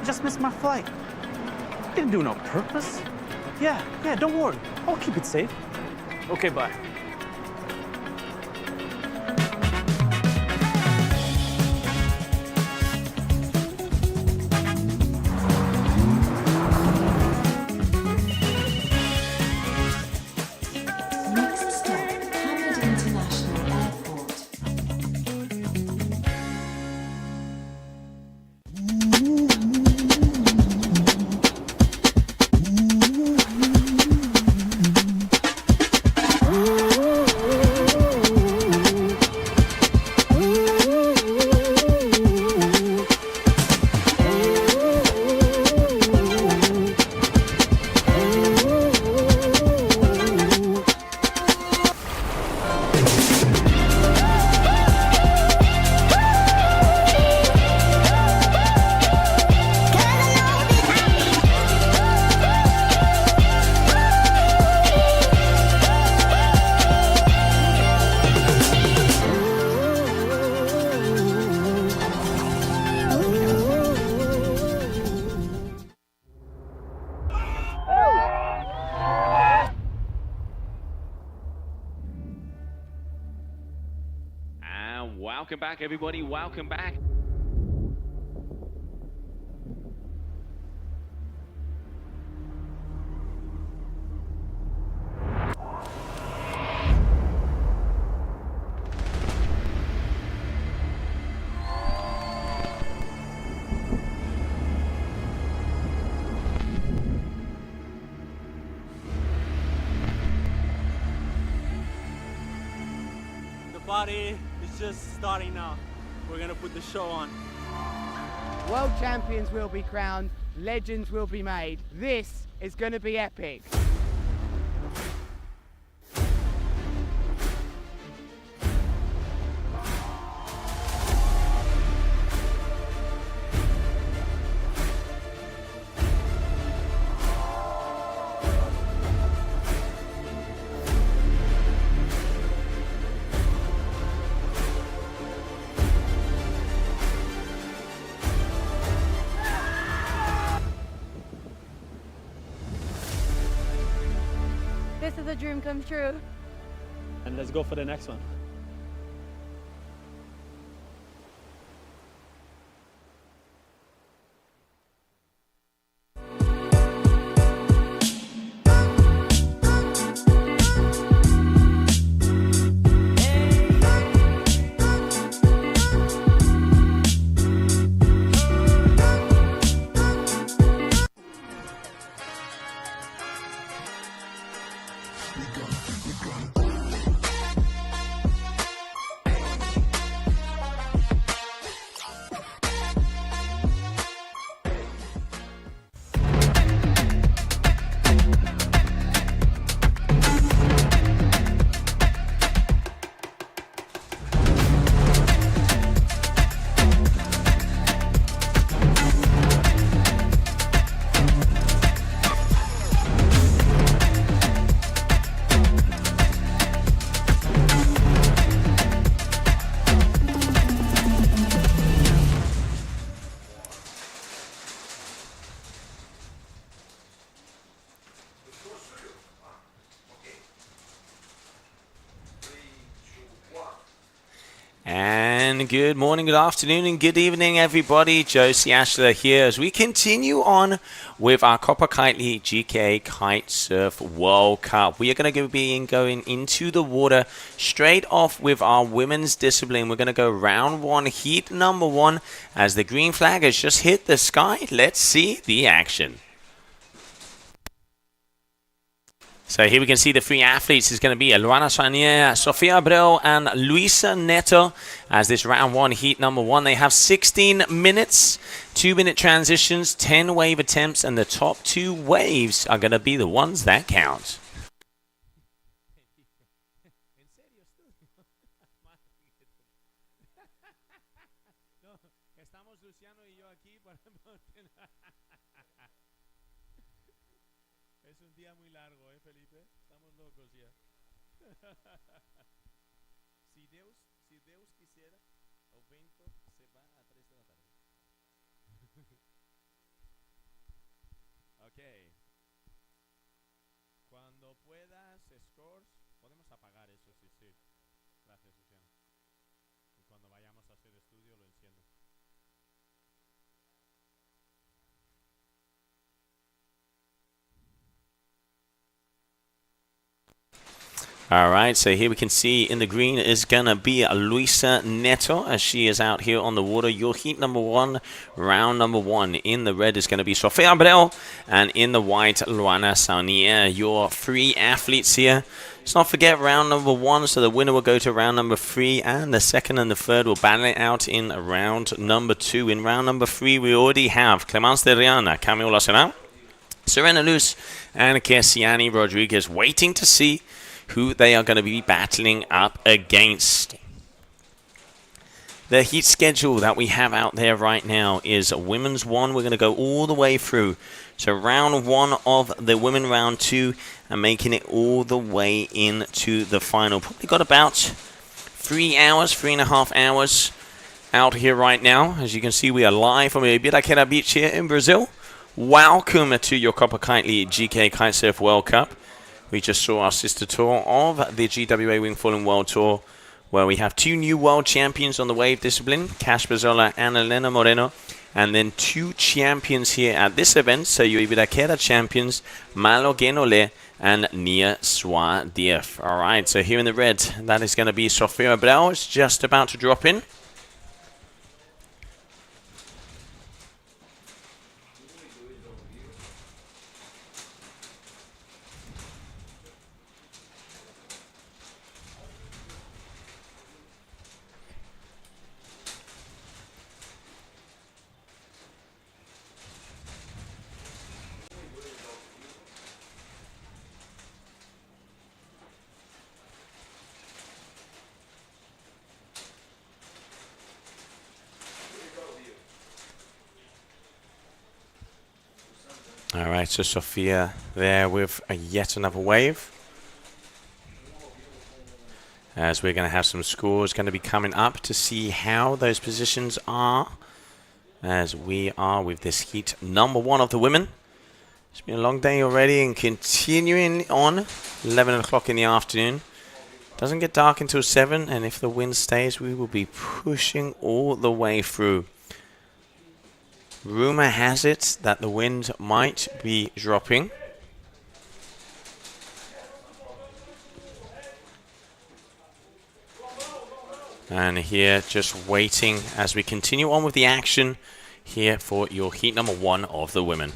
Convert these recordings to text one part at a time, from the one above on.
I just missed my flight. Didn't do it on purpose. Yeah, don't worry. I'll keep it safe. Okay, bye. Welcome back, everybody. Welcome back. The party is just starting now. We're gonna put the show on. World champions will be crowned, legends will be made. This is gonna be epic. This is a dream come true. And let's go for the next one. And good morning, good afternoon, and good evening, everybody. Josie Ashler here as we continue on with our Copa Kitley GKA Kite-Surf World Cup. We are going to be going into the water straight off with our women's discipline. We're going to go round one, heat number one, as the green flag has just hit the sky. Let's see the action. So here we can see the three athletes. It's going to be Luana Sanier, Sofia Abreu, and Luisa Neto. As this round one, heat number one, they have 16 minutes, 2-minute transitions, 10 wave attempts, and the top 2 waves are going to be the ones that count. Es un día muy largo, Felipe? Estamos locos ya. Si Deus quisiera, el vento se va a 3 de la tarde. Gracias, Luciano. Y cuando vayamos a hacer estudio lo enciendo. All right, so here we can see in the green is going to be Luisa Neto as she is out here on the water. Your heat number 1, round number 1. In the red is going to be Sofia Abreu, and in the white, Luana Saunier. Your 3 athletes here. Let's not forget round number 1, so the winner will go to round number 3, and the second and the third will battle it out in round number 2. In round number 3, we already have Clemence de Riana, Camilo Lacerda, Serena Luz, and Kessiani Rodriguez waiting to see who they are going to be battling up against. The heat schedule that we have out there right now is women's 1. We're going to go all the way through. So round 1 of the women, round 2, and making it all the way into the final. Probably got about 3 hours, 3.5 hours out here right now. As you can see, we are live from Ibiraquera Beach here in Brazil. Welcome to your Copa Kitley GKA Kite-Surf World Cup. We just saw our sister tour of the GWA Wing Falling World Tour, where we have 2 new world champions on the wave discipline, Cash Bazzola and Elena Moreno, and then 2 champions here at this event, so your Ibiraquera champions, Malo Genole and Nia Swa-Dief. All right, so here in the red, that is going to be Sofia Abreu. It's just about to drop in. All right, so Sofia there with yet another wave. As we're going to have some scores going to be coming up to see how those positions are. As we are with this heat number 1 of the women. It's been a long day already and continuing on 11 o'clock in the afternoon. Doesn't get dark until 7, and if the wind stays, we will be pushing all the way through. Rumor has it that the wind might be dropping. And here just waiting as we continue on with the action here for your heat number 1 of the women.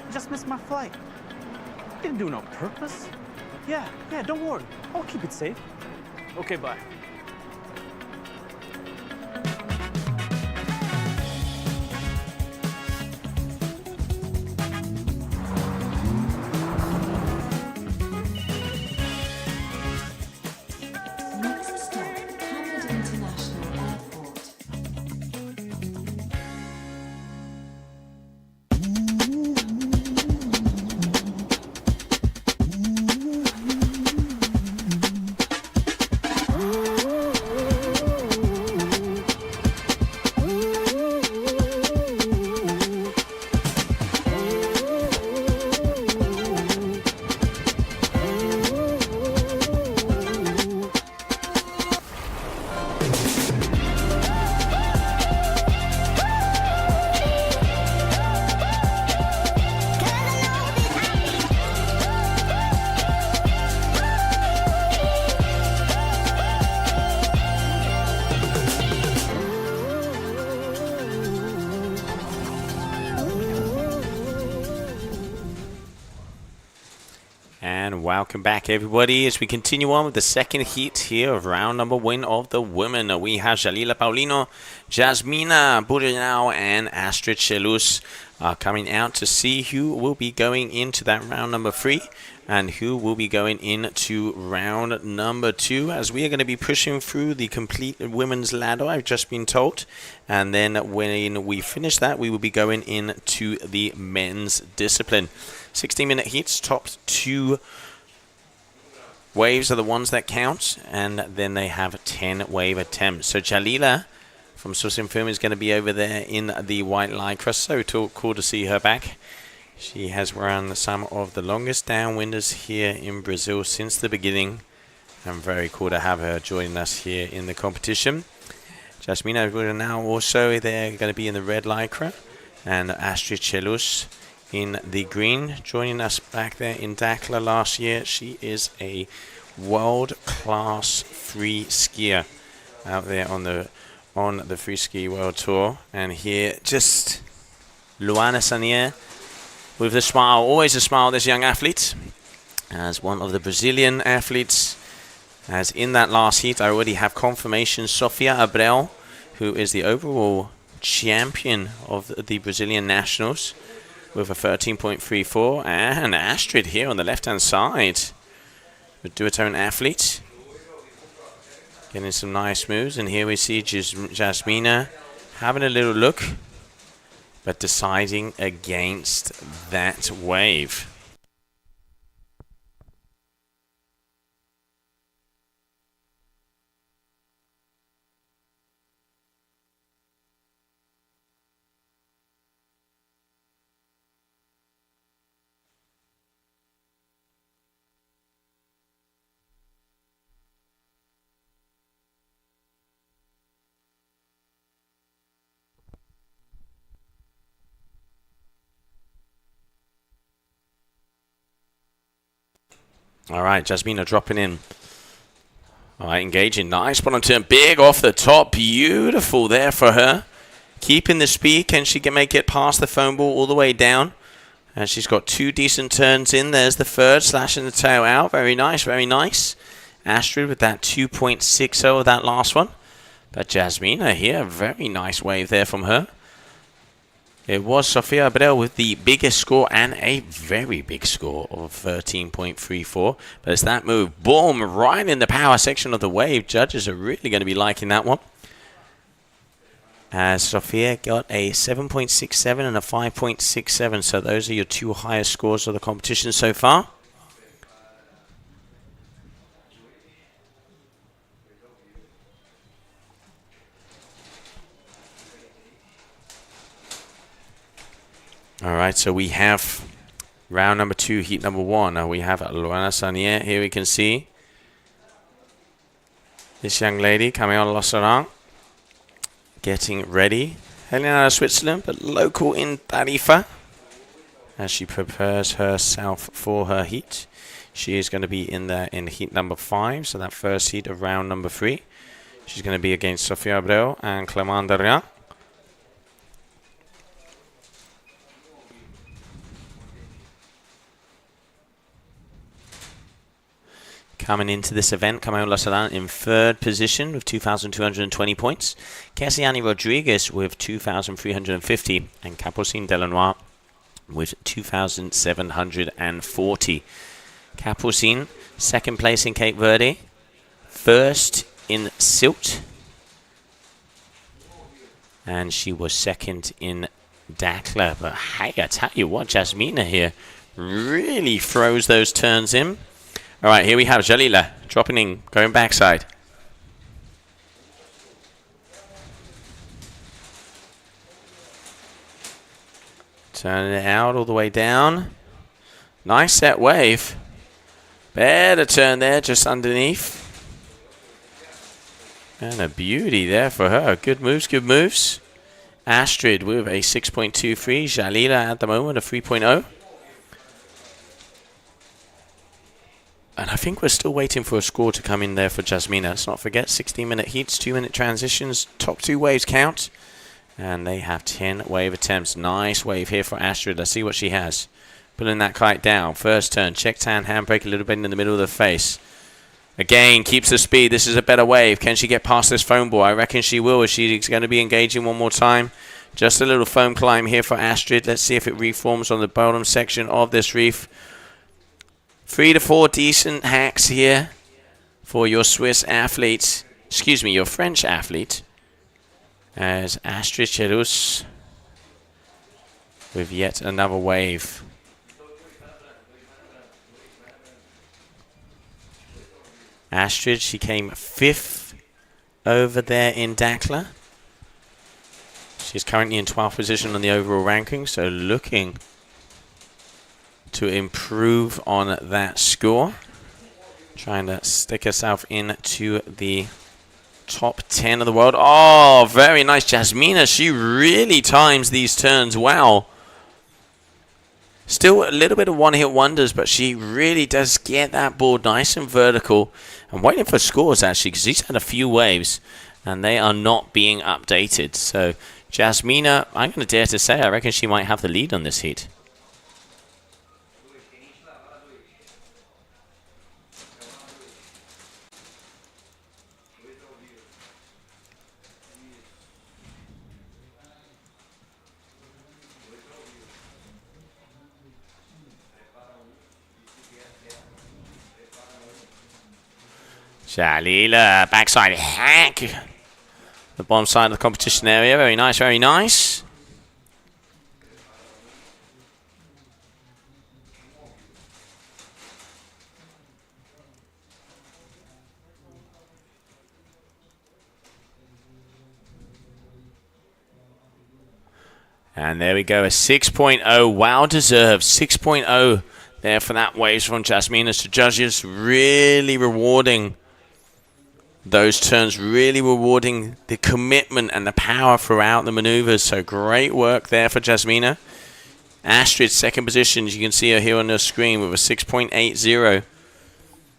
I just missed my flight. Didn't do it on purpose. Yeah, don't worry. I'll keep it safe. Okay, bye. Next stop, Hamid International Airport. And welcome back, everybody, as we continue on with the second heat here of round number 1 of the women. We have Jalila Paulino, Jasmina Burinao, and Astrid Chelus coming out to see who will be going into that round number 3 and who will be going into round number 2, as we are going to be pushing through the complete women's ladder, I've just been told. And then when we finish that, we will be going into the men's discipline. 16-minute heats, top 2 waves are the ones that count, and then they have 10 wave attempts. So Jalila from Susim Film is going to be over there in the white lycra. So cool to see her back. She has run some of the longest downwinders here in Brazil since the beginning, and very cool to have her joining us here in the competition. Jasmina now also, they're going to be in the red lycra, and Astrid Chelus in the green, joining us back there in Dakla last year. She is a world-class free skier out there on the free ski world tour. And here, just Luana Sanier with the smile, always a smile, this young athlete, as one of the Brazilian athletes. As in that last heat, I already have confirmation, Sofia Abreu, who is the overall champion of the Brazilian nationals, with a 13.34, and Astrid here on the left-hand side, the duotone athlete, getting some nice moves. And here we see Jasmina having a little look, but deciding against that wave. All right, Jasmina dropping in. All right, engaging. Nice bottom turn. Big off the top. Beautiful there for her. Keeping the speed. Can she make it past the foam ball all the way down? And she's got 2 decent turns in. There's the third, slashing the tail out. Very nice, very nice. Astrid with that 2.60 of that last one. But Jasmina here, very nice wave there from her. It was Sofia Abreu with the biggest score, and a very big score of 13.34. But it's that move, boom, right in the power section of the wave. Judges are really going to be liking that one. As Sofia got a 7.67 and a 5.67. So those are your 2 highest scores of the competition so far. All right, so we have round number 2, heat number 1. We have Luana Sanier. Here we can see this young lady coming on Losserang, getting ready, heading out of Switzerland, but local in Tarifa, as she prepares herself for her heat. She is going to be in there in heat number 5, so that first heat of round number 3. She's going to be against Sofia Abreu and Clément Derrien. Coming into this event, Camilo Salan in third position with 2,220 points. Cassiani Rodriguez with 2,350. And Capucine Delanois with 2,740. Capucine, second place in Cape Verde. First in Silt. And she was second in Dakla. But hey, I tell you what, Jasmina here really throws those turns in. All right, here we have Jalila dropping in, going backside. Turning it out all the way down. Nice set wave. Better turn there, just underneath. And a beauty there for her. Good moves, good moves. Astrid with a 6.23. Jalila at the moment a 3.0. And I think we're still waiting for a score to come in there for Jasmina. Let's not forget, 16-minute heats, 2-minute transitions, top 2 waves count. And they have 10 wave attempts. Nice wave here for Astrid. Let's see what she has. Pulling that kite down. First turn, check tan, handbrake a little bit in the middle of the face. Again, keeps the speed. This is a better wave. Can she get past this foam ball? I reckon she will. She's going to be engaging one more time. Just a little foam climb here for Astrid. Let's see if it reforms on the bottom section of this reef. 3 to 4 decent hacks here for your Swiss athlete. Excuse me, your French athlete. As Astrid Chelus with yet another wave. Astrid, she came 5th over there in Dakla. She's currently in 12th position on the overall ranking, so looking to improve on that score. Trying to stick herself into the top 10 of the world. Oh, very nice. Jasmina, she really times these turns well. Still a little bit of one-hit wonders, but she really does get that board nice and vertical. I'm waiting for scores, actually, because she's had a few waves, and they are not being updated. So, Jasmina, I'm going to dare to say, I reckon she might have the lead on this heat. Jalila, backside hack. The bottom side of the competition area. Very nice, very nice. And there we go, a 6.0. Well deserved. 6.0 there for that waves from Jasmina to judges. Really rewarding those turns, really rewarding the commitment and the power throughout the maneuvers. So great work there for Jasmina. Astrid, second position. You can see her here on the screen with a 6.80.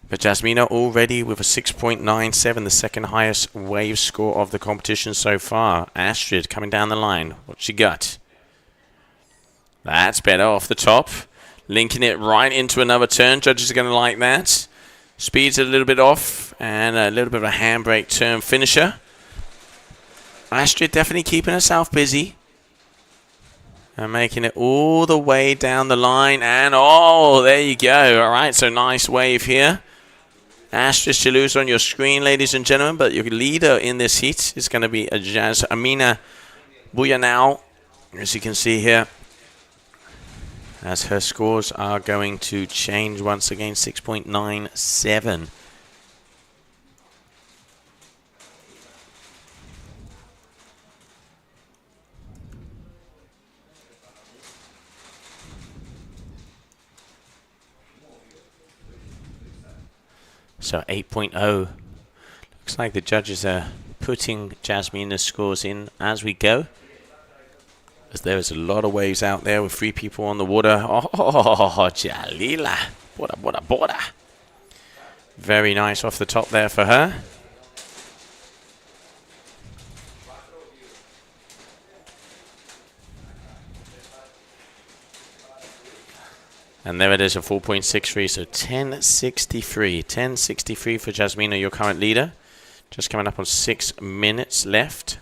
But Jasmina already with a 6.97, the second highest wave score of the competition so far. Astrid coming down the line. What she got? That's better off the top. Linking it right into another turn. Judges are going to like that. Speeds a little bit off, and a little bit of a handbrake turn finisher. Astrid definitely keeping herself busy. And making it all the way down the line, and oh, there you go. All right, so nice wave here. Astrid Chelus on your screen, ladies and gentlemen, but your leader in this heat is going to be a Jasmina Buyanau, as you can see here. As her scores are going to change once again, 6.97. So 8.0. Looks like the judges are putting Jasmina's scores in as we go. As there is a lot of waves out there with 3 people on the water. Oh, Jalila. Border. Very nice off the top there for her. And there it is, a 4.63, so 10.63. 10.63 for Jasmina, your current leader. Just coming up on 6 minutes left.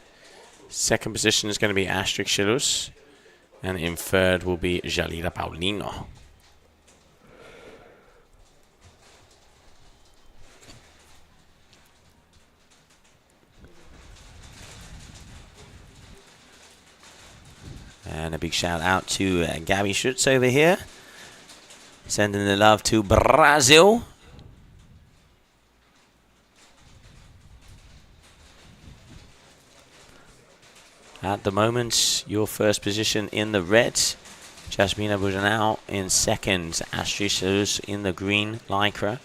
Second position is going to be Astrid Chilus. And in third will be Jalila Paulino. And a big shout out to Gabby Schutz over here. Sending the love to Brazil. At the moment, your first position in the red. Jasmina Bujanao in second. Astrid Chilus in the green lycra.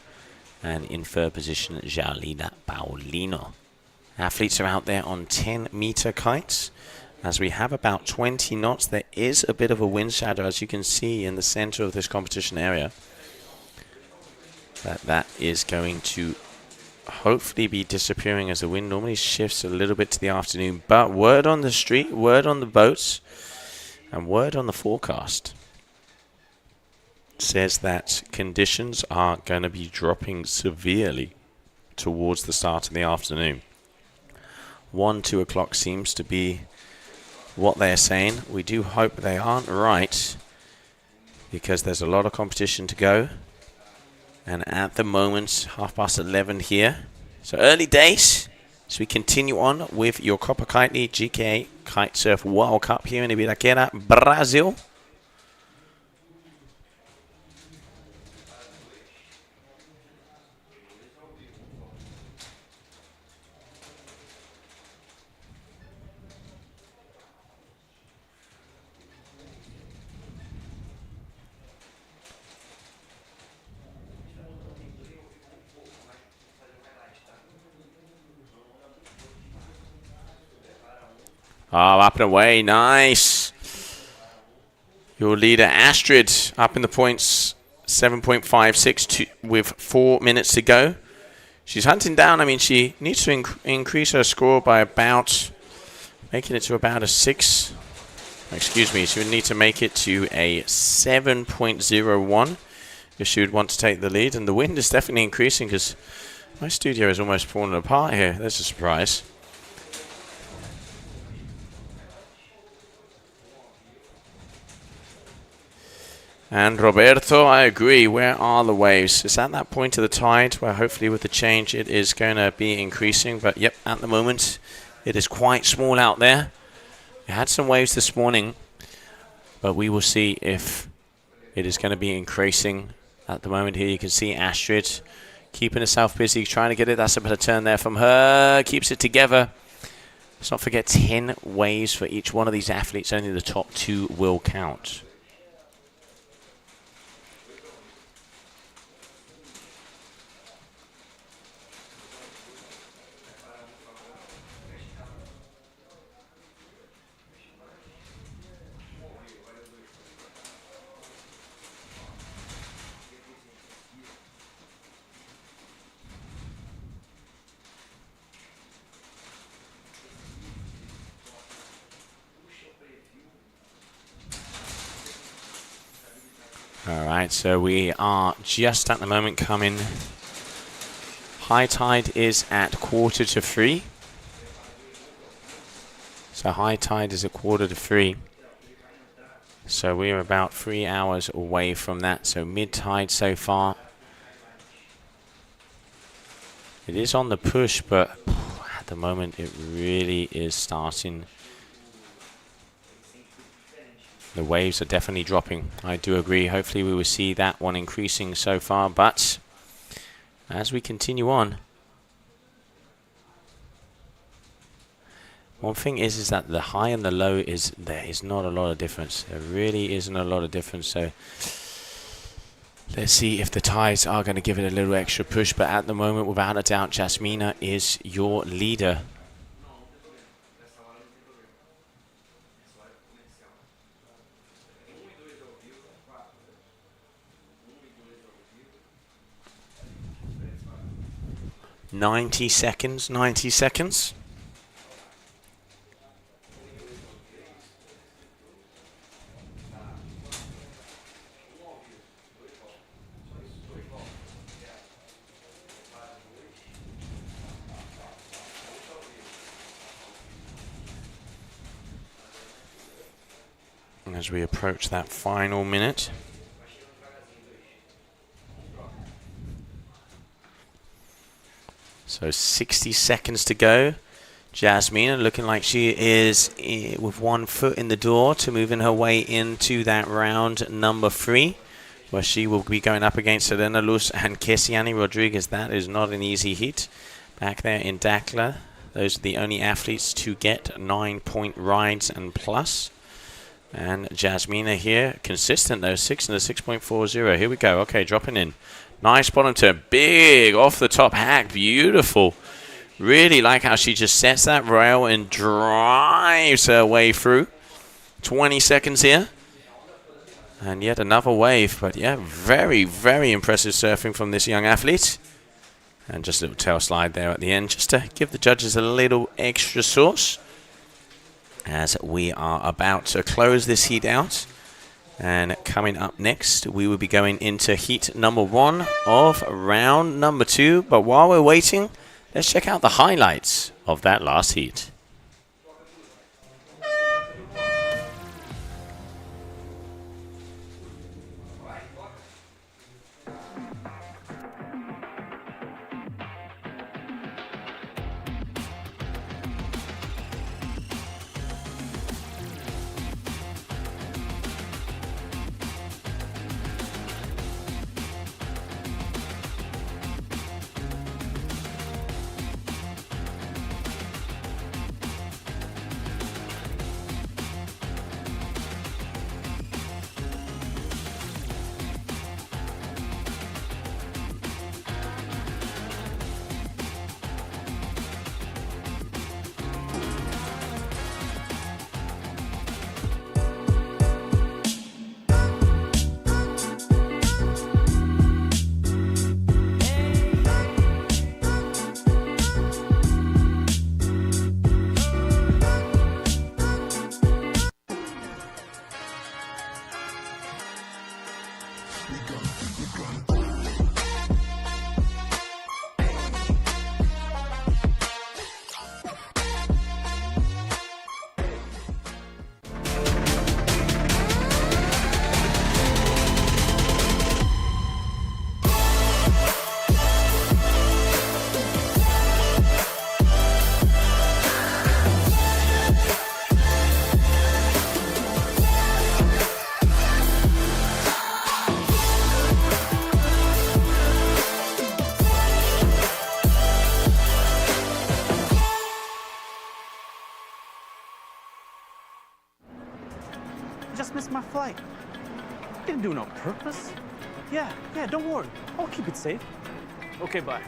And in third position, Jalila Paulino. Athletes are out there on 10-meter kites. As we have about 20 knots, there is a bit of a wind shadow, as you can see in the center of this competition area. That is going to hopefully be disappearing as the wind normally shifts a little bit to the afternoon. But word on the street, word on the boats, and word on the forecast says that conditions are going to be dropping severely towards the start of the afternoon. 1-2 o'clock seems to be what they're saying. We do hope they aren't right, because there's a lot of competition to go. And at the moment, 11:30 here. So early days. So we continue on with your Copa Kitley GKA Kite-Surf World Cup here in Ibiraquera, Brazil. Oh, up and away. Nice. Your leader, Astrid, up in the points. 7.56 with 4 minutes to go. She's hunting down. I mean, she needs to increase her score by about, making it to about a 6. Excuse me. She would need to make it to a 7.01 if she would want to take the lead. And the wind is definitely increasing, because my studio is almost falling apart here. That's a surprise. And Roberto, I agree. Where are the waves? It's at that point of the tide where hopefully with the change it is going to be increasing. But yep, at the moment it is quite small out there. We had some waves this morning, but we will see if it is going to be increasing. At the moment here you can see Astrid keeping herself busy, trying to get it. That's a bit of turn there from her. Keeps it together. Let's not forget 10 waves for each one of these athletes. Only the top 2 will count. Alright, so we are just at the moment coming. High tide is at 2:45. So high tide is at 2:45. So we are about 3 hours away from that. So mid tide so far. It is on the push, but at the moment it really is starting. The waves are definitely dropping. I do agree. Hopefully we will see that one increasing so far. But as we continue on, one thing is that the high and the low there is not a lot of difference. There really isn't a lot of difference. So let's see if the tides are going to give it a little extra push. But at the moment, without a doubt, Jasmina is your leader. "90 seconds, 90 seconds. as we approach that final minute. So 60 seconds to go. Jasmine looking like she is with one foot in the door to moving her way into that round number 3, where she will be going up against Elena Luz and Kesiani Rodriguez. That is not an easy heat. Back there in Dakla, those are the only athletes to get 9-point rides and plus. And Jasmina here, consistent though, 6 and a 6.40. Here we go. Okay, dropping in. Nice bottom turn. Big off the top hack. Beautiful. Really like how she just sets that rail and drives her way through. 20 seconds here. And yet another wave. But yeah, very, very impressive surfing from this young athlete. And just a little tail slide there at the end, just to give the judges a little extra sauce. As we are about to close this heat out. And coming up next, we will be going into heat number 1 of round number 2. But while we're waiting, let's check out the highlights of that last heat. I just missed my flight. Didn't do it on purpose. Yeah, don't worry. I'll keep it safe. Okay, bye.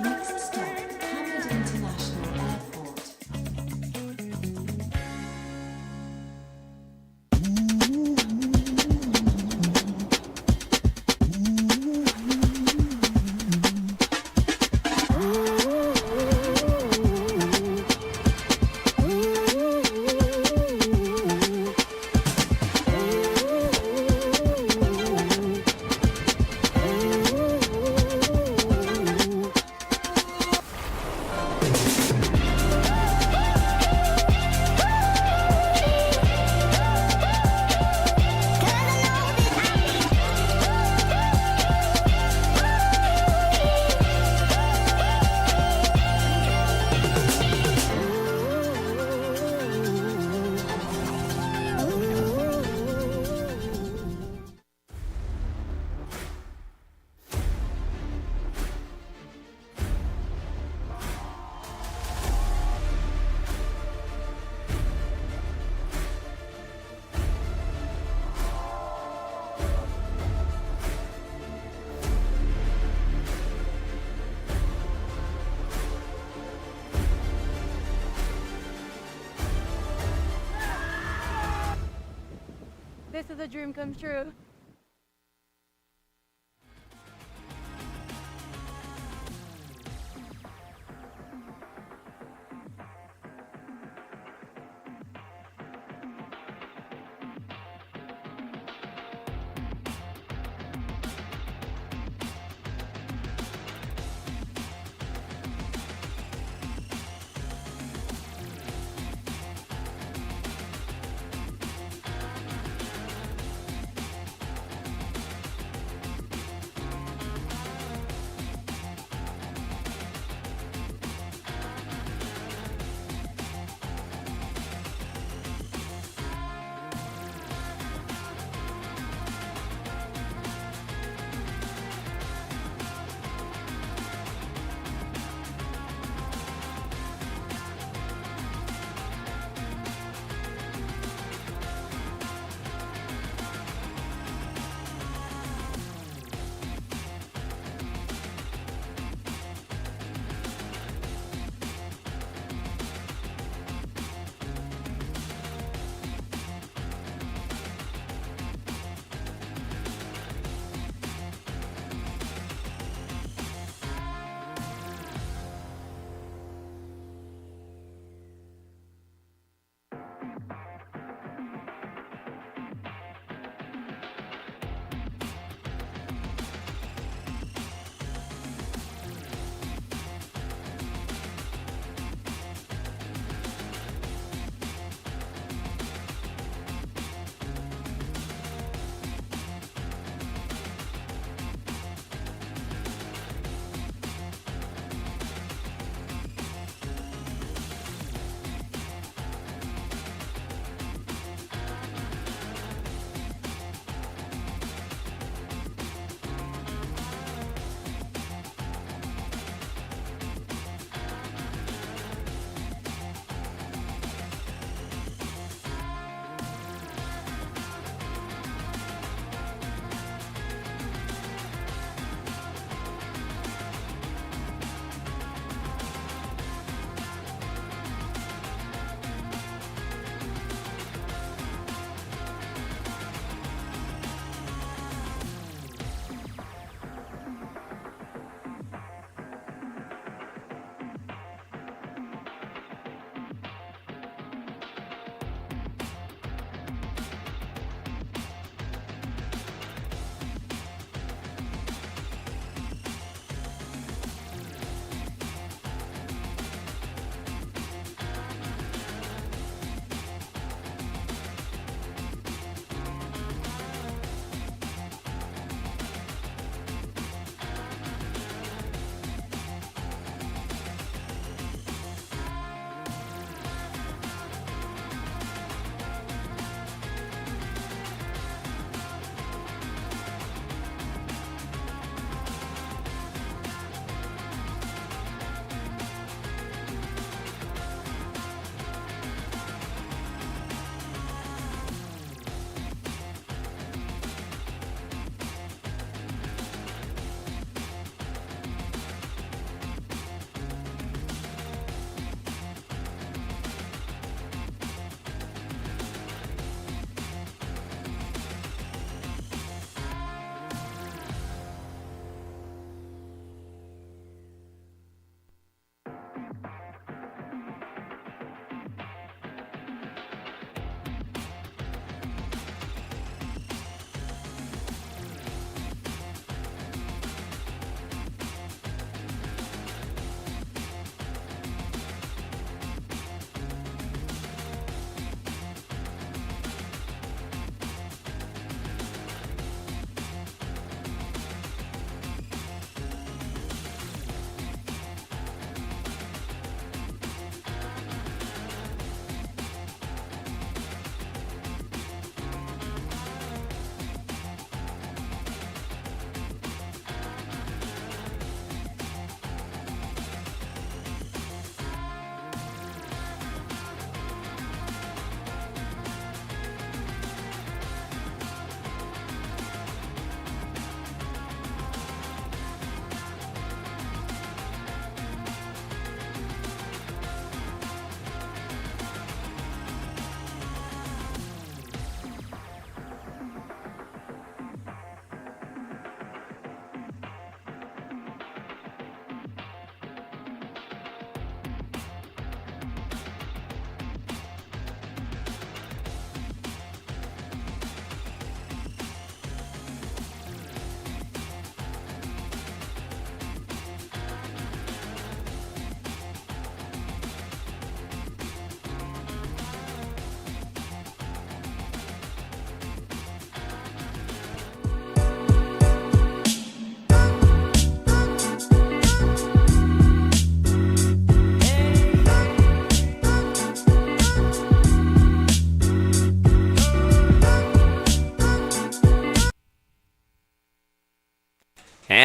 Next stop, Hamid International Airport. This is a dream come true.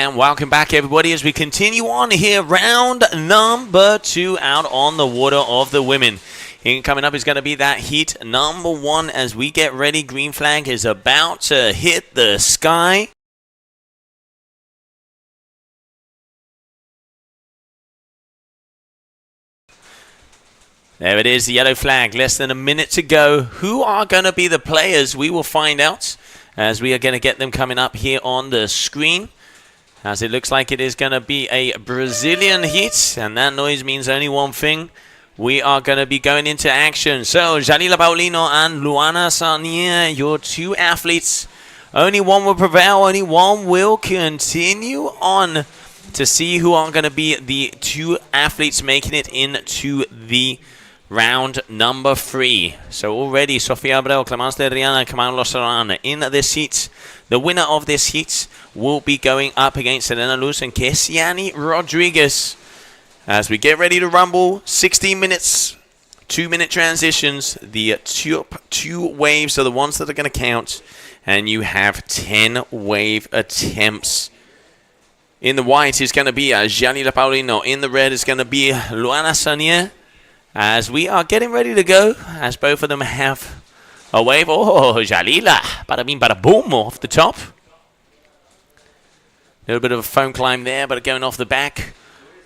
And welcome back, everybody, as we continue on here. Round number 2 out on the water of the women. Here coming up is going to be that heat number 1 as we get ready. Green flag is about to hit the sky. There it is, the yellow flag. Less than a minute to go. Who are going to be the players? We will find out as we are going to get them coming up here on the screen. As it looks like it is going to be a Brazilian heat, and that noise means only one thing. We are going to be going into action. So, Jalila Paulino and Luana Sarnier, your 2 athletes. Only one will prevail, only one will continue on to see who are going to be the 2 athletes making it into the round number 3. So already Sofia Abreu, Clemence de Riana, Camilo Serrano in this heat. The winner of this heat will be going up against Elena Luz and Kesiani Rodriguez. As we get ready to rumble, 16 minutes, 2-minute transitions. The top 2 waves are the ones that are going to count. And you have 10 wave attempts. In the white is going to be Jalila Paulino. In the red is going to be Luana Sanier. As we are getting ready to go, as both of them have a wave. Oh, Jalila. Bada bing, bada boom off the top. A little bit of a foam climb there, but going off the back.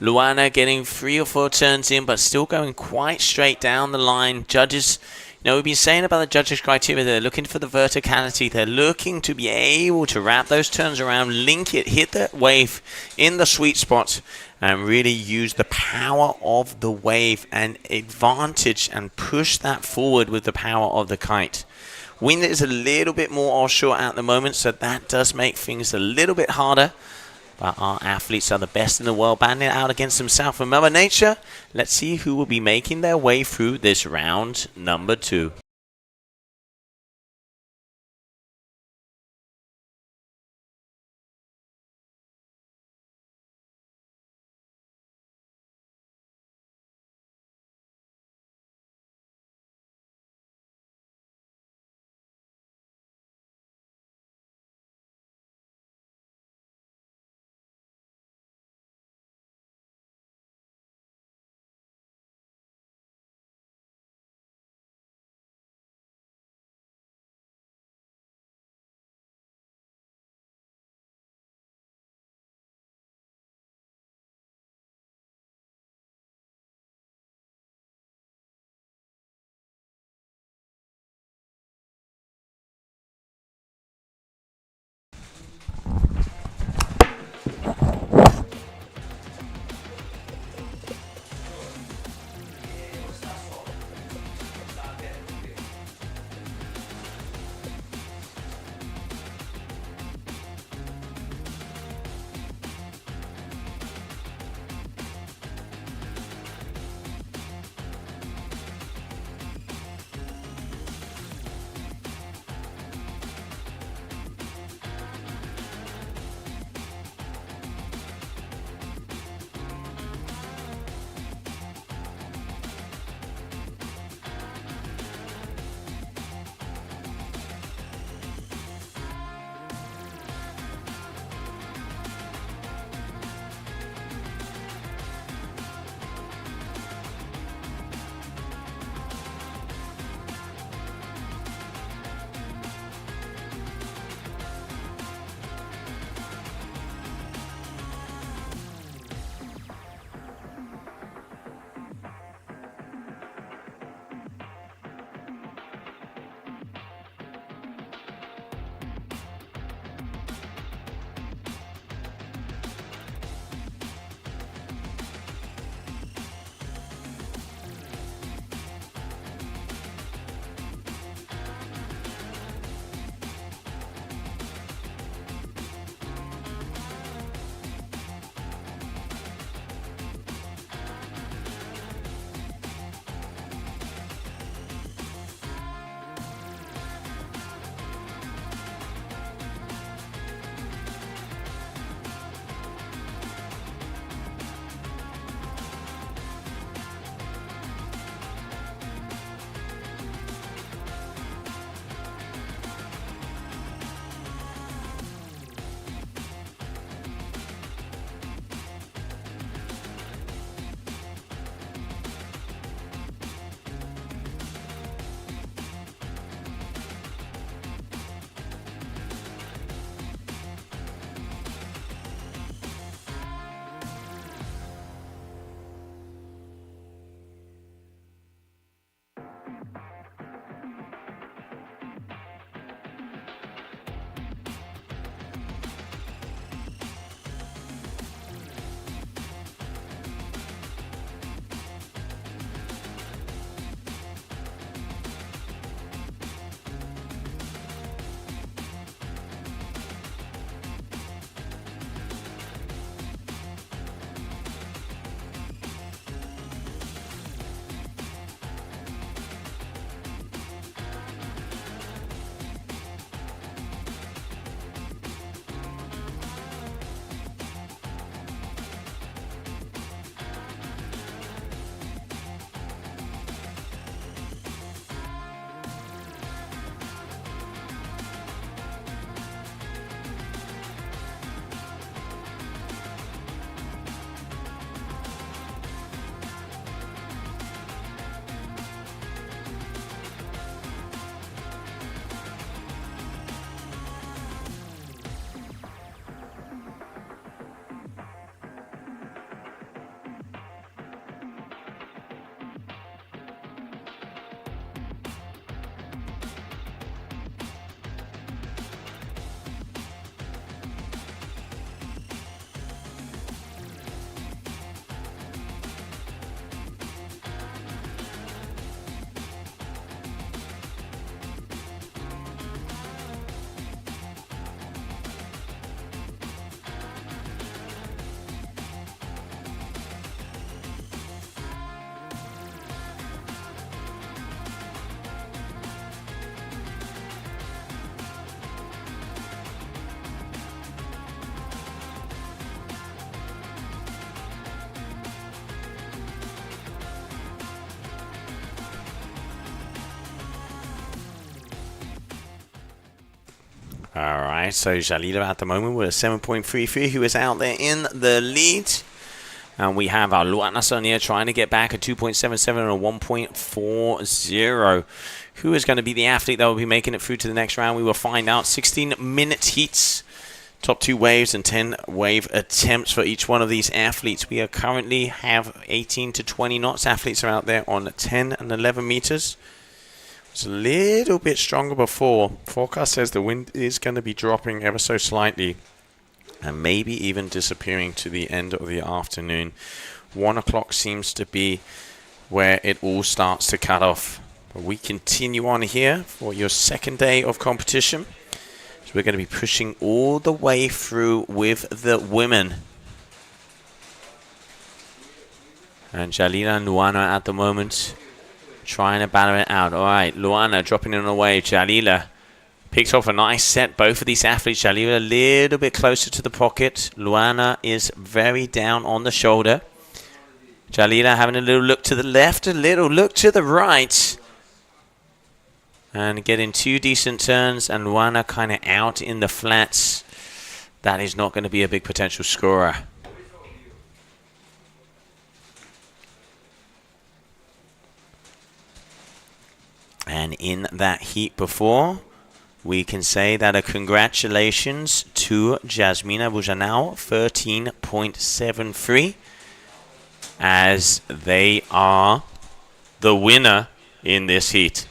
Luana getting 3 or 4 turns in, but still going quite straight down the line. Judges, you know, we've been saying about the judges' criteria. They're looking for the verticality. They're looking to be able to wrap those turns around, link it, hit that wave in the sweet spot, and really use the power of the wave and advantage and push that forward with the power of the kite. Wind is a little bit more offshore at the moment, so that does make things a little bit harder. But our athletes are the best in the world, banding it out against themselves and Mother Nature. Let's see who will be making their way through this round number 2. All right, so Jalila at the moment with a 7.33, who is out there in the lead. And we have our Luana Sonia trying to get back a 2.77 and a 1.40. Who is going to be the athlete that will be making it through to the next round? We will find out. 16-minute heats. Top 2 waves and 10 wave attempts for each one of these athletes. We are currently have 18 to 20 knots. Athletes are out there on 10 and 11 meters. It's a little bit stronger before. Forecast says the wind is going to be dropping ever so slightly and maybe even disappearing to the end of the afternoon. 1 o'clock seems to be where it all starts to cut off. But we continue on here for your second day of competition. So we're going to be pushing all the way through with the women. And Jalila and Luana at the moment trying to battle it out. All right, Luana dropping in on the wave. Jalila picks off a nice set. Both of these athletes, Jalila a little bit closer to the pocket. Luana is very down on the shoulder. Jalila having a little look to the left, a little look to the right. And getting 2 decent turns, and Luana kind of out in the flats. That is not going to be a big potential scorer. And in that heat before, we can say that a congratulations to Jasmina Bujanao, 13.73, as they are the winner in this heat.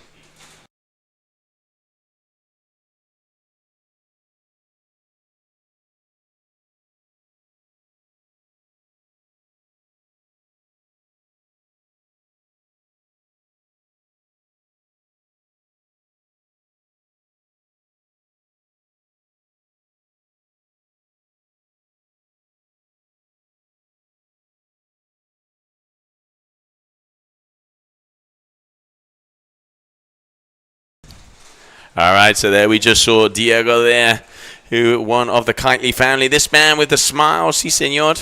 All right, so there we just saw Diego there, who one of the Kitley family. This man with the smile, si senor.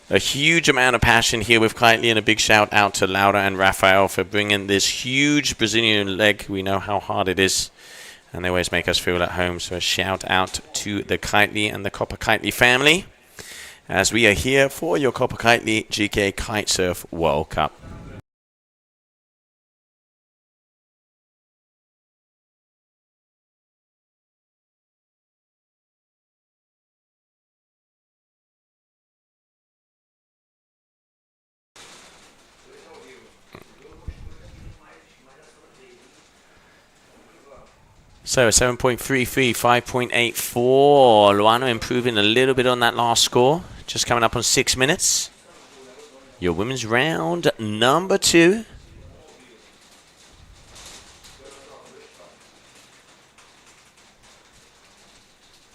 A huge amount of passion here with Kitley, and a big shout out to Laura and Rafael for bringing this huge Brazilian leg. We know how hard it is, and they always make us feel at home. So a shout out to the Kitley and the Copa Kitley family, as we are here for your Copa Kitley GKA Kite-Surf World Cup. So 7.33, 5.84. Luano improving a little bit on that last score. Just coming up on 6 minutes. Your women's round number 2.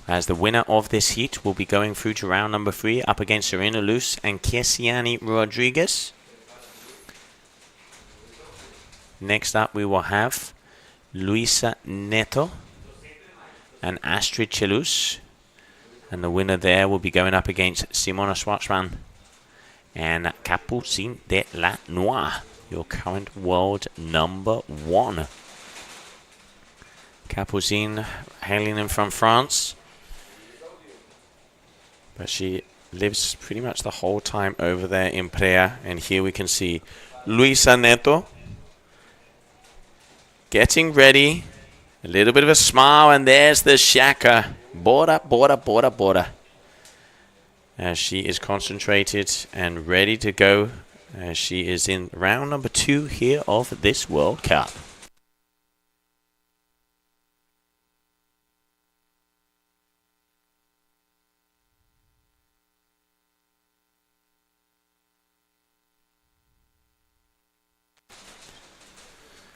As the winner of this heat will be going through to round number 3 up against Serena Luz and Kiesiani Rodriguez. Next up we will have Luisa Neto and Astrid Chelus, and the winner there will be going up against Simona Schwartzman and Capucine de la Noire, your current world number 1. Capucine hailing in from France, but she lives pretty much the whole time over there in Prea. And here we can see Luisa Neto getting ready, a little bit of a smile, and there's the shaka. Bora, bora, bora, bora. As she is concentrated and ready to go, as she is in round number 2 here of this World Cup.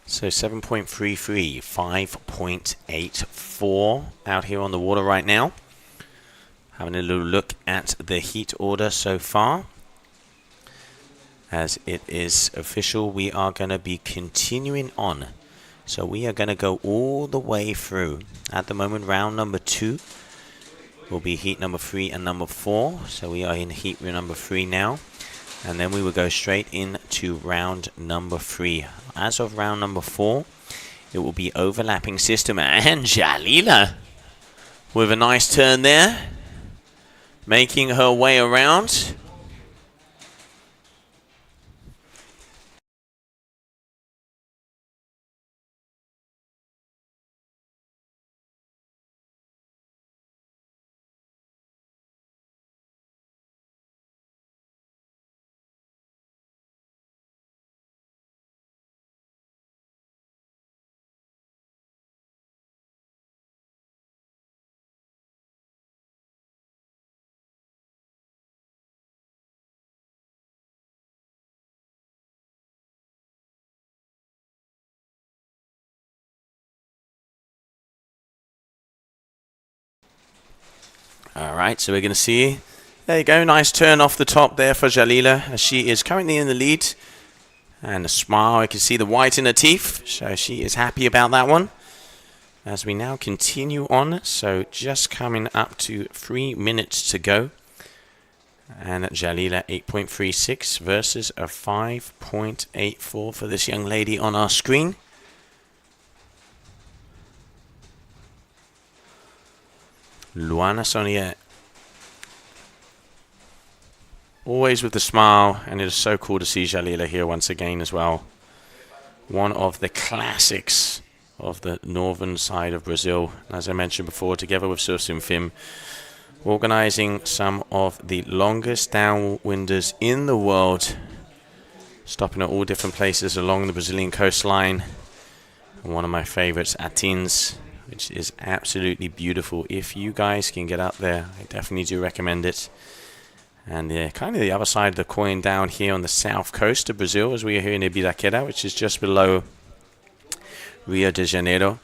So 7.33, 5.84 out here on the water right now. Having a little look at the heat order so far. As it is official, we are going to be continuing on. So we are going to go all the way through. At the moment, round number 2 will be heat number 3 and number 4. So we are in heat number 3 now. And then we will go straight into round number 3. As of round number 4, it will be overlapping system. And Jalila with a nice turn there, making her way around. All right, so we're going to see. There you go, nice turn off the top there for Jalila, as she is currently in the lead. And a smile, I can see the white in her teeth, so she is happy about that one. As we now continue on, so just coming up to 3 minutes to go. And Jalila 8.36 versus a 5.84 for this young lady on our screen. Luana Sonia, always with the smile, and it is so cool to see Jalila here once again as well. One of the classics of the northern side of Brazil, as I mentioned before, together with Surfing Film, organizing some of the longest downwinders in the world, stopping at all different places along the Brazilian coastline. And one of my favorites, Atins, which is absolutely beautiful. If you guys can get up there, I definitely do recommend it. And kind of the other side of the coin down here on the south coast of Brazil, as we are here in Ibiraquera, which is just below Rio de Janeiro,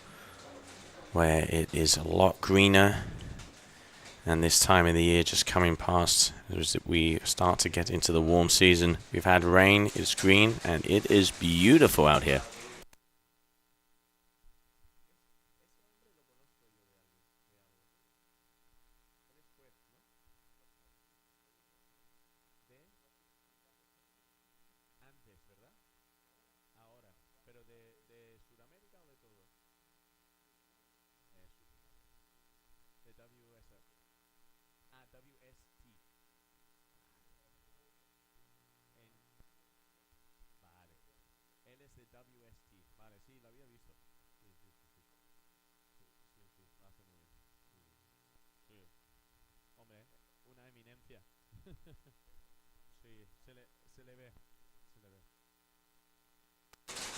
where it is a lot greener. And this time of the year just coming past, as we start to get into the warm season. We've had rain, it's green, and it is beautiful out here.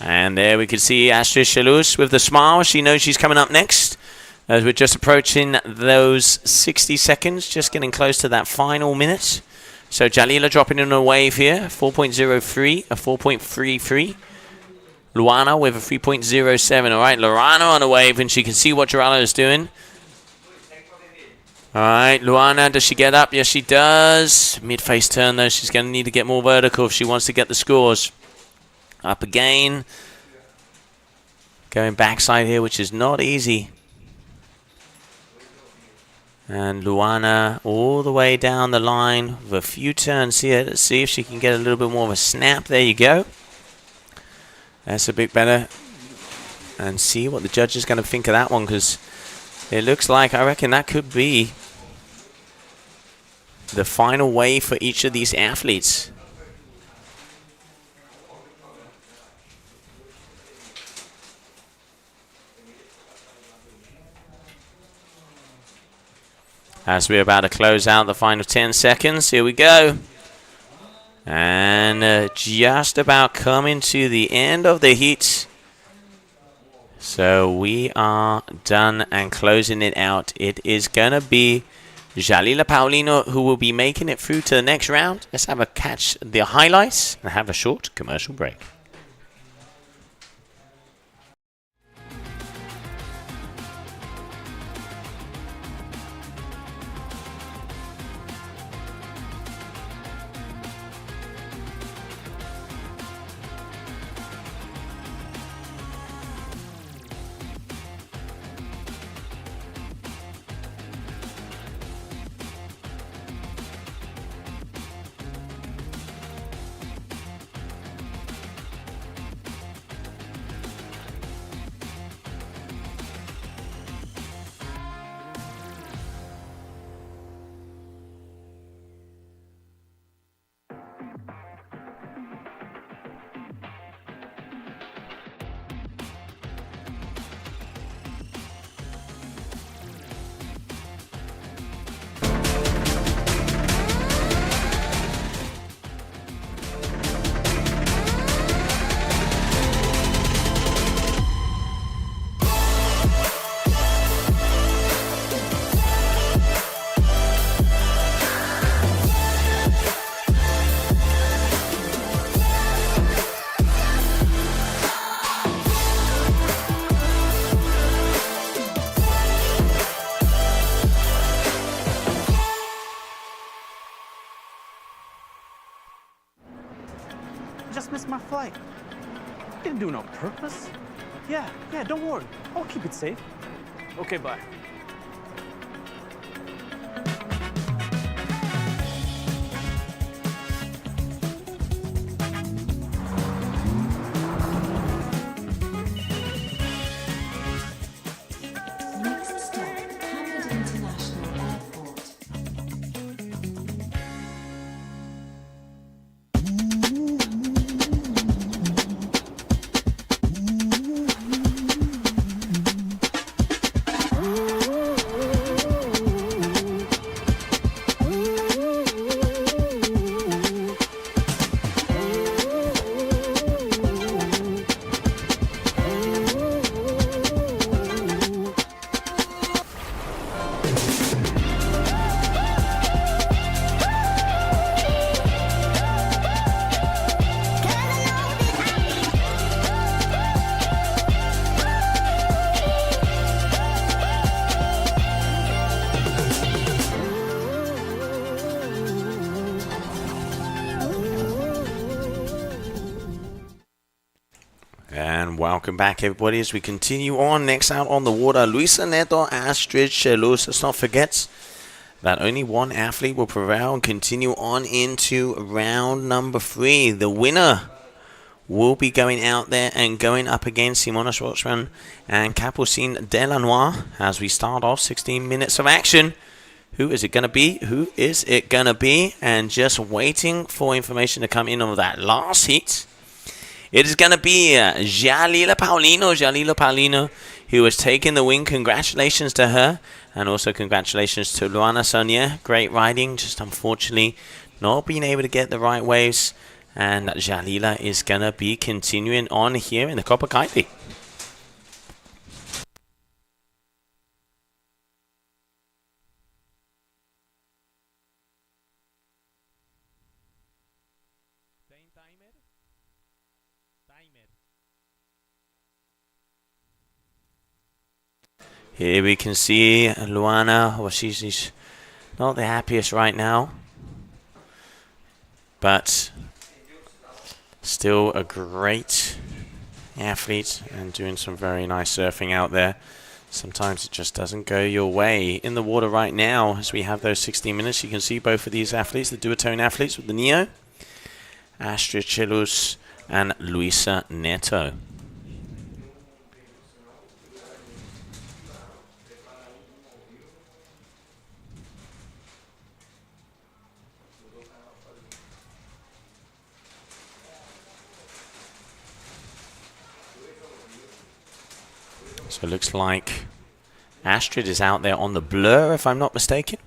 And there we can see Astrid Chalus with the smile. She knows she's coming up next, as we're just approaching those 60 seconds, just getting close to that final minute. So Jalila dropping in a wave here, 4.03, a 4.33. Luana with a 3.07. All right, Luana on a wave, and she can see what Jalila is doing. All right, Luana, does she get up? Yes, she does. Mid-face turn, though. She's going to need to get more vertical if she wants to get the scores. Up again. Going backside here, which is not easy. And Luana all the way down the line with a few turns here. Let's see if she can get a little bit more of a snap. There you go. That's a bit better. And see what the judge is going to think of that one, because it looks like, I reckon that could be the final wave for each of these athletes. As we're about to close out the final 10 seconds, here we go. And just about coming to the end of the heat. So we are done and closing it out. It is going to be Jalila Paulino who will be making it through to the next round. Let's have a catch the highlights and have a short commercial break. just missed my flight. Didn't do it on purpose. Yeah, yeah, don't worry. I'll keep it safe. Okay, bye. Next stop, Hamid International Airport. And welcome back, everybody, as we continue on. Next out on the water, Luisa Neto, Astrid Chelus. Let's not forget that only one athlete will prevail and continue on into round number 3. The winner will be going out there and going up against Simona Schwartzman and Capucine Delanois as we start off 16 minutes of action. Who is it going to be? Who is it going to be? And just waiting for information to come in on that last heat. It is going to be Jalila Paulino, who has taken the win. Congratulations to her. And also congratulations to Luana Sonia. Great riding, just unfortunately not being able to get the right waves. And Jalila is going to be continuing on here in the Copa Kitley. Here we can see Luana. Well, she's not the happiest right now, but still a great athlete and doing some very nice surfing out there. Sometimes it just doesn't go your way. In the water right now, as we have those 16 minutes, you can see both of these athletes, the duotone athletes with the Neo, Astrid Chelus and Luisa Neto. So it looks like Astrid is out there on the blur, if I'm not mistaken.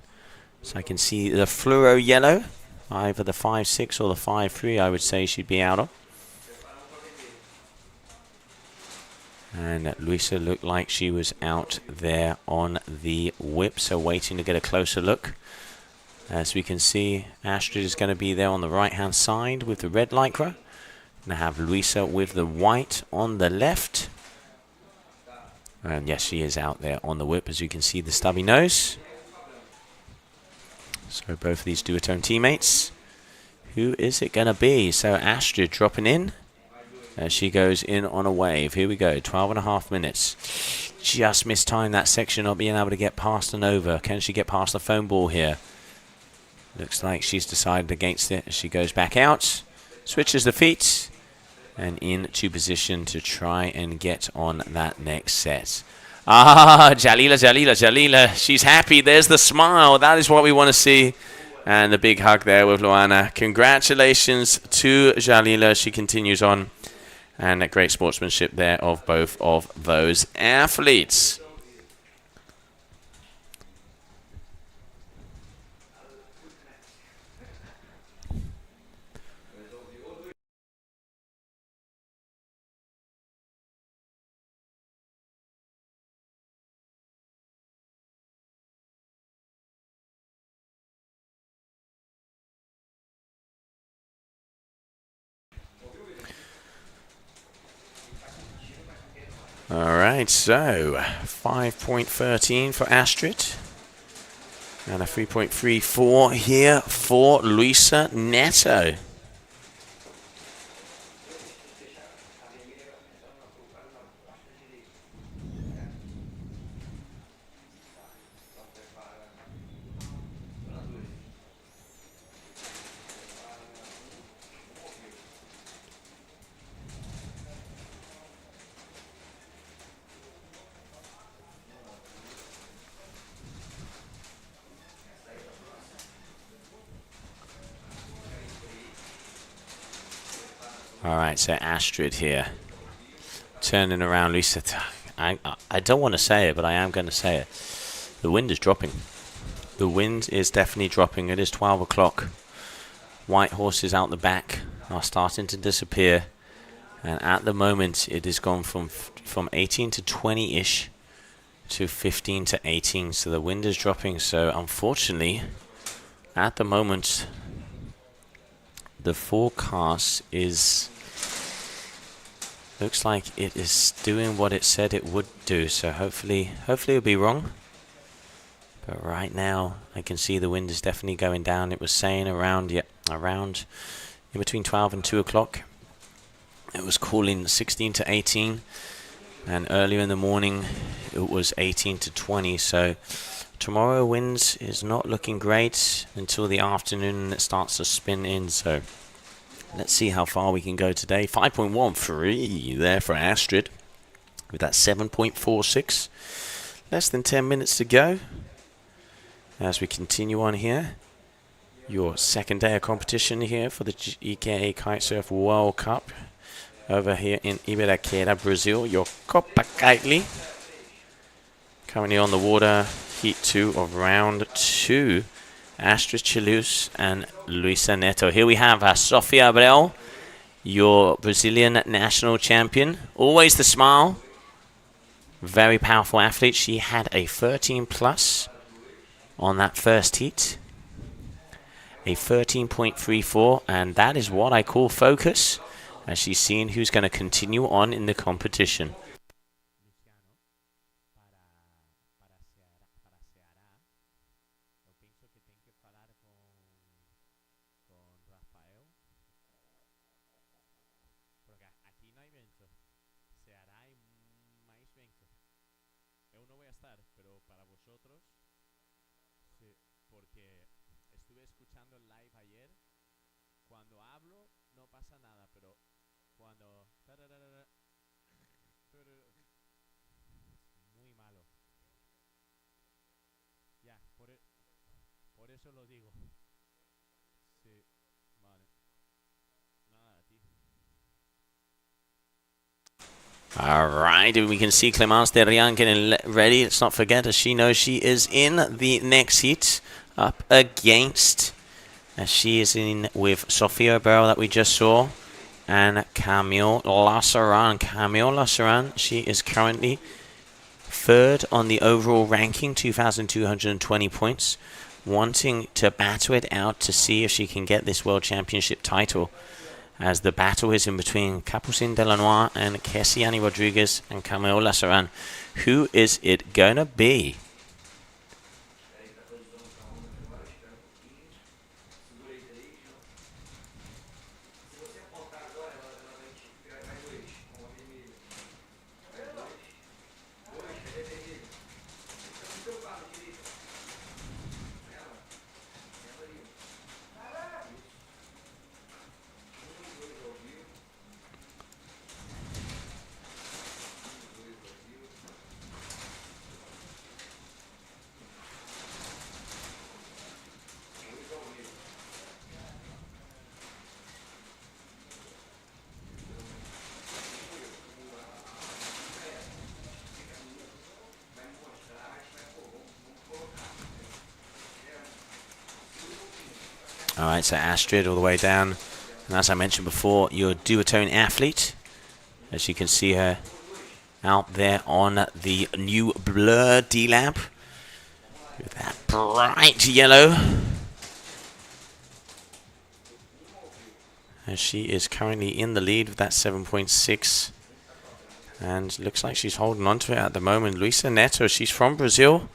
So I can see the fluoro yellow, either the 5.6 or the 5.3, I would say she'd be out on. And Luisa looked like she was out there on the whip, so waiting to get a closer look. As we can see, Astrid is going to be there on the right-hand side with the red lycra. And I have Luisa with the white on the left. And yes, she is out there on the whip, as you can see the stubby nose. So both of these duotone teammates. Who is it going to be? So Astrid dropping in as she goes in on a wave. Here we go, 12.5 minutes. Just mistimed that section, not being able to get past and over. Can she get past the foam ball here? Looks like she's decided against it as she goes back out. Switches the feet. And into position to try and get on that next set. Ah, Jalila. She's happy. There's the smile. That is what we want to see. And the big hug there with Luana. Congratulations to Jalila. She continues on. And a great sportsmanship there of both of those athletes. Alright, so 5.13 for Astrid. And a 3.34 here for Luisa Neto. All right, so Astrid here. Turning around, Luisa. I don't want to say it, but I am going to say it. The wind is dropping. The wind is definitely dropping. It is 12 o'clock. White horses out the back are starting to disappear. And at the moment, it has gone from 18 to 20-ish to 15 to 18. So the wind is dropping. So unfortunately, at the moment, the forecast is... looks like it is doing what it said it would do. So hopefully it'll be wrong. But right now, I can see the wind is definitely going down. It was saying around in between 12 and 2 o'clock. It was cooling 16 to 18. And earlier in the morning, it was 18 to 20. So tomorrow winds is not looking great until the afternoon, and it starts to spin in. So let's see how far we can go today. 5.13 there for Astrid with that 7.46. Less than 10 minutes to go. As we continue on here, your second day of competition here for the GKA Kite-Surf World Cup over here in Ibiraquera, Brazil. Your Copa Kitley currently on the water, heat 2 of round 2. Astrid Chalus and Luisa Neto. Here we have Sofia Abreu, your Brazilian national champion. Always the smile. Very powerful athlete. She had a 13 plus on that first heat. A 13.34, and that is what I call focus, as she's seeing who's going to continue on in the competition. All right, we can see Clemence Derian getting ready. Let's not forget, as she knows she is in the next heat up against, as she is in with Sofia Abreu that we just saw, and Camille Lassaran. Camille Lassaran, she is currently third on the overall ranking, 2,220 points, wanting to battle it out to see if she can get this World Championship title, as the battle is in between Capucine Delanois and Kessiani Rodriguez and Camille Lassaran. Who is it going to be? Alright, so Astrid all the way down. And as I mentioned before, your duotone athlete. As you can see her out there on the new Blur D-Lab. With that bright yellow. As she is currently in the lead with that 7.6. And looks like she's holding on to it at the moment. Luisa Neto, she's from Brazil.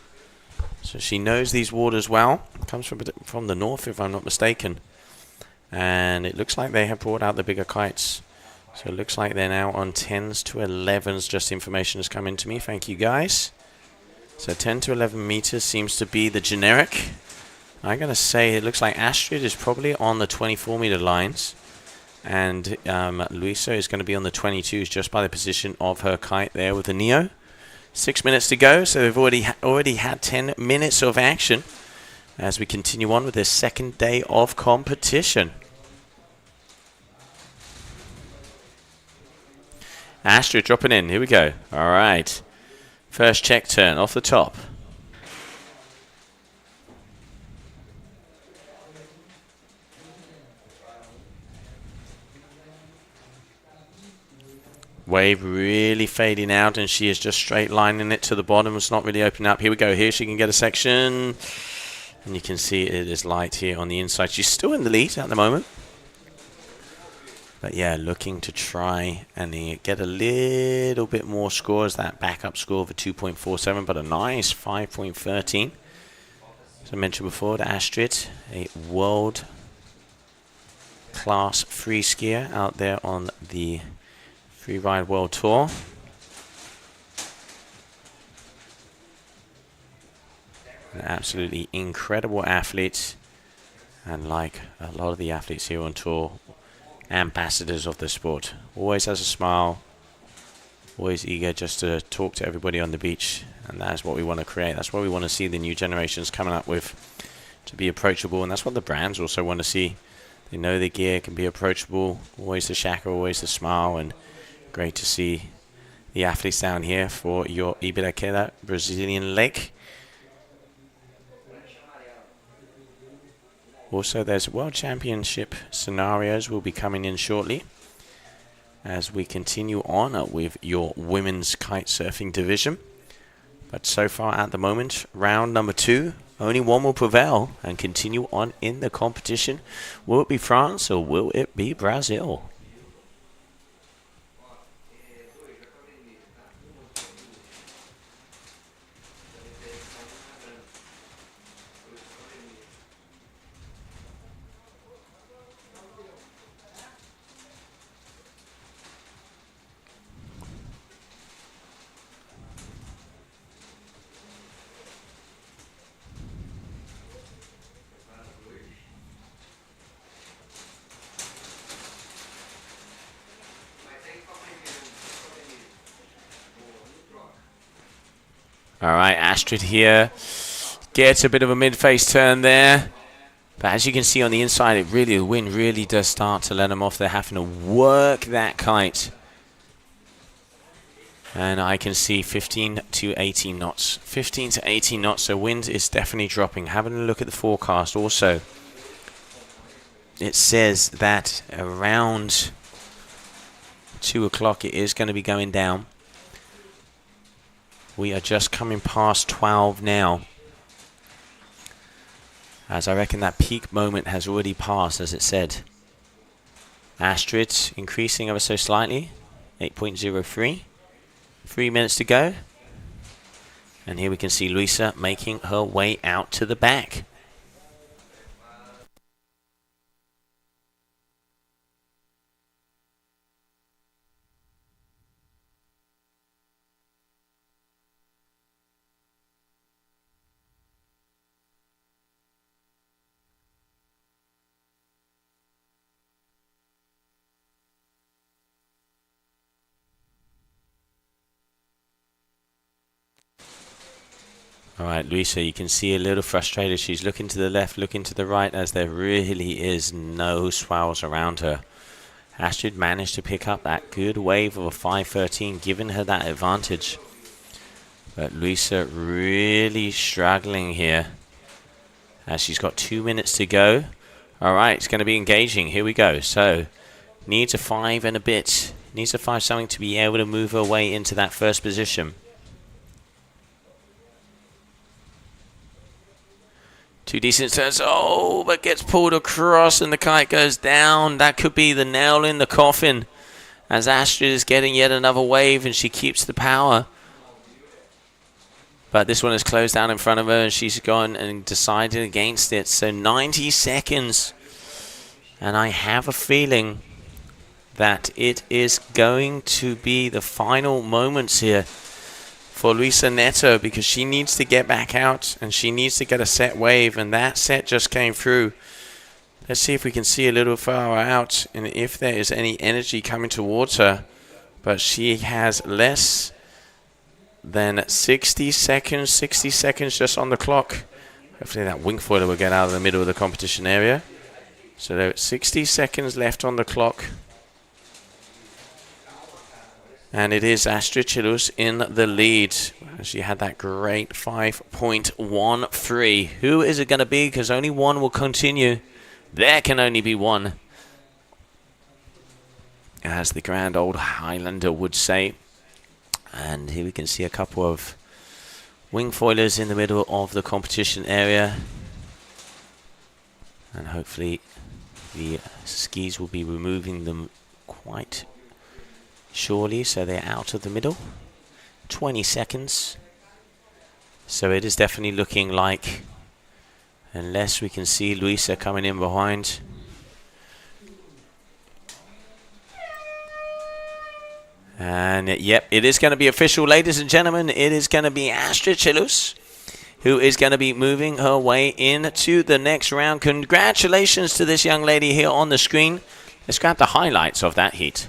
So she knows these waters well. Comes from the north, if I'm not mistaken. And it looks like they have brought out the bigger kites. So it looks like they're now on 10s to 11s. Just information has come in to me. Thank you, guys. So 10 to 11 meters seems to be the generic. I'm going to say it looks like Astrid is probably on the 24-meter lines. And Luisa is going to be on the 22s just by the position of her kite there with the Neo. 6 minutes to go, so they've already had 10 minutes of action as we continue on with this second day of competition. Astrid dropping in. Here we go. All right. First check turn off the top. Wave really fading out, and she is just straight lining it to the bottom. It's not really opening up. Here we go. Here she can get a section. And you can see it is light here on the inside. She's still in the lead at the moment. But yeah, looking to try and get a little bit more scores. That backup score of a 2.47, but a nice 5.13. As I mentioned before, to Astrid, a world class free skier out there on the Freeride World Tour. An absolutely incredible athlete, and like a lot of the athletes here on tour, ambassadors of the sport. Always has a smile, always eager just to talk to everybody on the beach, and that's what we want to create. That's what we want to see the new generations coming up with, to be approachable, and that's what the brands also want to see. They know the gear can be approachable, always the shaka, always the smile, and great to see the athletes down here for your Ibiraquera Brazilian lake. Also, there's World Championship scenarios will be coming in shortly as we continue on with your women's kite surfing division. But so far at the moment, round number 2, only one will prevail and continue on in the competition. Will it be France or will it be Brazil? All right, Astrid here gets a bit of a mid-face turn there. But as you can see on the inside, the wind really does start to let them off. They're having to work that kite. And I can see 15 to 18 knots. 15 to 18 knots, so wind is definitely dropping. Having a look at the forecast also, it says that around 2 o'clock it is going to be going down. We are just coming past 12 now, as I reckon that peak moment has already passed, as it said. Astrid increasing ever so slightly, 8.03. 3 minutes to go. And here we can see Luisa making her way out to the back. All right, Luisa, you can see a little frustrated. She's looking to the left, looking to the right, as there really is no swells around her. Astrid managed to pick up that good wave of a 5.13, giving her that advantage. But Luisa really struggling here, as she's got 2 minutes to go. All right, it's going to be engaging. Here we go. So, needs a 5 and a bit. Needs a 5 something to be able to move her way into that first position. 2 decent turns. Oh, but gets pulled across and the kite goes down. That could be the nail in the coffin, as Astrid is getting yet another wave and she keeps the power. But this one is closed down in front of her and she's gone and decided against it. So 90 seconds. And I have a feeling that it is going to be the final moments here for Luisa Neto, because she needs to get back out and she needs to get a set wave, and that set just came through. Let's see if we can see a little far out and if there is any energy coming towards her. But she has less than 60 seconds just on the clock. Hopefully that wing foiler will get out of the middle of the competition area. So there are 60 seconds left on the clock. And it is Astrid Chilus in the lead. She had that great 5.13. Who is it going to be? Because only one will continue. There can only be one, as the grand old Highlander would say. And here we can see a couple of wing foilers in the middle of the competition area. And hopefully the skis will be removing them quite surely, so they're out of the middle. 20 seconds. So it is definitely looking like, unless we can see Luisa coming in behind. And yep, it is going to be official, ladies and gentlemen. It is going to be Astrid Chilus who is going to be moving her way into the next round. Congratulations to this young lady here on the screen. Let's grab the highlights of that heat.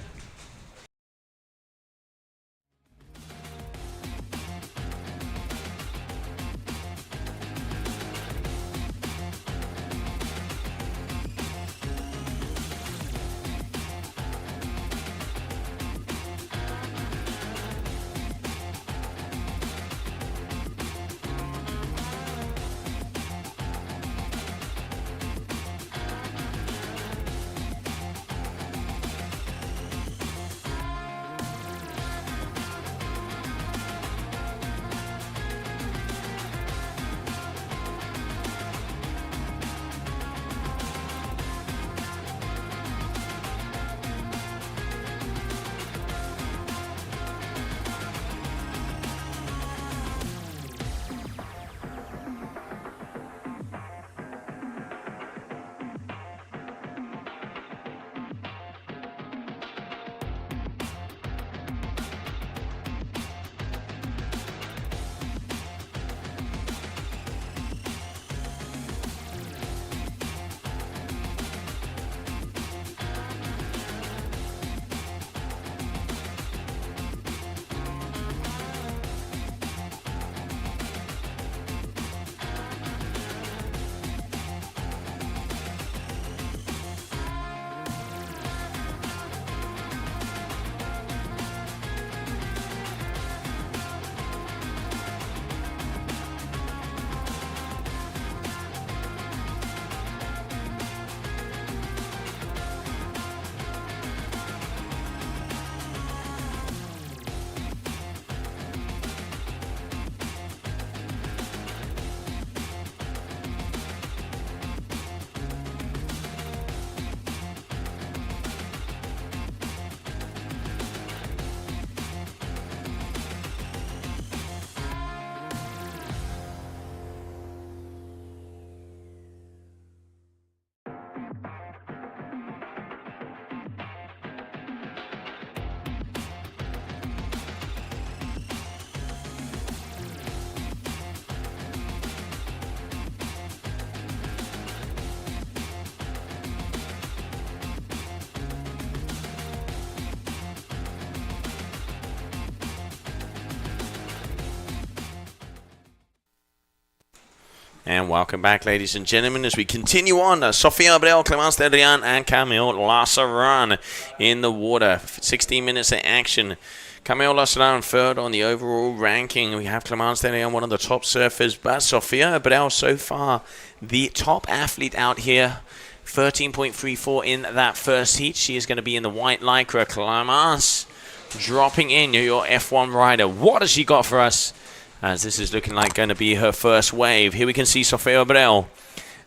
And welcome back, ladies and gentlemen, as we continue on. Sofia Abreu, Clemence Adrian, and Camille Lassaran in the water. 16 minutes of action. Camille Lassaran third on the overall ranking. We have Clemence Adrian, one of the top surfers, but Sofia Abreu so far the top athlete out here. 13.34 in that first heat. She is going to be in the white lycra. Clemence dropping in, your F1 rider. What has she got for us? As this is looking like going to be her first wave. Here we can see Sofia Abreu.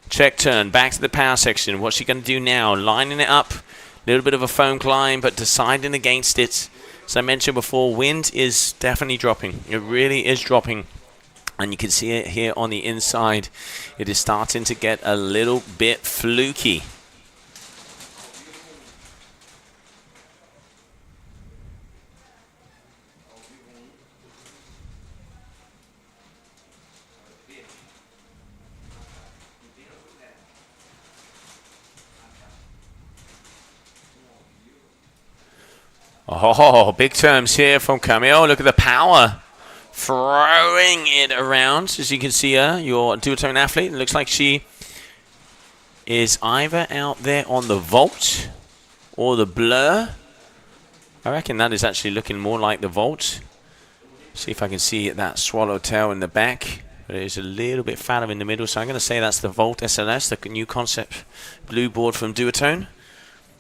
Check turn, back to the power section. What's she going to do now? Lining it up. A little bit of a foam climb, but deciding against it. As I mentioned before, wind is definitely dropping. It really is dropping. And you can see it here on the inside. It is starting to get a little bit fluky. Oh, big terms here from Camille. Look at the power. Throwing it around. As you can see her, your duotone athlete. It looks like she is either out there on the vault or the blur. I reckon that is actually looking more like the vault. See if I can see that swallowtail in the back. But it is a little bit fatter in the middle, so I'm going to say that's the Vault SLS, the new concept blue board from Duotone.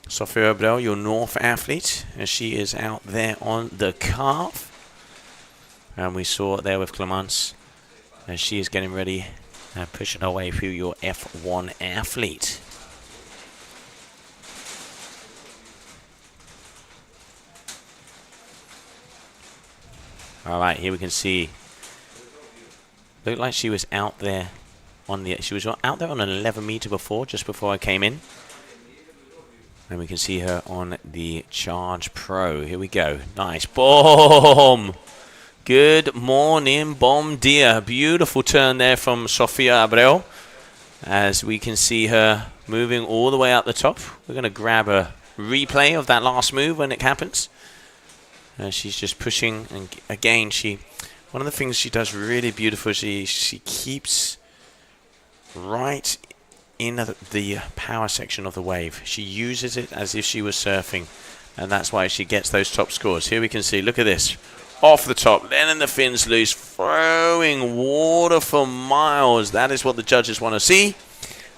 Sofia Abreu, your North athlete, and she is out there on the carve. And we saw it there with Clemence, and she is getting ready and pushing her way through your F1 athlete. All right, here we can see. Looked like she was out there on the. She was out there on an 11 meter before, just before I came in. And we can see her on the Charge Pro. Here we go. Nice. Boom! Good morning, Bom Dia. Beautiful turn there from Sofia Abreu. As we can see her moving all the way up the top. We're going to grab a replay of that last move when it happens. She's just pushing. And again, one of the things she does really beautiful is she keeps right in the power section of the wave. She uses it as if she was surfing, and that's why she gets those top scores. Here we can see, look at this. Off the top, letting the fins loose, throwing water for miles. That is what the judges want to see,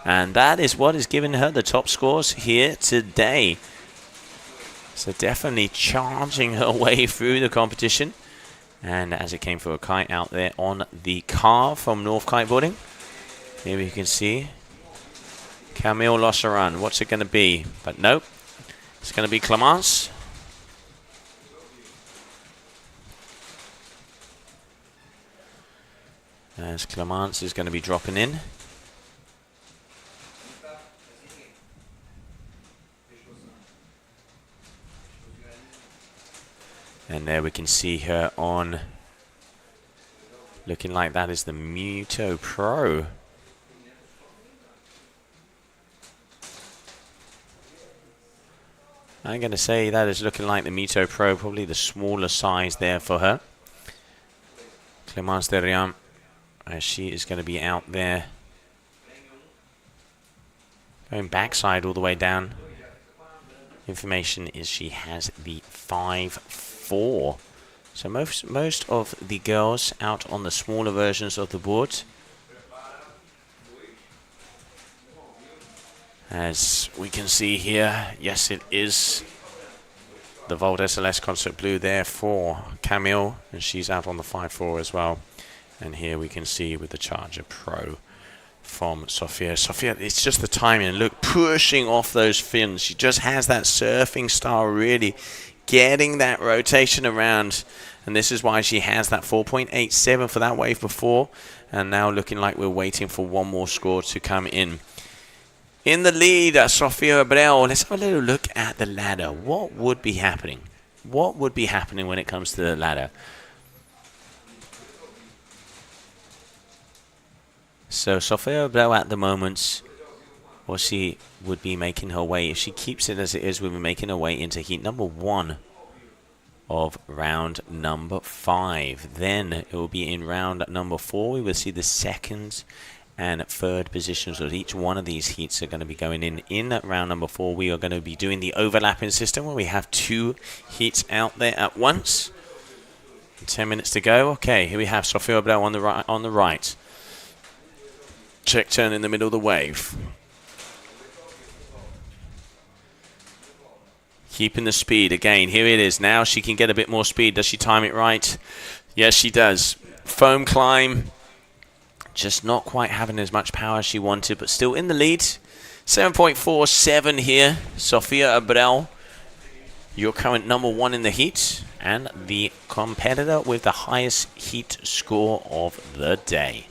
and that is what is giving her the top scores here today. So definitely charging her way through the competition. And as it came for a kite out there on the carve from North Kiteboarding. Here we can see Camille lost a run. What's it going to be? But nope. It's going to be Clemence. As Clemence is going to be dropping in. And there we can see her on, looking like that is the Muto Pro. I'm going to say that is looking like the Muto Pro, probably the smaller size there for her. Clemence Derian, as she is going to be out there. Going backside all the way down. Information is she has the 5.4. So most of the girls out on the smaller versions of the board. As we can see here, yes, it is the Vault SLS Concept Blue there for Camille, and she's out on the 5.4 as well. And here we can see with the Charger Pro from Sofia. Sofia, it's just the timing. Look, pushing off those fins. She just has that surfing style, really getting that rotation around. And this is why she has that 4.87 for that wave before. And now looking like we're waiting for one more score to come in. In the lead, Sofia Abreu. Let's have a little look at the ladder. What would be happening? What would be happening when it comes to the ladder? So Sofia Abreu at the moment, well, she would be making her way. If she keeps it as it is, we'll be making her way into heat number 1 of round number 5. Then it will be in round number 4. We will see the second and third positions of each one of these heats are going to be going in. In round number 4, we are going to be doing the overlapping system where we have 2 heats out there at once. 10 minutes to go. Okay, here we have Sofia Abreu on the right. Check turn in the middle of the wave. Keeping the speed. Again, here it is. Now she can get a bit more speed. Does she time it right? Yes, she does. Foam climb. Just not quite having as much power as she wanted, but still in the lead. 7.47 here. Sofia Abreu, your current number 1 in the heat, and the competitor with the highest heat score of the day.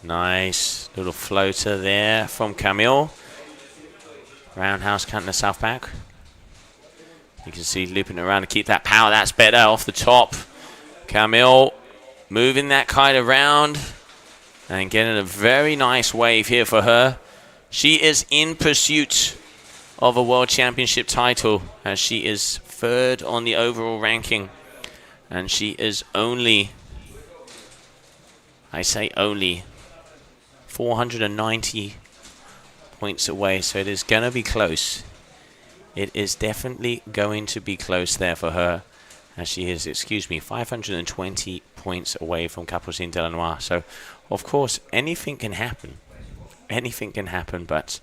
Nice little floater there from Camille. Roundhouse counting the south back. You can see looping around to keep that power. That's better off the top. Camille moving that kite around and getting a very nice wave here for her. She is in pursuit of a World Championship title as she is 3rd on the overall ranking. And she is only, I say only, 490 points away, so it is going to be close. It is definitely going to be close there for her, as she is, 520 points away from Capucine Delanois. So, of course, anything can happen. Anything can happen, but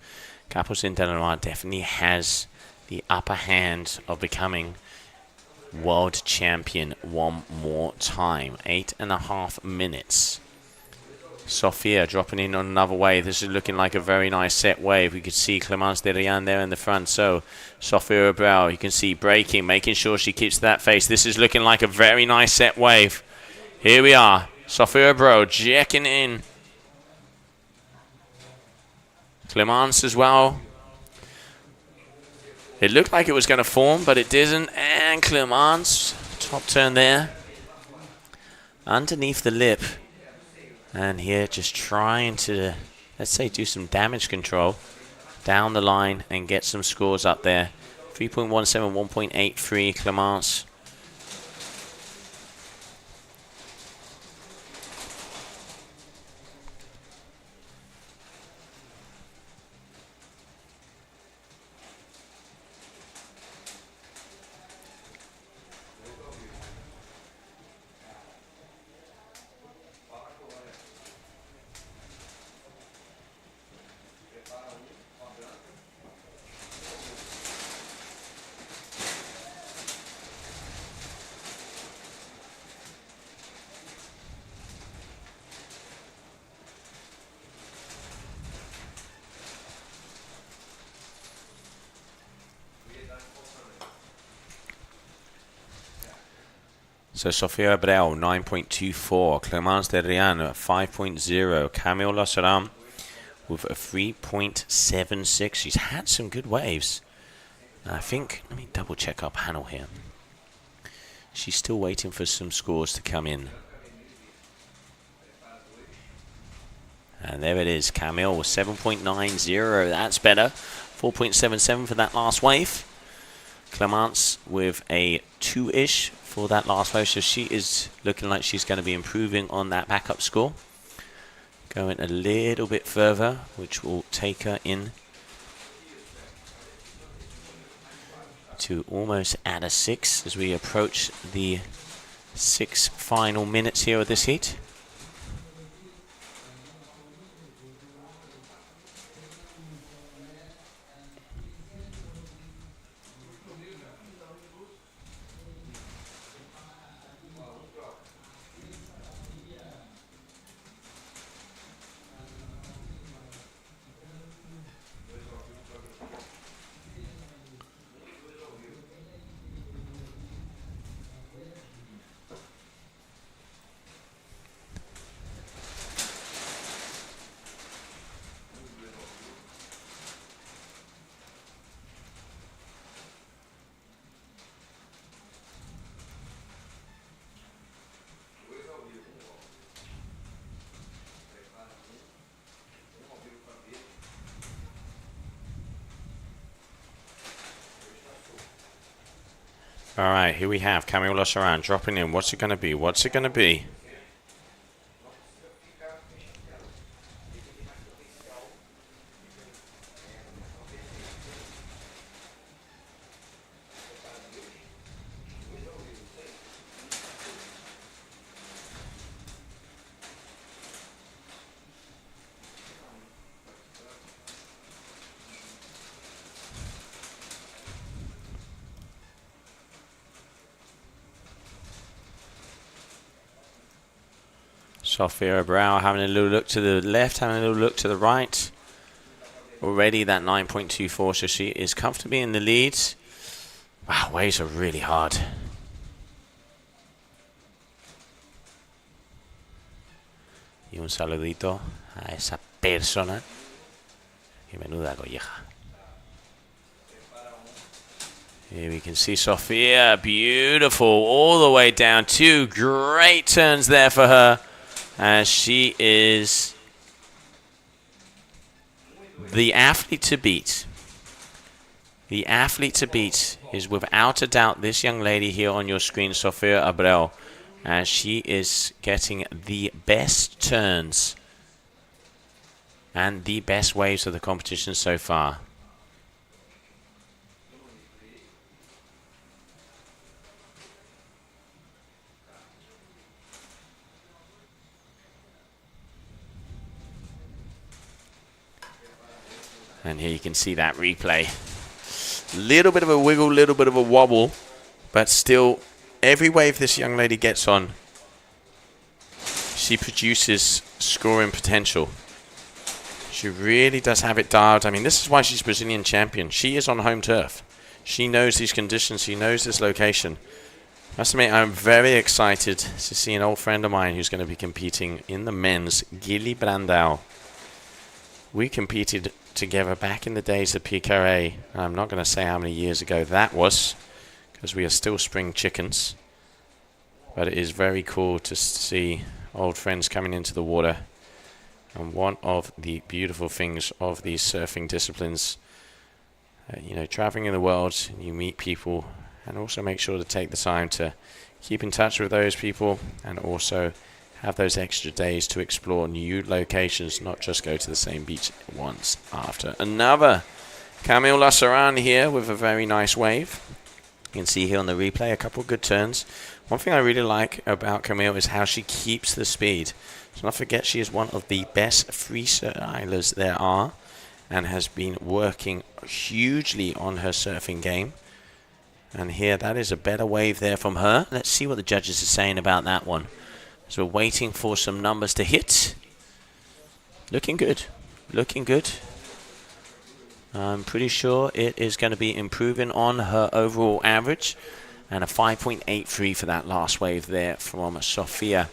Capucine Delanois definitely has the upper hand of becoming world champion one more time. 8.5 minutes. Sofia dropping in on another wave. This is looking like a very nice set wave. We could see Clemence Derian there in the front. So Sofia Abreu, you can see braking, making sure she keeps that face. This is looking like a very nice set wave. Here we are. Sofia Abreu checking in. Clemence as well. It looked like it was going to form, but it didn't. And Clemence, top turn there. Underneath the lip. And here just trying to, let's say, do some damage control down the line and get some scores up there. 3.17, 1.83 Clemence. So Sofia Abreu, 9.24. Clemence Derian, 5.0. Camille Lassaram with a 3.76. She's had some good waves. I think, let me double check our panel here. She's still waiting for some scores to come in. And there it is. Camille with 7.90. That's better. 4.77 for that last wave. Clemence with a 2-ish for that last wave, so she is looking like she's going to be improving on that backup score. Going a little bit further, which will take her in to almost at a 6 as we approach the 6 final minutes here of this heat. All right, here we have Camille Lassaran dropping in. What's it going to be? What's it going to be? Sofia Abreu having a little look to the left, having a little look to the right. Already that 9.24, so she is comfortably in the lead. Wow, waves are really hard. Y un saludito a esa persona. Y menuda colleja. Here we can see Sofia, beautiful, all the way down. 2 great turns there for her. As she is the athlete to beat. The athlete to beat is without a doubt this young lady here on your screen, Sofia Abreu. As she is getting the best turns and the best waves of the competition so far. And here you can see that replay. Little bit of a wiggle, little bit of a wobble, but still, every wave this young lady gets on, she produces scoring potential. She really does have it dialed. I mean, this is why she's Brazilian champion. She is on home turf. She knows these conditions. She knows this location. I must admit, I'm very excited to see an old friend of mine who's going to be competing in the men's Guilherme Brandão. We competed together back in the days of GKA. I'm not going to say how many years ago that was, because we are still spring chickens. But it is very cool to see old friends coming into the water. And one of the beautiful things of these surfing disciplines, you know, traveling in the world, you meet people, and also make sure to take the time to keep in touch with those people, and also have those extra days to explore new locations, not just go to the same beach once after another. Camille Lassaran here with a very nice wave. You can see here on the replay a couple of good turns. One thing I really like about Camille is how she keeps the speed. So not forget, she is one of the best freestylers there are, and has been working hugely on her surfing game. And here, that is a better wave there from her. Let's see what the judges are saying about that one. So we're waiting for some numbers to hit. Looking good. Looking good. I'm pretty sure it is going to be improving on her overall average. And a 5.83 for that last wave there from Sofia.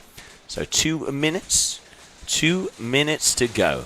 So 2 minutes. 2 minutes to go.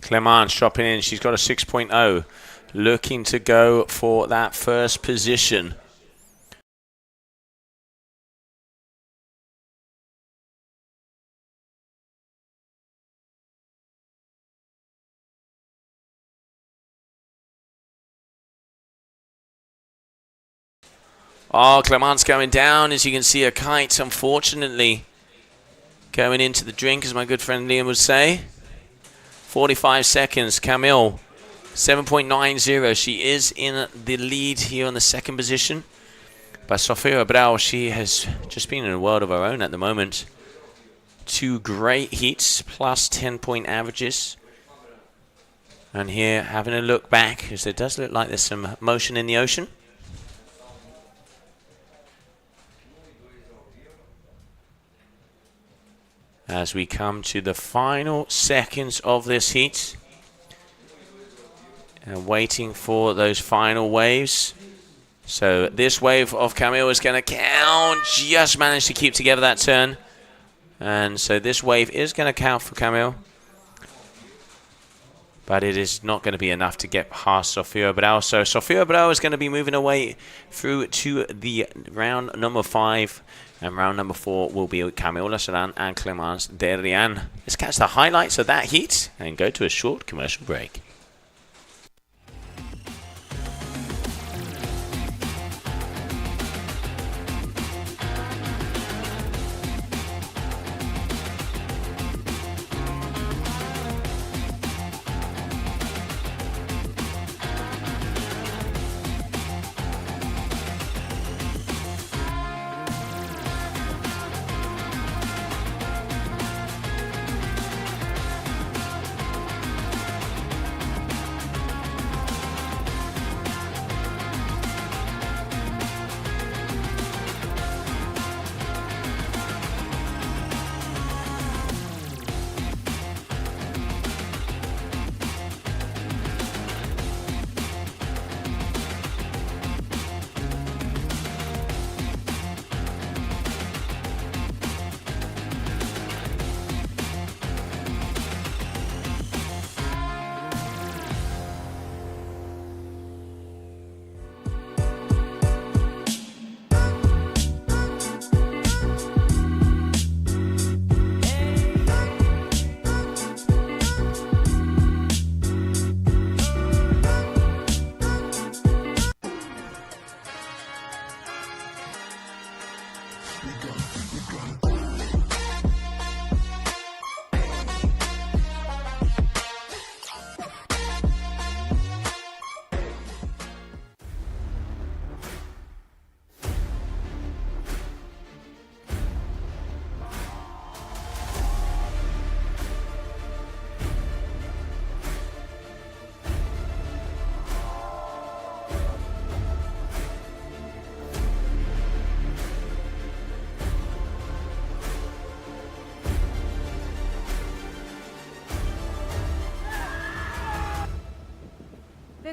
Clemence dropping in. She's got a 6.0. Looking to go for that first position. Oh, Clemence going down. As you can see, a kite, unfortunately, going into the drink, as my good friend Liam would say. 45 seconds. Camille, 7.90. She is in the lead here on the second position. But Sofia Abreu, she has just been in a world of her own at the moment. 2 great heats, plus 10-point averages. And here, having a look back, as it does look like there's some motion in the ocean. As we come to the final seconds of this heat. And waiting for those final waves. So this wave of Camille is going to count. Just managed to keep together that turn. And so this wave is going to count for Camille. But it is not going to be enough to get past Sofia Abreu. So Sofia Abreu is going to be moving away through to the round number 5. And round number 4 will be Camille Lassaran and Clemence Derian. Let's catch the highlights of that heat and go to a short commercial break.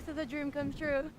This is a dream come true.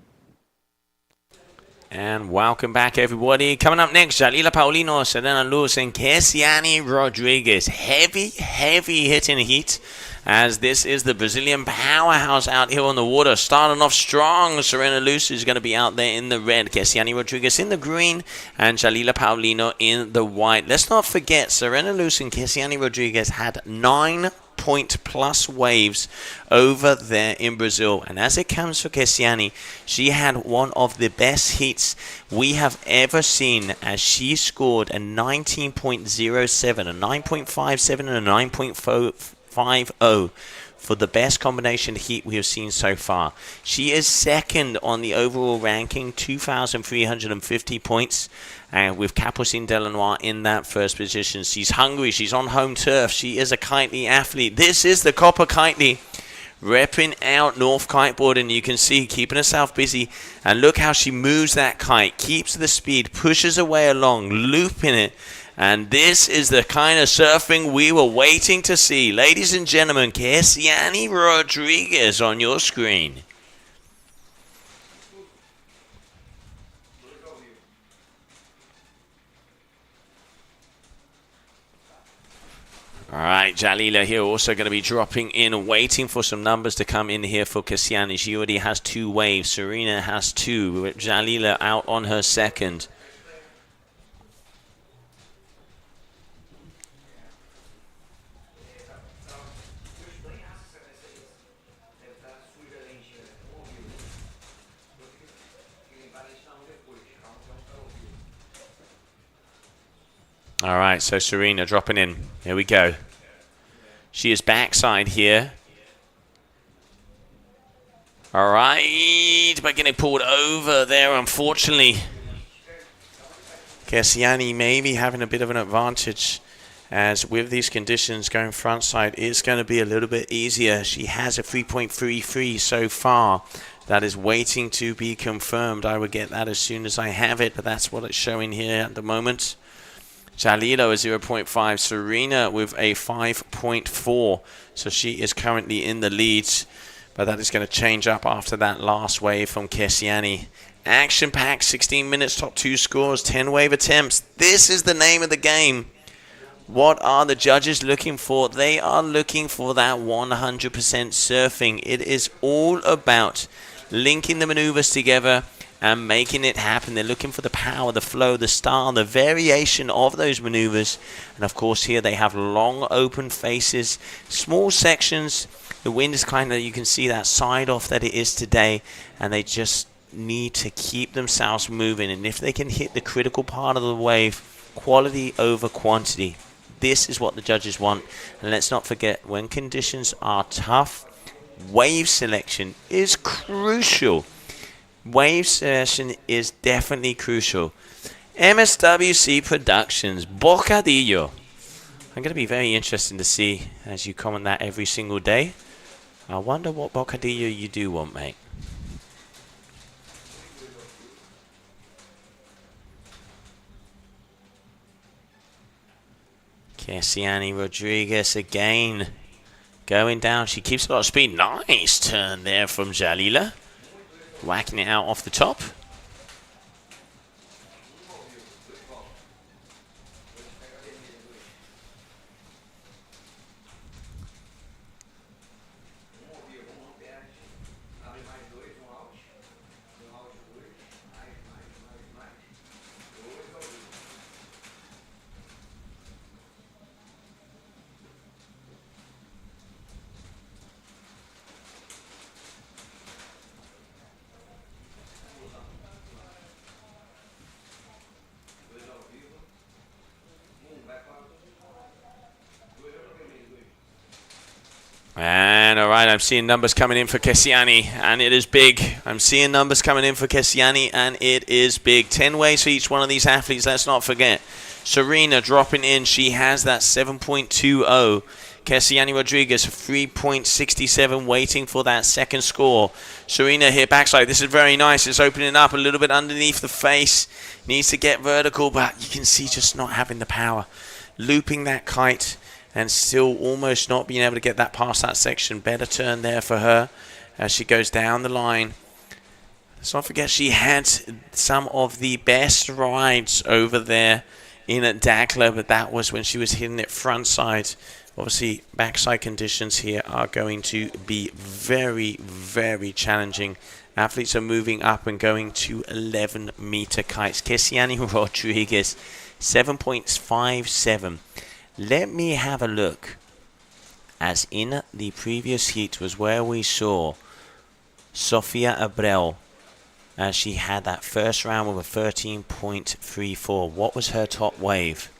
And welcome back, everybody. Coming up next, Jalila Paulino, Serena Luz, and Kessiani Rodriguez. Heavy hitting heat, as this is the Brazilian powerhouse out here on the water. Starting off strong, Serena Luz is going to be out there in the red. Kessiani Rodriguez in the green, and Jalila Paulino in the white. Let's not forget, Serena Luz and Kessiani Rodriguez had 9-point-plus waves over there in Brazil. And as it comes for Kessiani, she had one of the best heats we have ever seen, as she scored a 19.07, a 9.57, and a 9.50 for the best combination heat we have seen so far. She is second on the overall ranking, 2,350 points, and with Capucine Delanois in that first position. She's hungry. She's on home turf. She is a Kitley athlete. This is the Copa Kitley, repping out North Kiteboarding. You can see, keeping herself busy. And look how she moves that kite, keeps the speed, pushes her way along, looping it. And this is the kind of surfing we were waiting to see. Ladies and gentlemen, Kessiani Rodriguez on your screen. All right, Jalila here also going to be dropping in, waiting for some numbers to come in here for Kessiani. She already has 2 waves. Serena has 2, with Jalila out on her second. All right, so Serena dropping in. Here we go. She is backside here. All right, but getting pulled over there, unfortunately. Kessiani maybe having a bit of an advantage, as with these conditions, going front side is going to be a little bit easier. She has a 3.33 so far. That is waiting to be confirmed. I will get that as soon as I have it, but that's what it's showing here at the moment. Jalila a 0.5, Serena with a 5.4, so she is currently in the leads, but that is going to change up after that last wave from Kessiani. Action-packed, 16 minutes, top 2 scores, 10 wave attempts. This is the name of the game. What are the judges looking for? They are looking for that 100% surfing. It is all about linking the maneuvers together and making it happen. They're looking for the power, the flow, the style, the variation of those maneuvers. And of course here they have long open faces, small sections. The wind is kind of, you can see that side off that it is today, and they just need to keep themselves moving. And if they can hit the critical part of the wave, quality over quantity, this is what the judges want. And let's not forget, when conditions are tough, wave selection is crucial. Wave selection is definitely crucial. MSWC Productions, Bocadillo. I'm going to be very interested to see, as you comment that every single day. I wonder what bocadillo you do want, mate. Kessiani Rodriguez again. Going down. She keeps a lot of speed. Nice turn there from Jalila. Whacking it out off the top. And all right, I'm seeing numbers coming in for Kessiani, and it is big. I'm seeing numbers coming in for Kessiani, and it is big. 10 waves for each one of these athletes, let's not forget. Serena dropping in, she has that 7.20. Kessiani Rodriguez, 3.67, waiting for that second score. Serena here backside. This is very nice. It's opening up a little bit underneath the face. Needs to get vertical, but you can see just not having the power. Looping that kite and still almost not being able to get that past that section. Better turn there for her. as she goes down the line. Let's not forget she had some of the best rides over there in Dakla, but that was when she was hitting it front side. Obviously, backside conditions here are going to be very, very challenging. Athletes are moving up and going to 11-meter kites. Kesiani Rodriguez, 7.57. Let me have a look. As in the previous heat was where we saw Sofia Abreu, as she had that first round with a 13.34. What was her top wave?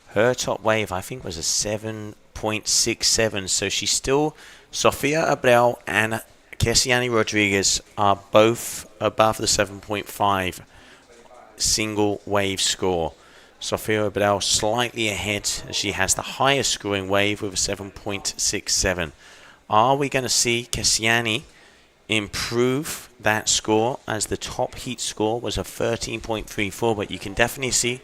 Her top wave, I think, was a 7.67. So she's still, Sofia Abreu and Kesiani Rodriguez are both above the 7.5 single wave score. Sofia Abreu slightly ahead, as she has the highest scoring wave with a 7.67. Are we going to see Kesiani improve that score, as the top heat score was a 13.34? But you can definitely see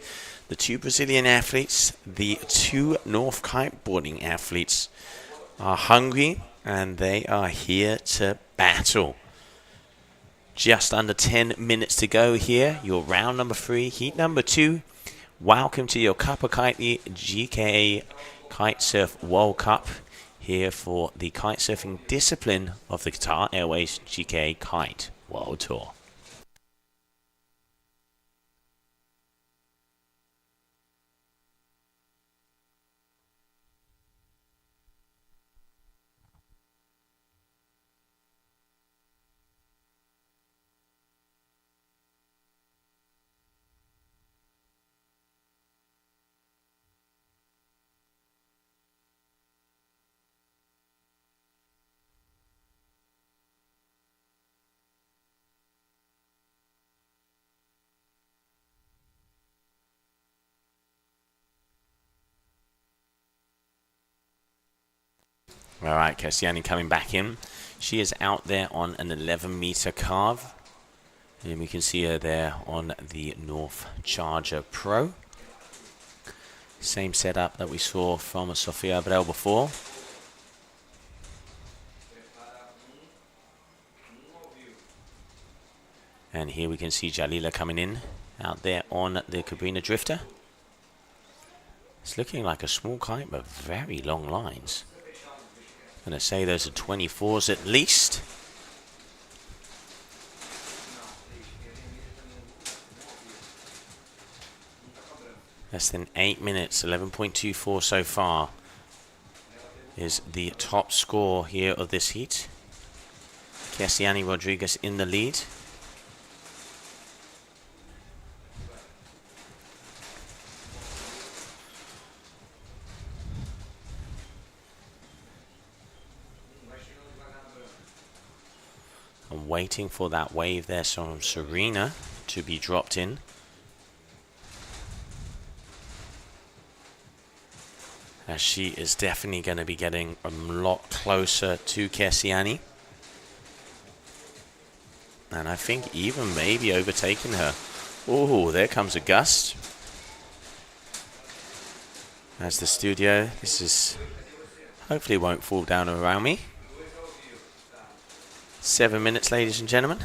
the two Brazilian athletes, the two North kiteboarding athletes, are hungry and they are here to battle. Just under 10 minutes to go here. Your round number 3, heat number 2. Welcome to your Copa Kitley GKA Kite-Surf World Cup here for the kitesurfing discipline of the Qatar Airways GKA Kite World Tour. All right, Kesiani coming back in. She is out there on an 11-meter carve. And we can see her there on the North Charger Pro. Same setup that we saw from Sofia Abreu before. And here we can see Jalila coming in out there on the Cabrina Drifter. It's looking like a small kite, but very long lines. I'm going to say those are 24s at least. Less than 8 minutes, 11.24 so far is the top score here of this heat. Kesiani Rodriguez in the lead. I'm waiting for that wave there from Serena to be dropped in. As she is definitely going to be getting a lot closer to Kesiani. And I think even maybe overtaking her. Oh, there comes a gust. As the studio, this is hopefully won't fall down around me. 7 minutes, ladies and gentlemen.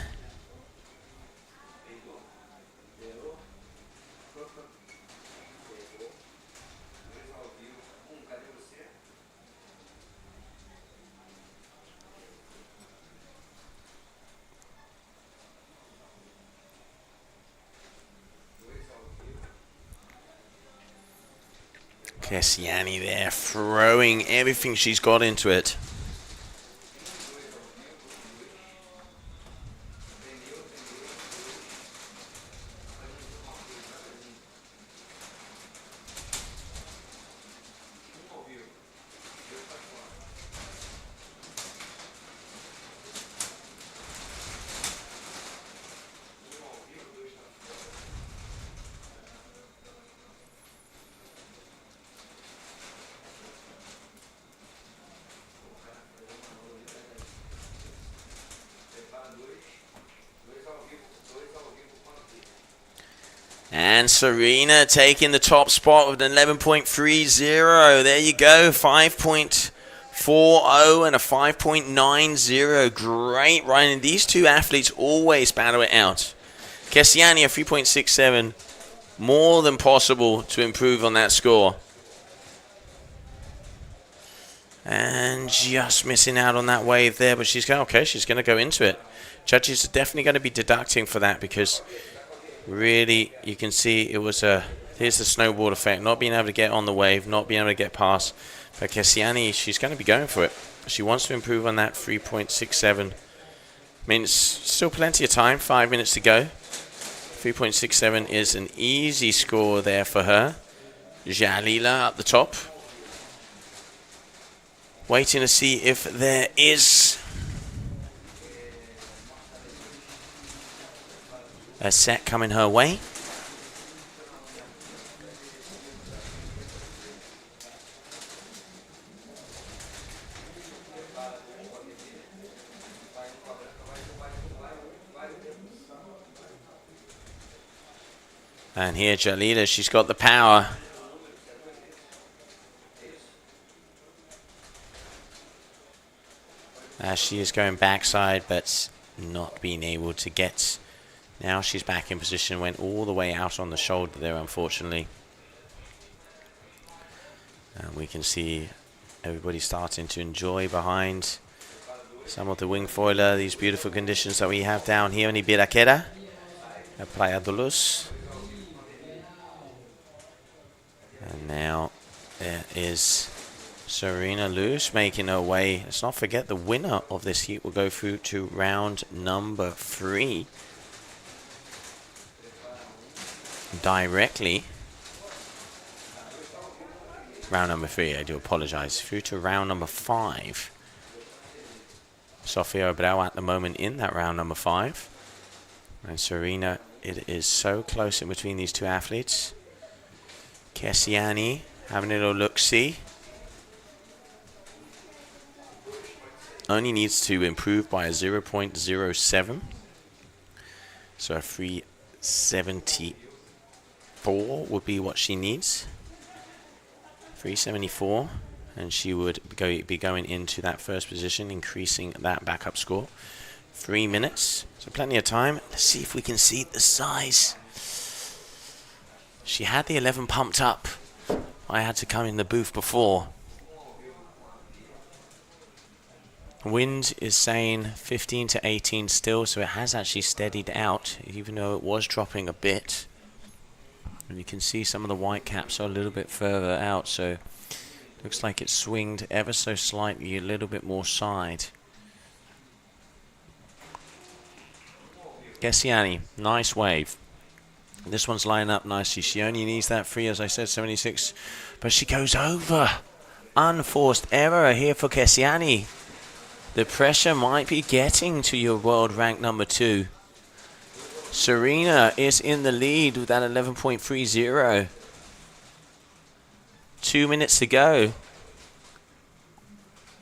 Kesiani there, throwing everything she's got into it. And Serena taking the top spot with an 11.30. There you go, 5.5 4.0 and a 5.90. Great running. These two athletes always battle it out. Kessiani a 3.67. More than possible to improve on that score. And just missing out on that wave there, but she's going to go into it. Judges are definitely going to be deducting for that because really you can see it was here's the snowboard effect, not being able to get on the wave, not being able to get past. But Kessiani, she's going to be going for it. She wants to improve on that 3.67. I mean, it's still plenty of time, 5 minutes to go. 3.67 is an easy score there for her. Jalila up the top. Waiting to see if there is a set coming her way. And here Jalila, she's got the power. As she is going backside, but not being able to get. Now she's back in position, went all the way out on the shoulder there, unfortunately. And we can see everybody starting to enjoy behind some of the wing foiler, these beautiful conditions that we have down here in Ibiraquera, at Playa de Luz. And now there is Serena Luz making her way. Let's not forget the winner of this heat will go through to round number 3 directly. Round number 3, I do apologize. Through to round number 5. Sofia Abreu at the moment in that round number 5. And Serena, it is so close in between these two athletes. Kessiani having a little look-see. Only needs to improve by a 0.07. So a 374 would be what she needs. 374. And she would be going into that first position, increasing that backup score. 3 minutes. So plenty of time. Let's see if we can see the size. She had the 11 pumped up. I had to come in the booth before. Wind is saying 15 to 18 still, so it has actually steadied out, even though it was dropping a bit. And you can see some of the white caps are a little bit further out, so looks like it swinged ever so slightly, a little bit more side. Kessiani, nice wave. This one's lining up nicely. She only needs that 3, as I said, 76. But she goes over. Unforced error here for Kessiani. The pressure might be getting to your world rank number 2. Serena is in the lead with that 11.30. 2 minutes to go.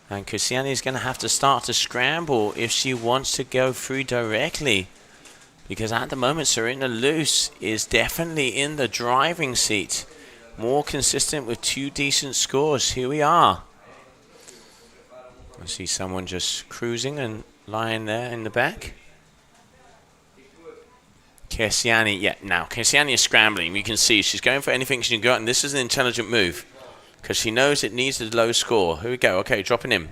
And Kessiani is going to have to start to scramble if she wants to go through directly. Because at the moment, Serena Luz is definitely in the driving seat. More consistent with 2 decent scores. Here we are. I see someone just cruising and lying there in the back. Kessiani, yeah, now Kessiani is scrambling. We can see she's going for anything she can go, and this is an intelligent move. Because she knows it needs a low score. Here we go. Okay, dropping in.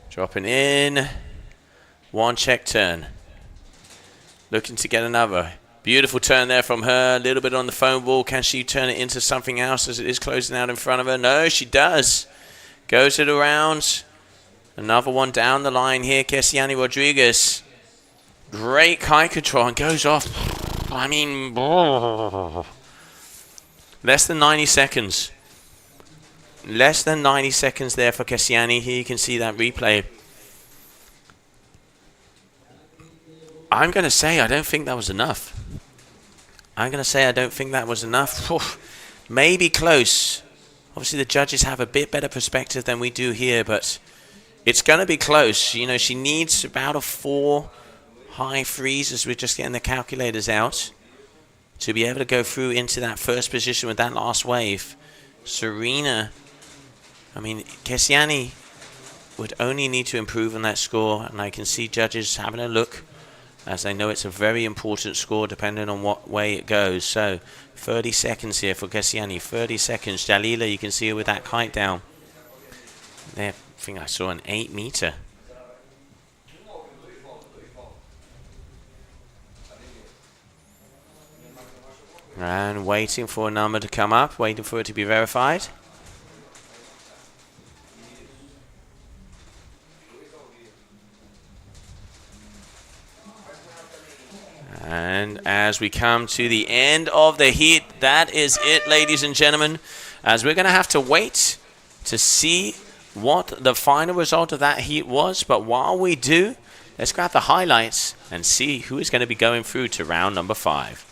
Dropping in. 1 check turn. Looking to get another. Beautiful turn there from her. A little bit on the foam ball. Can she turn it into something else as it is closing out in front of her? No, she does. Goes it around. Another one down the line here. Kessiani Rodriguez. Great kite control and goes off. I mean, less than 90 seconds. Less than 90 seconds there for Kessiani. Here you can see that replay. I'm going to say I don't think that was enough. I'm going to say I don't think that was enough. Maybe close. Obviously, the judges have a bit better perspective than we do here, but it's going to be close. You know, she needs about a 4 high 3s as we're just getting the calculators out to be able to go through into that first position with that last wave. Serena I mean, Kessiani would only need to improve on that score, and I can see judges having a look, as they know it's a very important score depending on what way it goes. So 30 seconds here for Kessiani, 30 seconds. Jalila, you can see her with that kite down. There, I think I saw an 8 meter. And waiting for a number to come up, waiting for it to be verified. And as we come to the end of the heat, that is it, ladies and gentlemen, as we're going to have to wait to see what the final result of that heat was. But while we do, let's grab the highlights and see who is going to be going through to round number 5.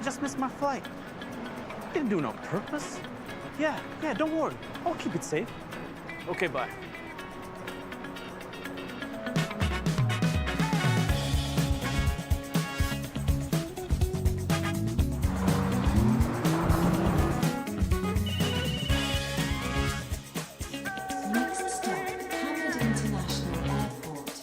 Just missed my flight. Didn't do it on purpose. Yeah, don't worry. I'll keep it safe. Okay, bye. Next stop, Hamad International Airport.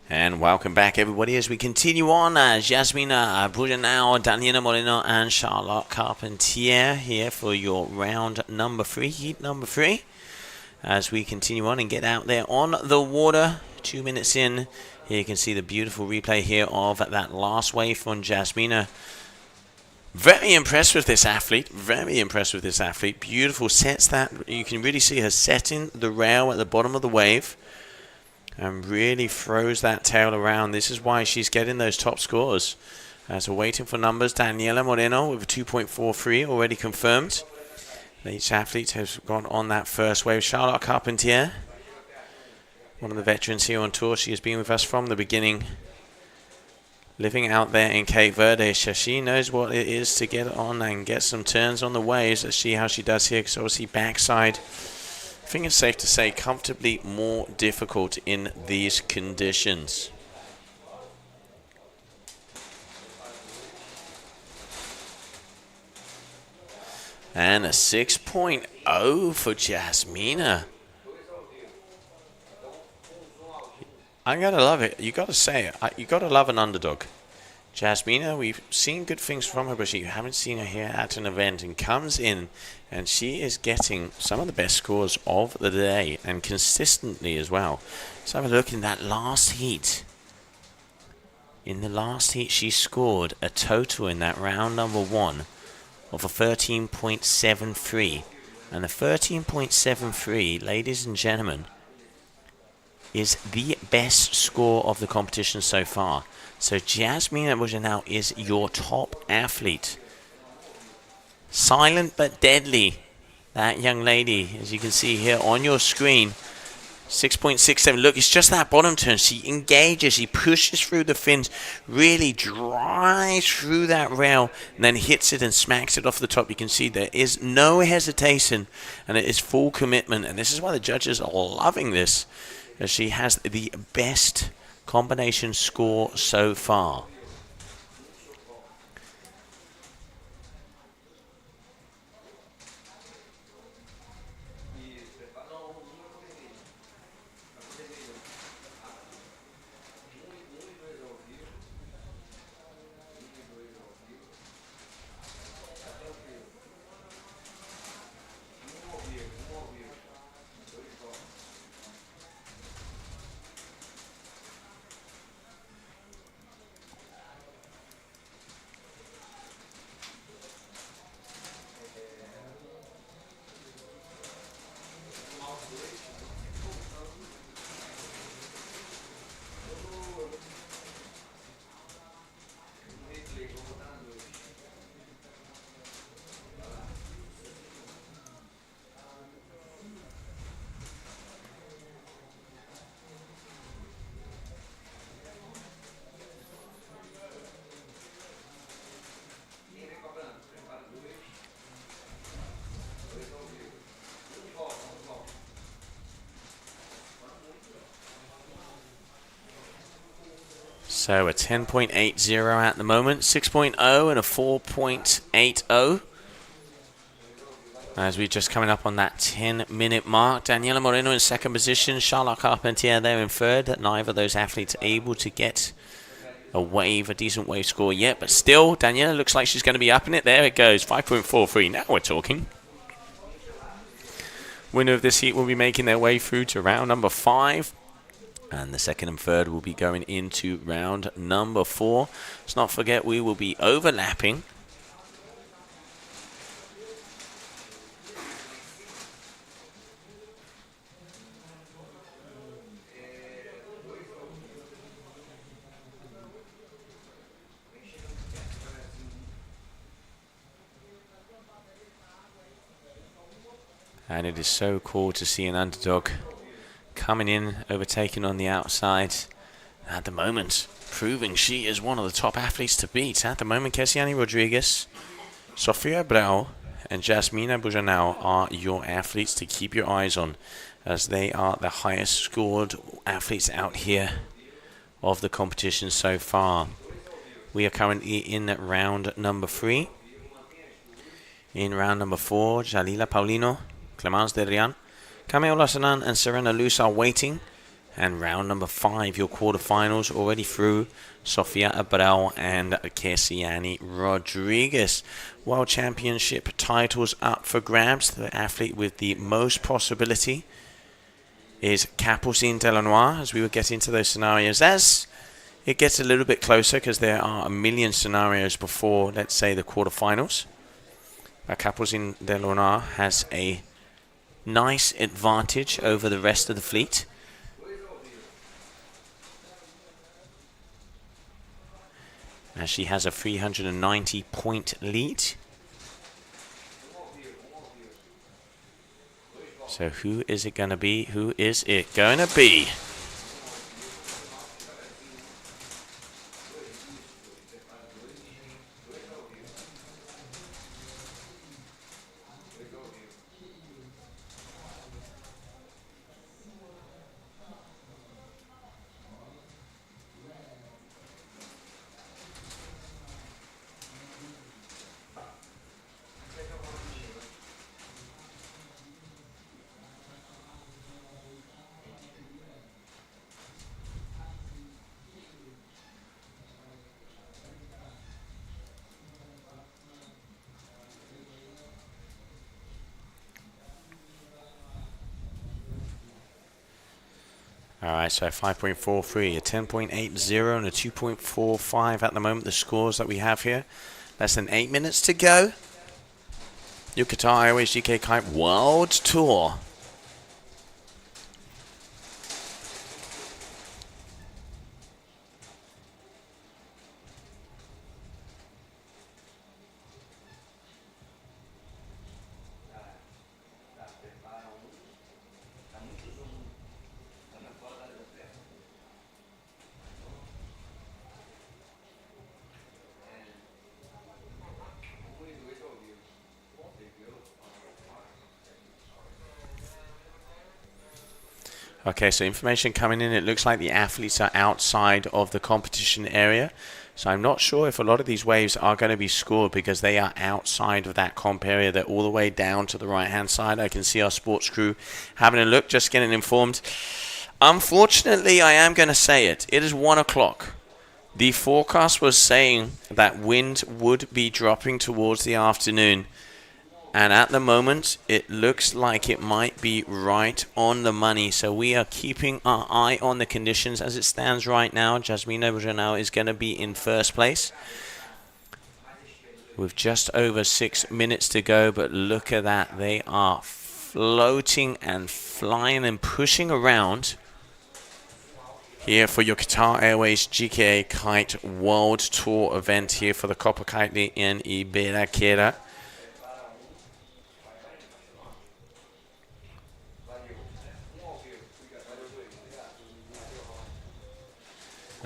And welcome back, everybody, as we continue on. Jasmina Brudenau, Daniela Molino, and Charlotte Carpentier here for your round number 3, heat number 3. As we continue on and get out there on the water, 2 minutes in. Here you can see the beautiful replay here of that last wave from Jasmina. Very impressed with this athlete. Very impressed with this athlete. Beautiful sets that. You can really see her setting the rail at the bottom of the wave. And really throws that tail around. This is why she's getting those top scores. As we're waiting for numbers, Daniela Moreno with a 2.43 already confirmed. Each athlete has gone on that first wave. Charlotte Carpentier, one of the veterans here on tour. She has been with us from the beginning, living out there in Cape Verde. So she knows what it is to get on and get some turns on the waves. Let's see how she does here, because obviously backside, I think it's safe to say, comfortably more difficult in these conditions. And a 6.0 for Jasmina. I gotta love it. You gotta say it. You gotta love an underdog. Jasmina, we've seen good things from her, but you haven't seen her here at an event, and comes in and she is getting some of the best scores of the day, and consistently as well. Let's have a look in that last heat. In the last heat, she scored a total in that round number 1 of a 13.73. And the 13.73, ladies and gentlemen, is the best score of the competition so far. So Jasmina Bujanau is your top athlete. Silent but deadly, that young lady, as you can see here on your screen. 6.67. Look, it's just that bottom turn. She engages, she pushes through the fins, really drives through that rail, and then hits it and smacks it off the top. You can see there is no hesitation, and it is full commitment. And this is why the judges are loving this, as she has the best combination score so far. So a 10.80 at the moment, 6.0 and a 4.80. As we're just coming up on that 10-minute mark. Daniela Moreno in second position, Charlotte Carpentier there in third. Neither of those athletes able to get a decent wave score yet, but still, Daniela looks like she's going to be up in it. There it goes, 5.43. Now we're talking. Winner of this heat will be making their way through to round number 5. And the second and third will be going into round number 4. Let's not forget we will be overlapping. And it is so cool to see an underdog coming in, overtaking on the outside. At the moment, proving she is one of the top athletes to beat. At the moment, Kesiani Rodriguez, Sofia Brau, and Jasmina Bujanau are your athletes to keep your eyes on, as they are the highest scored athletes out here of the competition so far. We are currently in round number 3. In round number 4, Jalila Paulino, Clemence Derrian, Camille Lassanan and Serena Luz are waiting. And round number 5, your quarterfinals already through. Sofia Abreu and Kesiani Rodriguez. World Championship titles up for grabs. The athlete with the most possibility is Capucine Delanois, as we will get into those scenarios as it gets a little bit closer, because there are a million scenarios before, let's say, the quarterfinals. Capucine Delanois has a nice advantage over the rest of the fleet. as she has a 390-point lead. So who is it going to be? Who is it going to be? Alright, so 5.43, a 10.80 and a 2.45 at the moment, the scores that we have here. Less than 8 minutes to go. Your Qatar Airways GK Kite World Tour. Okay, so information coming in. It looks like the athletes are outside of the competition area. So I'm not sure if a lot of these waves are going to be scored because they are outside of that comp area. They're all the way down to the right-hand side. I can see our sports crew having a look, just getting informed. Unfortunately, I am going to say it. It is 1 o'clock. The forecast was saying that wind would be dropping towards the afternoon. And at the moment, it looks like it might be right on the money. So we are keeping our eye on the conditions as it stands right now. Jasmina Bujano is going to be in first place with just over 6 minutes to go. But look at that. They are floating and flying and pushing around here for your Qatar Airways GKA Kite World Tour event here for the Copa Kitley in Ibiraquera.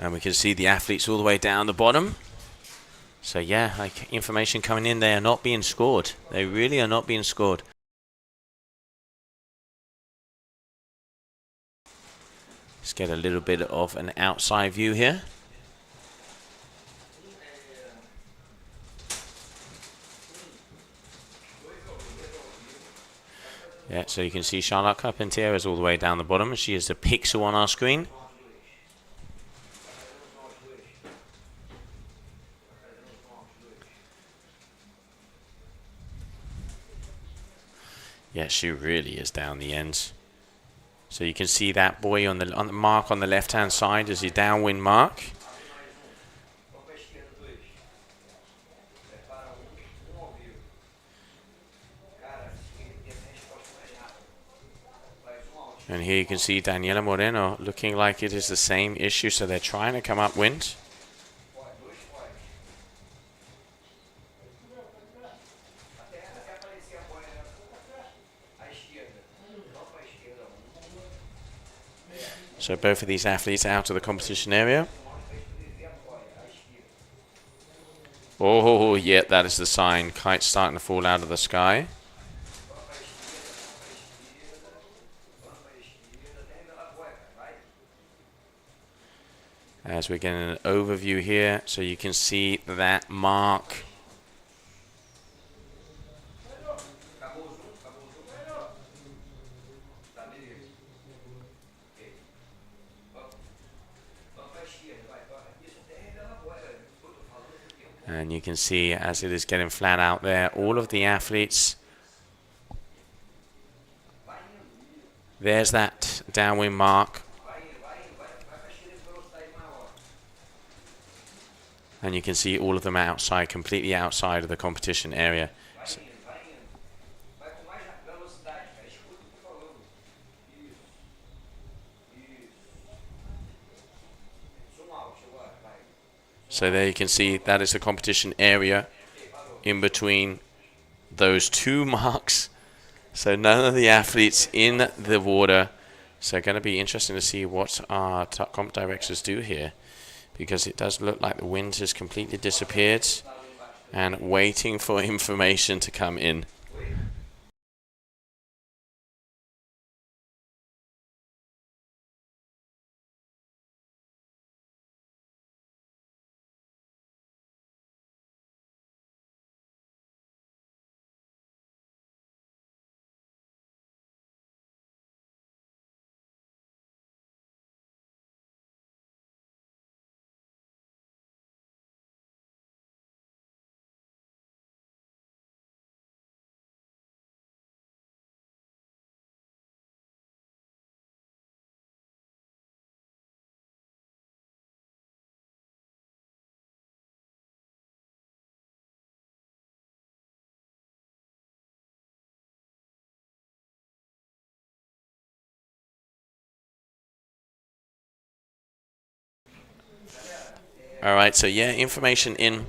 And we can see the athletes all the way down the bottom. So yeah, like information coming in, they are not being scored. They really are not being scored. Let's get a little bit of an outside view here. Yeah, so you can see Charlotte Carpentier is all the way down the bottom. She is the pixel on our screen. Yeah, she really is down the ends. So you can see that boy on the mark on the left-hand side is your downwind mark. And here you can see Daniela Moreno looking like it is the same issue. So they're trying to come upwind. So both of these athletes out of the competition area. Oh, yeah, that is the sign. Kite's starting to fall out of the sky. As we're getting an overview here, so you can see that mark. And you can see as it is getting flat out there, all of the athletes. There's that downwind mark. And you can see all of them outside, completely outside of the competition area. So So there you can see that is the competition area in between those two marks. So none of the athletes in the water. So going to be interesting to see what our comp directors do here, because it does look like the wind has completely disappeared and waiting for information to come in. All right, so yeah, information in.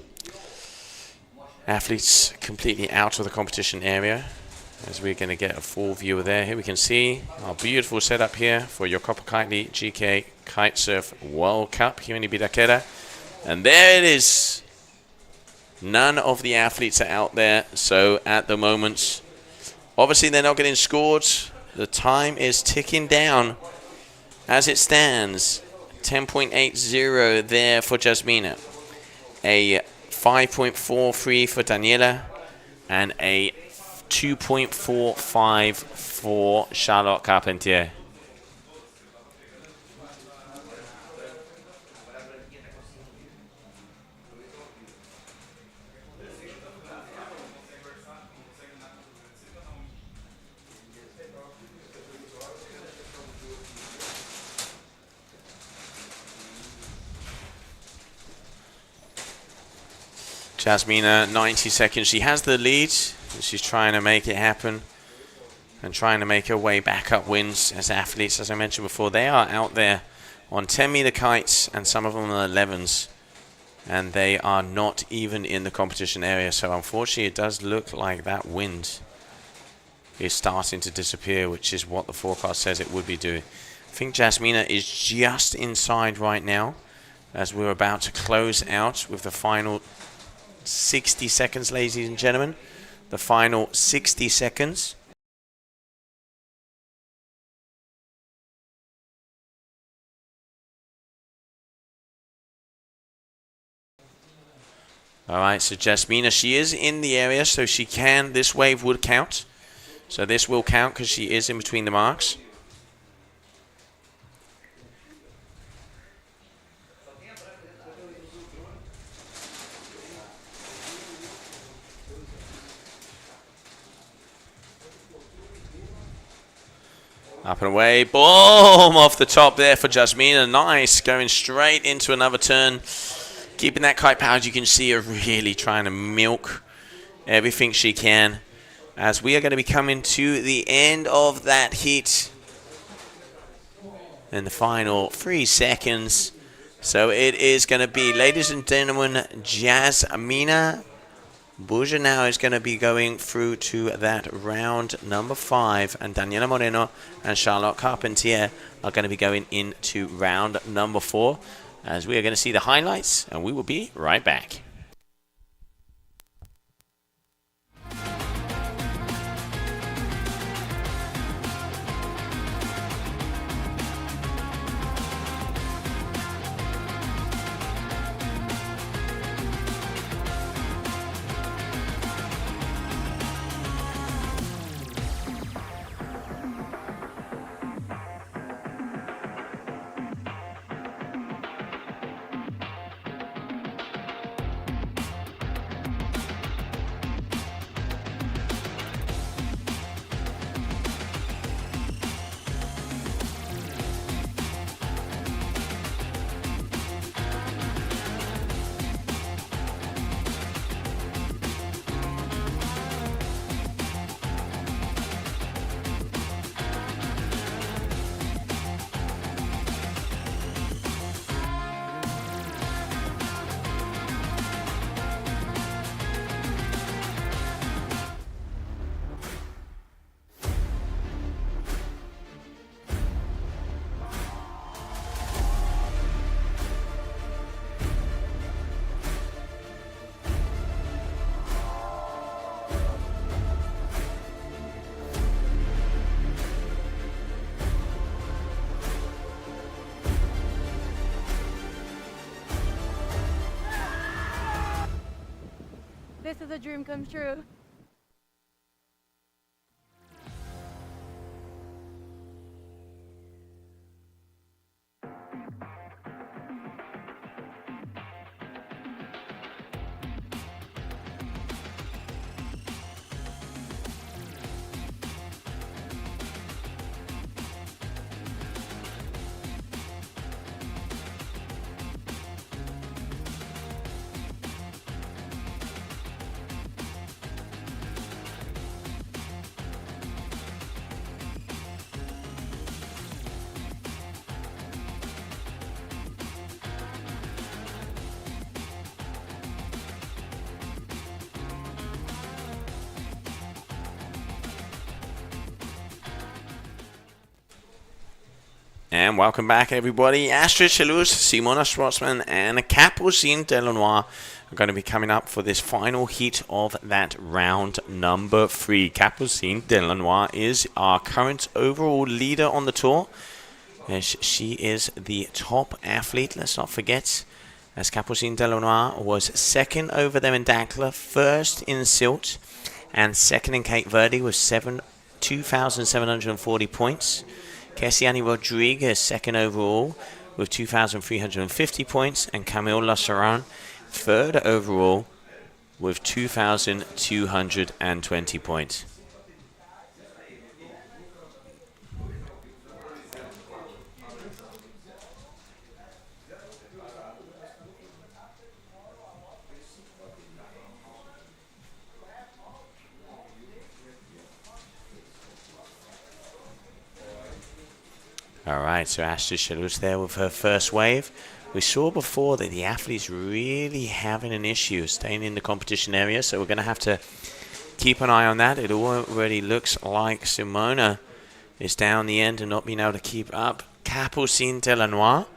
Athletes completely out of the competition area, as we're going to get a full view there. Here we can see our beautiful setup here for your Copa Kitley GKA Kite-Surf World Cup here in Ibiraquera. And there it is. None of the athletes are out there, so at the moment, obviously they're not getting scored. The time is ticking down as it stands. 10.80 there for Jasmina, a 5.43 for Daniela, and a 2.45 for Charlotte Carpentier. Jasmina, 90 seconds. She has the lead. She's trying to make it happen and trying to make her way back up wins as athletes. As I mentioned before, they are out there on 10-meter kites and some of them are 11s. And they are not even in the competition area. So unfortunately, it does look like that wind is starting to disappear, which is what the forecast says it would be doing. I think Jasmina is just inside right now as we're about to close out with the final 60 seconds, ladies and gentlemen. The final 60 seconds. All right, so Jasmina, she is in the area, so she can, this wave would count. So this will count because she is in between the marks. Up and away, boom, off the top there for Jasmina. Nice, going straight into another turn. Keeping that kite powered, you can see her really trying to milk everything she can. As we are going to be coming to the end of that heat. In the final 3 seconds. So it is going to be, ladies and gentlemen, Jasmina Buja now is going to be going through to that round number 5, and Daniela Moreno and Charlotte Carpentier are going to be going into round number 4, as we are going to see the highlights, and we will be right back. This is a dream come true. And welcome back, everybody. Astrid Chalus, Simona Schwartzman, and Capucine Delannoy are going to be coming up for this final heat of that round number 3. Capucine Delannoy is our current overall leader on the tour. She is the top athlete, let's not forget, as Capucine Delannoy was second over there in Dakla, first in Silt, and second in Cape Verde with 2,740 points. Kessiani Rodriguez, second overall with 2,350 points, and Camille Lassaran, third overall with 2,220 points. Alright, so Astrid Chalus there with her first wave. We saw before that the athlete's really having an issue staying in the competition area, so we're going to have to keep an eye on that. It already looks like Simona is down the end and not being able to keep up. Capucine Delannoy.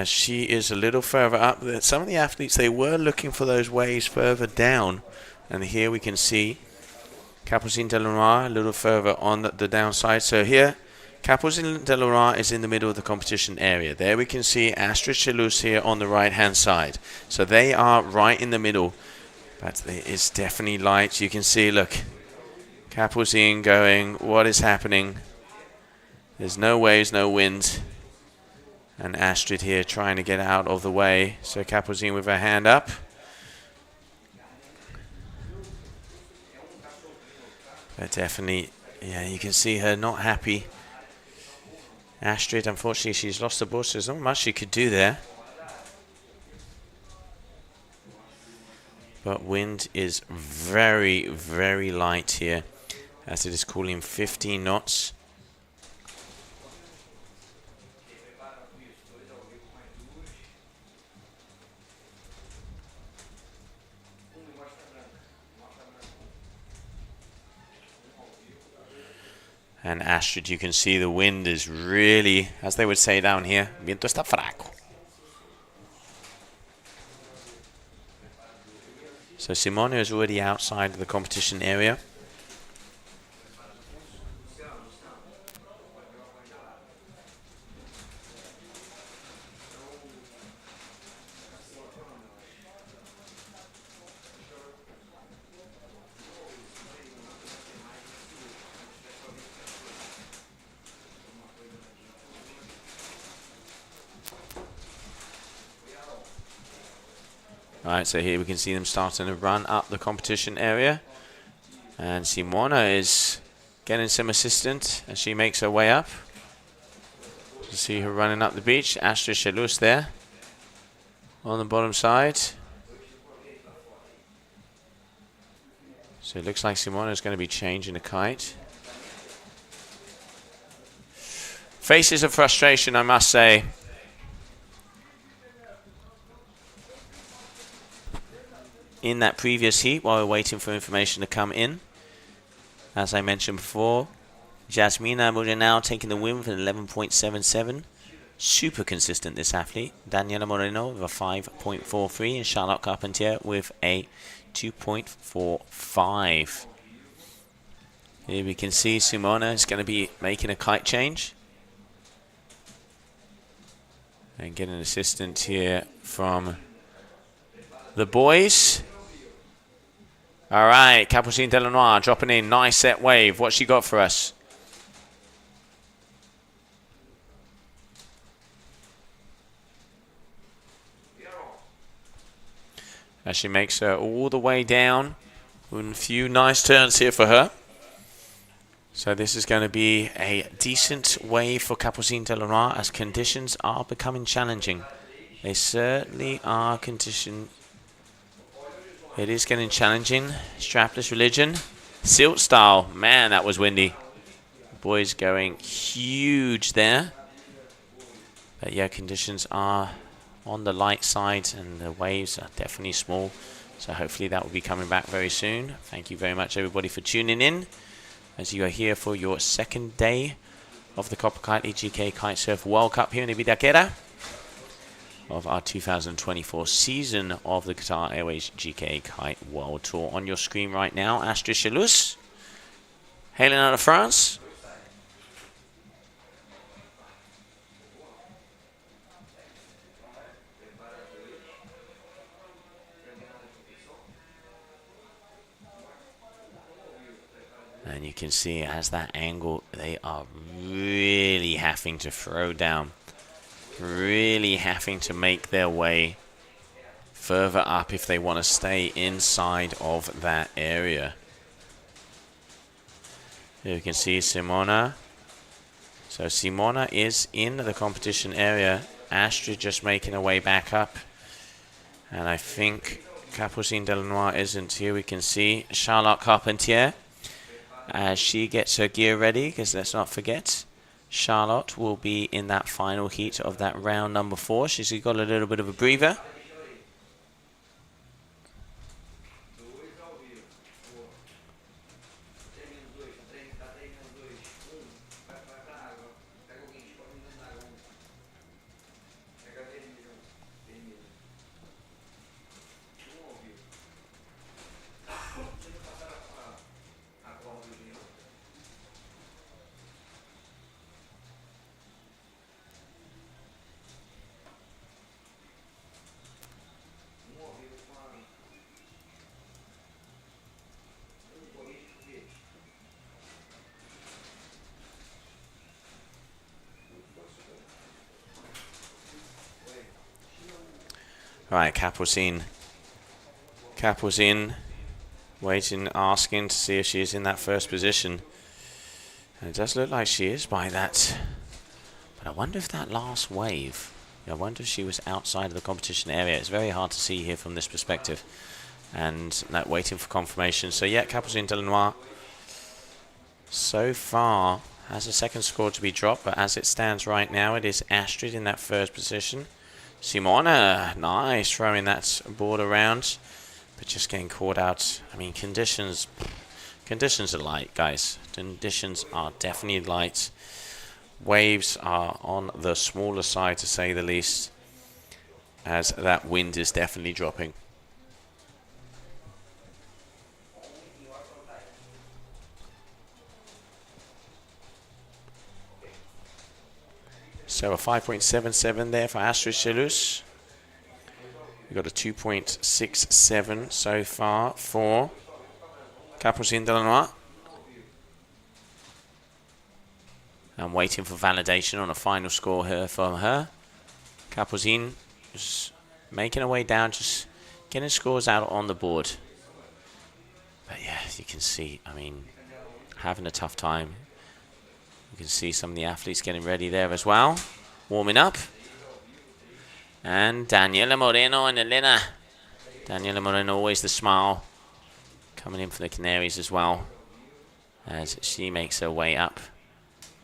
She is a little further up. Some of the athletes, they were looking for those waves further down. And here we can see Capucine Delannoy a little further on the downside. So here, Capucine Delannoy is in the middle of the competition area. There we can see Astrid Chalus here on the right-hand side. So they are right in the middle. But it is definitely light. You can see, look, Capucine going, what is happening? There's no waves, no wind. And Astrid here trying to get out of the way. So Capucine with her hand up. But definitely, yeah, you can see her not happy. Astrid, unfortunately, she's lost the ball, so there's not much she could do there. But wind is very, very light here, as it is cooling 15 knots. And Astrid, you can see the wind is really, as they would say down here, viento está fraco. So Simona is already outside of the competition area. Alright, so here we can see them starting to run up the competition area. And Simona is getting some assistance as she makes her way up. You see her running up the beach. Astrid Chalus there on the bottom side. So it looks like Simona is going to be changing the kite. Faces of frustration, I must say. In that previous heat while we're waiting for information to come in. As I mentioned before, Jasmina Moreno taking the win with an 11.77. Super consistent, this athlete. Daniela Moreno with a 5.43 and Charlotte Carpentier with a 2.45. Here we can see Simona is going to be making a kite change. And get an assistant here from the boys. All right, Capucine Delanois dropping in. Nice set wave. What's she got for us? As she makes her all the way down. And a few nice turns here for her. So this is going to be a decent wave for Capucine Delanois as conditions are becoming challenging. They certainly are conditioned. It is getting challenging. Strapless religion. Silt style. Man, that was windy. Boys going huge there. But yeah, conditions are on the light side and the waves are definitely small. So hopefully that will be coming back very soon. Thank you very much everybody for tuning in as you are here for your second day of the Copa Kitley GKA Kite-Surf World Cup here in Ibiraquera of our 2024 season of the Qatar Airways GKA Kite World Tour. On your screen right now, Astrid Chalus, hailing out of France. And you can see as that angle, they are really having to throw down. Really having to make their way further up if they want to stay inside of that area. Here you can see Simona. So Simona is in the competition area. Astrid just making her way back up. And I think Capucine Delanois isn't here. We can see Charlotte Carpentier as she gets her gear ready, because let's not forget, Charlotte will be in that final heat of that round number 4. She's got a little bit of a breather. Right, Capucine. Capucine waiting, asking to see if she is in that first position. And it does look like she is by that. But I wonder if that last wave, I wonder if she was outside of the competition area. It's very hard to see here from this perspective. And that waiting for confirmation. So yeah, Capucine Delanois so far has a second score to be dropped. But as it stands right now, it is Astrid in that first position. Simona, nice, throwing that board around, but just getting caught out. I mean, conditions are light, guys. Conditions are definitely light. Waves are on the smaller side, to say the least, as that wind is definitely dropping. So a 5.77 there for Astrid Chalus. We've got a 2.67 so far for Capucine Delanois. I'm waiting for validation on a final score here from her. Capucine just making her way down, just getting scores out on the board. But yeah, you can see, I mean, having a tough time. You can see some of the athletes getting ready there as well, warming up. And Daniela Moreno and Elena. Daniela Moreno, always the smile, coming in for the Canaries as well, as she makes her way up.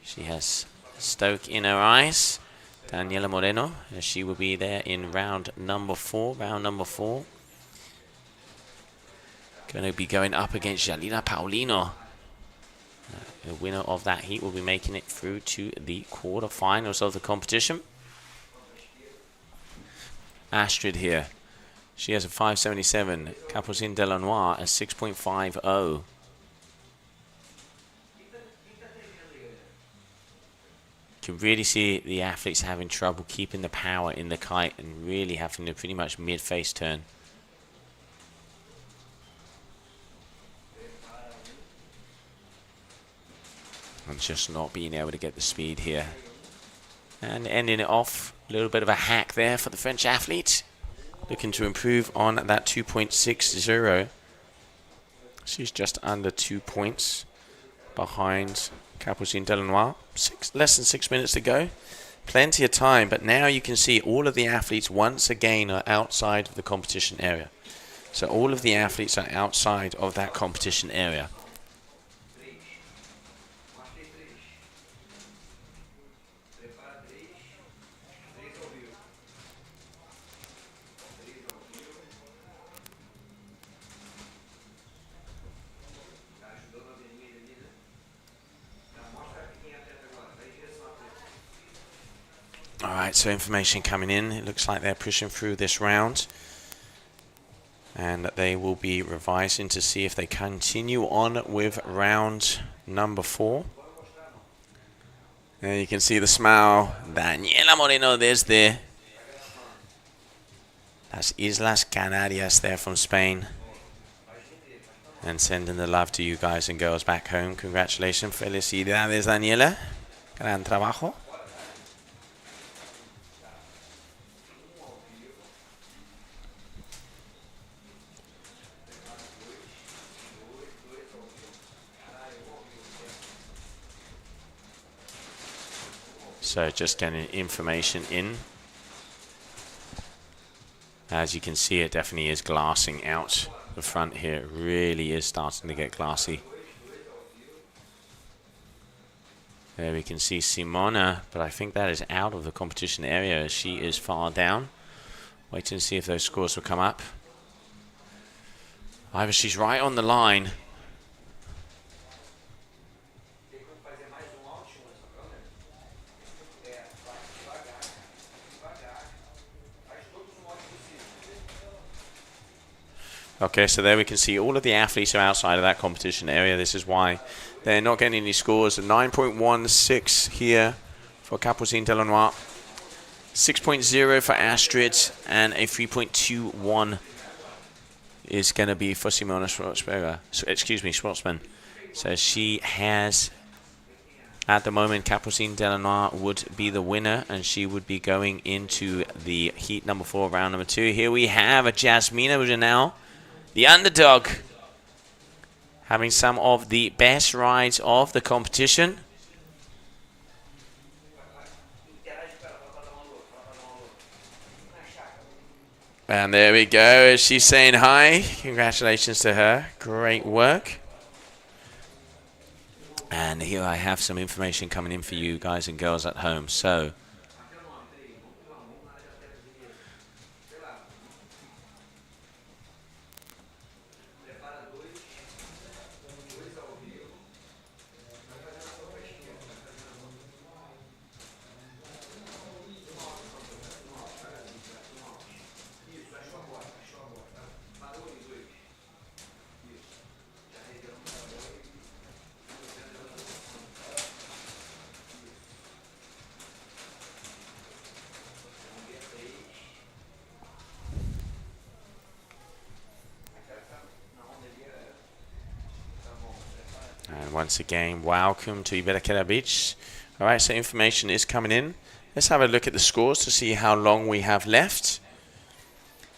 She has Stoke in her eyes. Daniela Moreno, as she will be there in round number 4. Round number 4. Going to be going up against Jalina Paulino. The winner of that heat will be making it through to the quarterfinals of the competition. Astrid here. She has a 5.77. Capucine Delanois a 6.50. can really see the athletes having trouble keeping the power in the kite and really having to pretty much mid-face turn. And just not being able to get the speed here. And ending it off, a little bit of a hack there for the French athlete. Looking to improve on that 2.60. She's just under 2 points behind Capucine Delanois. Less than 6 minutes to go. Plenty of time, but now you can see all of the athletes once again are outside of the competition area. So all of the athletes are outside of that competition area. Alright, so information coming in. It looks like they're pushing through this round. And they will be revising to see if they continue on with round number 4. There you can see the smile. Daniela Moreno desde las Islas Canarias there from Spain. And sending the love to you guys and girls back home. Congratulations. Felicidades, Daniela. Gran trabajo. So just getting information in. As you can see, it definitely is glassing out the front here. It really is starting to get glassy. There we can see Simona, but I think that is out of the competition area as she is far down. Waiting to see if those scores will come up. Either she's right on the line. Okay, so there we can see all of the athletes are outside of that competition area. This is why they're not getting any scores. A 9.16 here for Capucine Delanois, 6.0 for Astrid, and a 3.21 is going to be for Simona Schwartzman. So she has, at the moment, Capucine Delanois would be the winner, and she would be going into the heat number 4, round number 2. Here we have a Jasmina Janelle, the underdog, having some of the best rides of the competition. And there we go. She's saying hi. Congratulations to her. Great work. And here I have some information coming in for you guys and girls at home. So once again, welcome to Ibiraquera Beach. Alright, so information is coming in. Let's have a look at the scores to see how long we have left.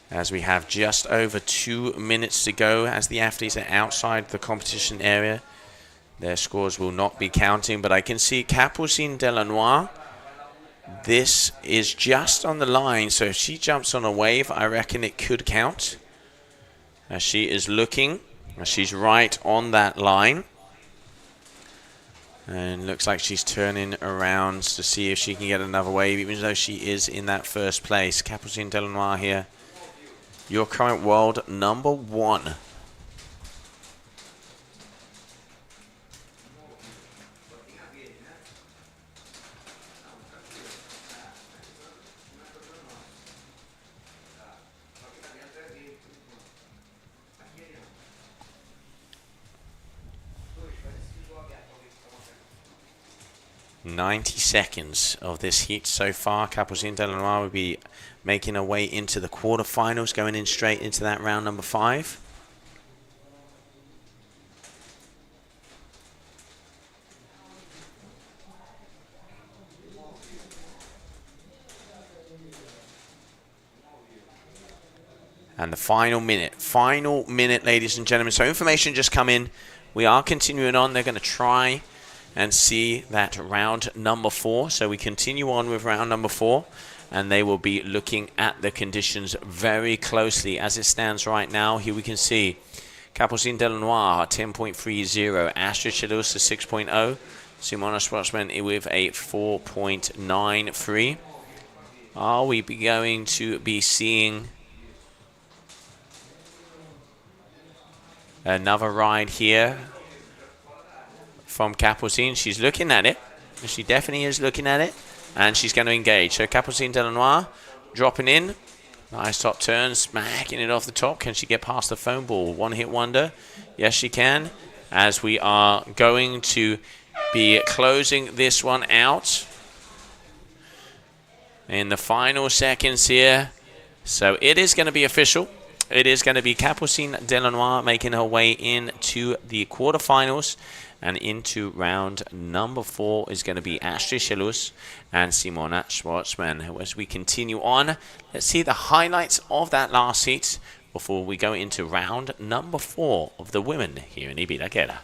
As we have just over 2 minutes to go as the athletes are outside the competition area. Their scores will not be counting, but I can see Capucine Delanois. This is just on the line, so if she jumps on a wave, I reckon it could count. As she is looking, she's right on that line. And looks like she's turning around to see if she can get another wave, even though she is in that first place. Capucine Delanois here, your current world number 1. 90 seconds of this heat so far. Capucine Delanois will be making her way into the quarterfinals, going in straight into that round number 5. And the final minute, ladies and gentlemen. So information just come in. We are continuing on. They're going to try and see that round number 4. So we continue on with round number 4. And they will be looking at the conditions very closely. As it stands right now, here we can see Capucine Delanois, 10.30. Astrid Chalus, 6.0. Simona Schwarzman with a 4.93. Are we going to be seeing another ride here from Capucine? She's looking at it. She definitely is looking at it. And she's going to engage. So Capucine Delanois dropping in. Nice top turn, smacking it off the top. Can she get past the foam ball? One hit wonder. Yes, she can. As we are going to be closing this one out in the final seconds here. So it is going to be official. It is going to be Capucine Delanois making her way into the quarterfinals, and into round number 4 is going to be Astrid Chalus and Simona Schwarzman. As we continue on, let's see the highlights of that last heat before we go into round number 4 of the women here in Ibiraquera.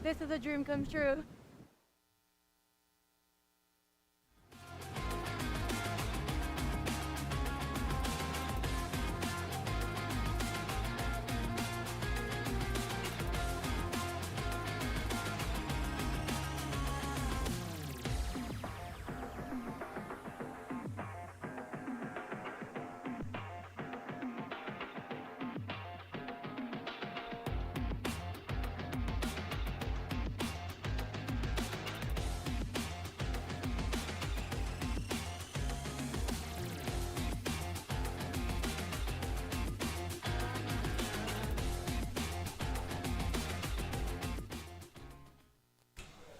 This is a dream come true.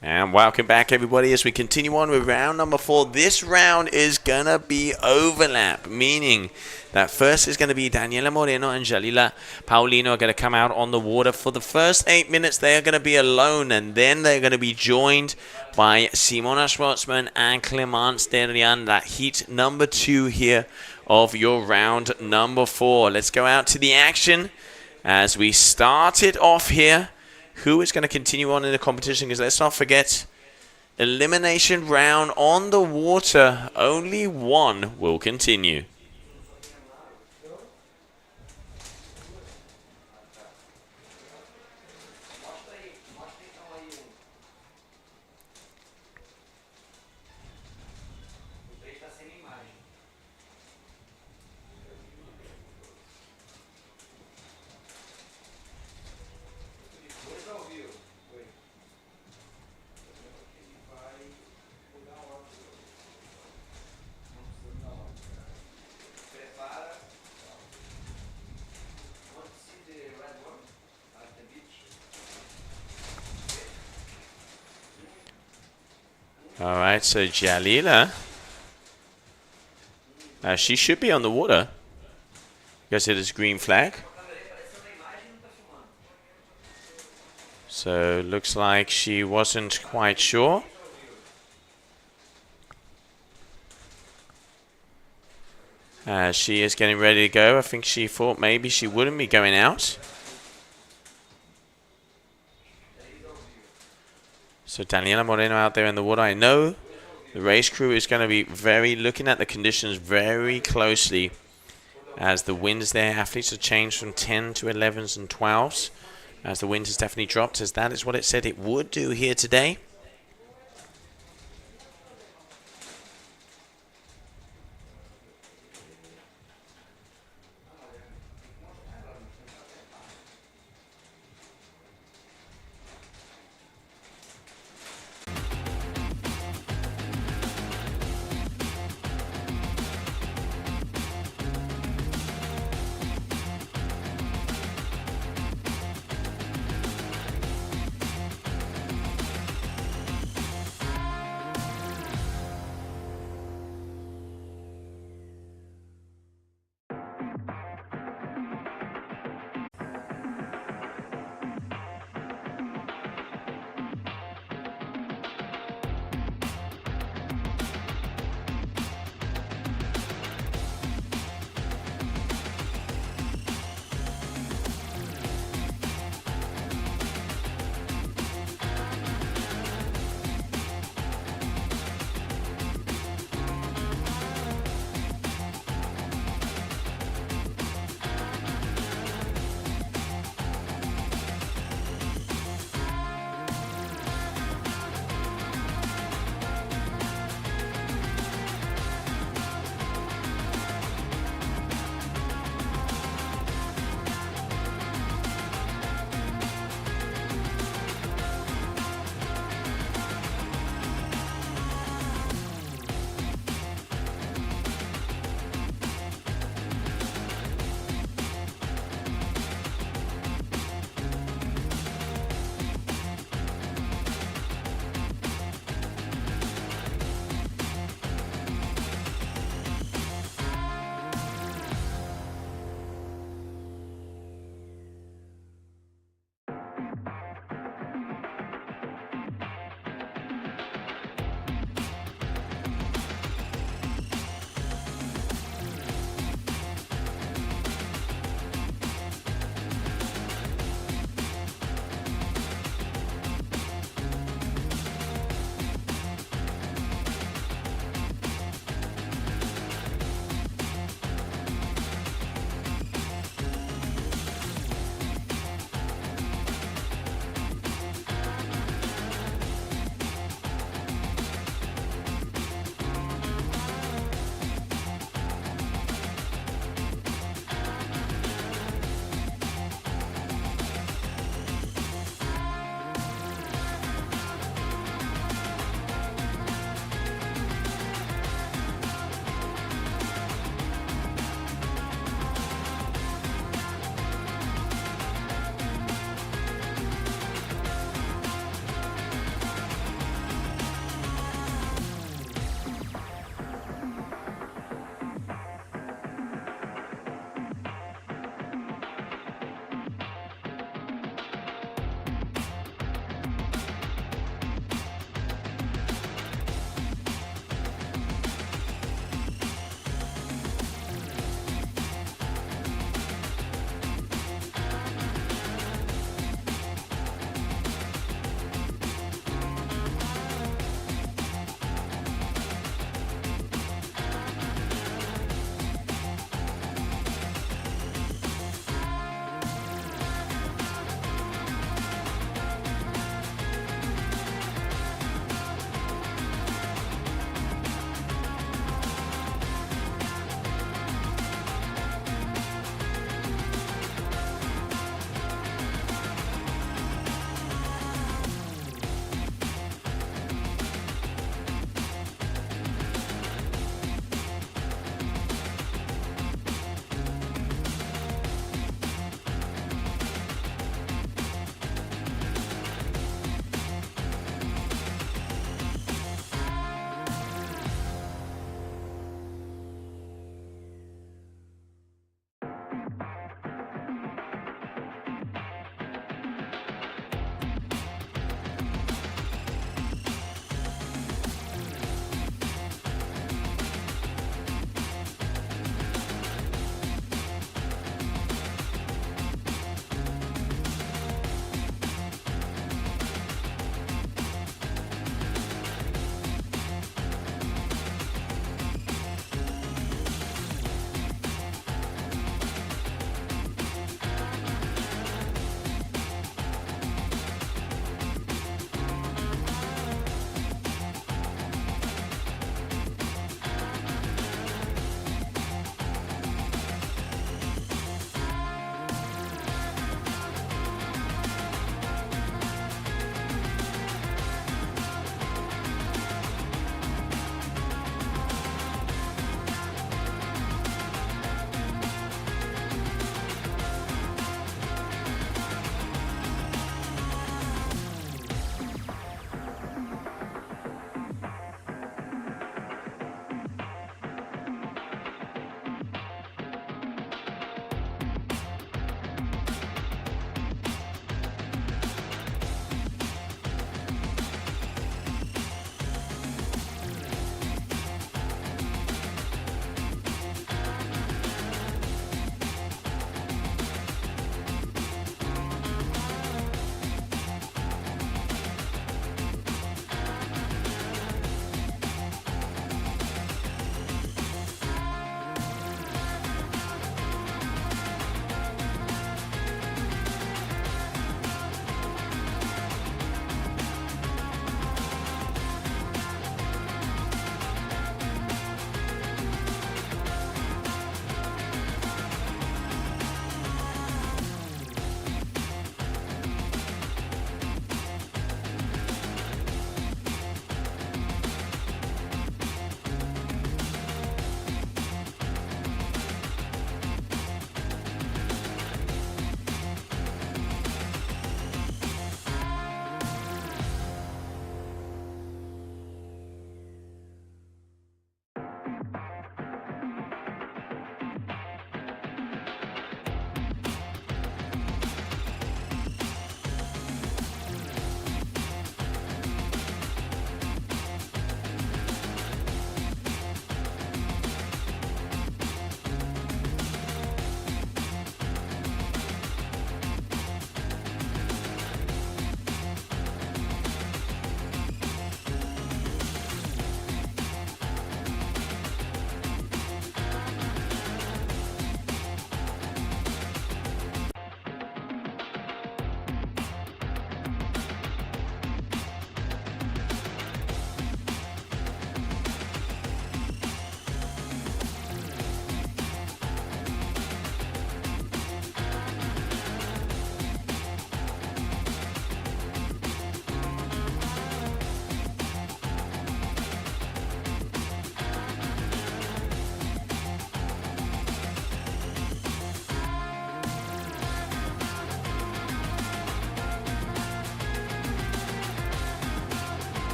And welcome back, everybody, as we continue on with round number 4. This round is going to be overlap, meaning that first is going to be Daniela Moreno and Jalila Paulino are going to come out on the water. For the first 8 minutes, they are going to be alone, and then they're going to be joined by Simona Schwarzman and Clemence Derian, that heat number 2 here of your round number 4. Let's go out to the action as we start it off here. Who is going to continue on in the competition? Because let's not forget, elimination round on the water. Only one will continue. All right, so Jalila, she should be on the water. Because it is green flag. So looks like she wasn't quite sure. She is getting ready to go. I think she thought maybe she wouldn't be going out. So Daniela Moreno out there in the water. I know the race crew is going to be looking at the conditions very closely, as the winds there. Athletes have changed from 10 to 11s and 12s, as the wind has definitely dropped, as that is what it said it would do here today.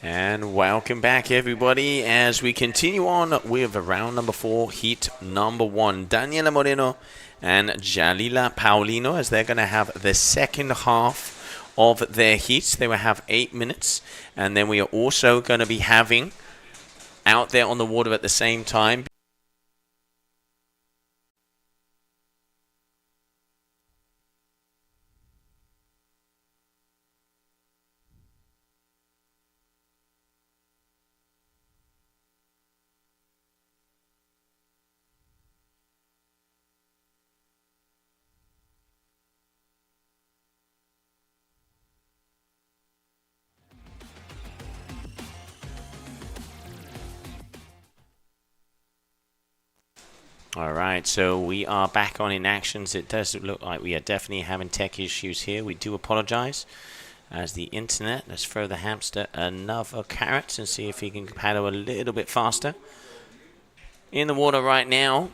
And welcome back, everybody, as we continue on with round number 4, heat number 1. Daniela Moreno and Jalila Paulino, as they're going to have the second half of their heats. They will have 8 minutes. And then we are also going to be having out there on the water at the same time. All right, so we are back on in actions. It does look like we are definitely having tech issues here. We do apologize. As the internet, let's throw the hamster another carrot and see if he can paddle a little bit faster. In the water right now,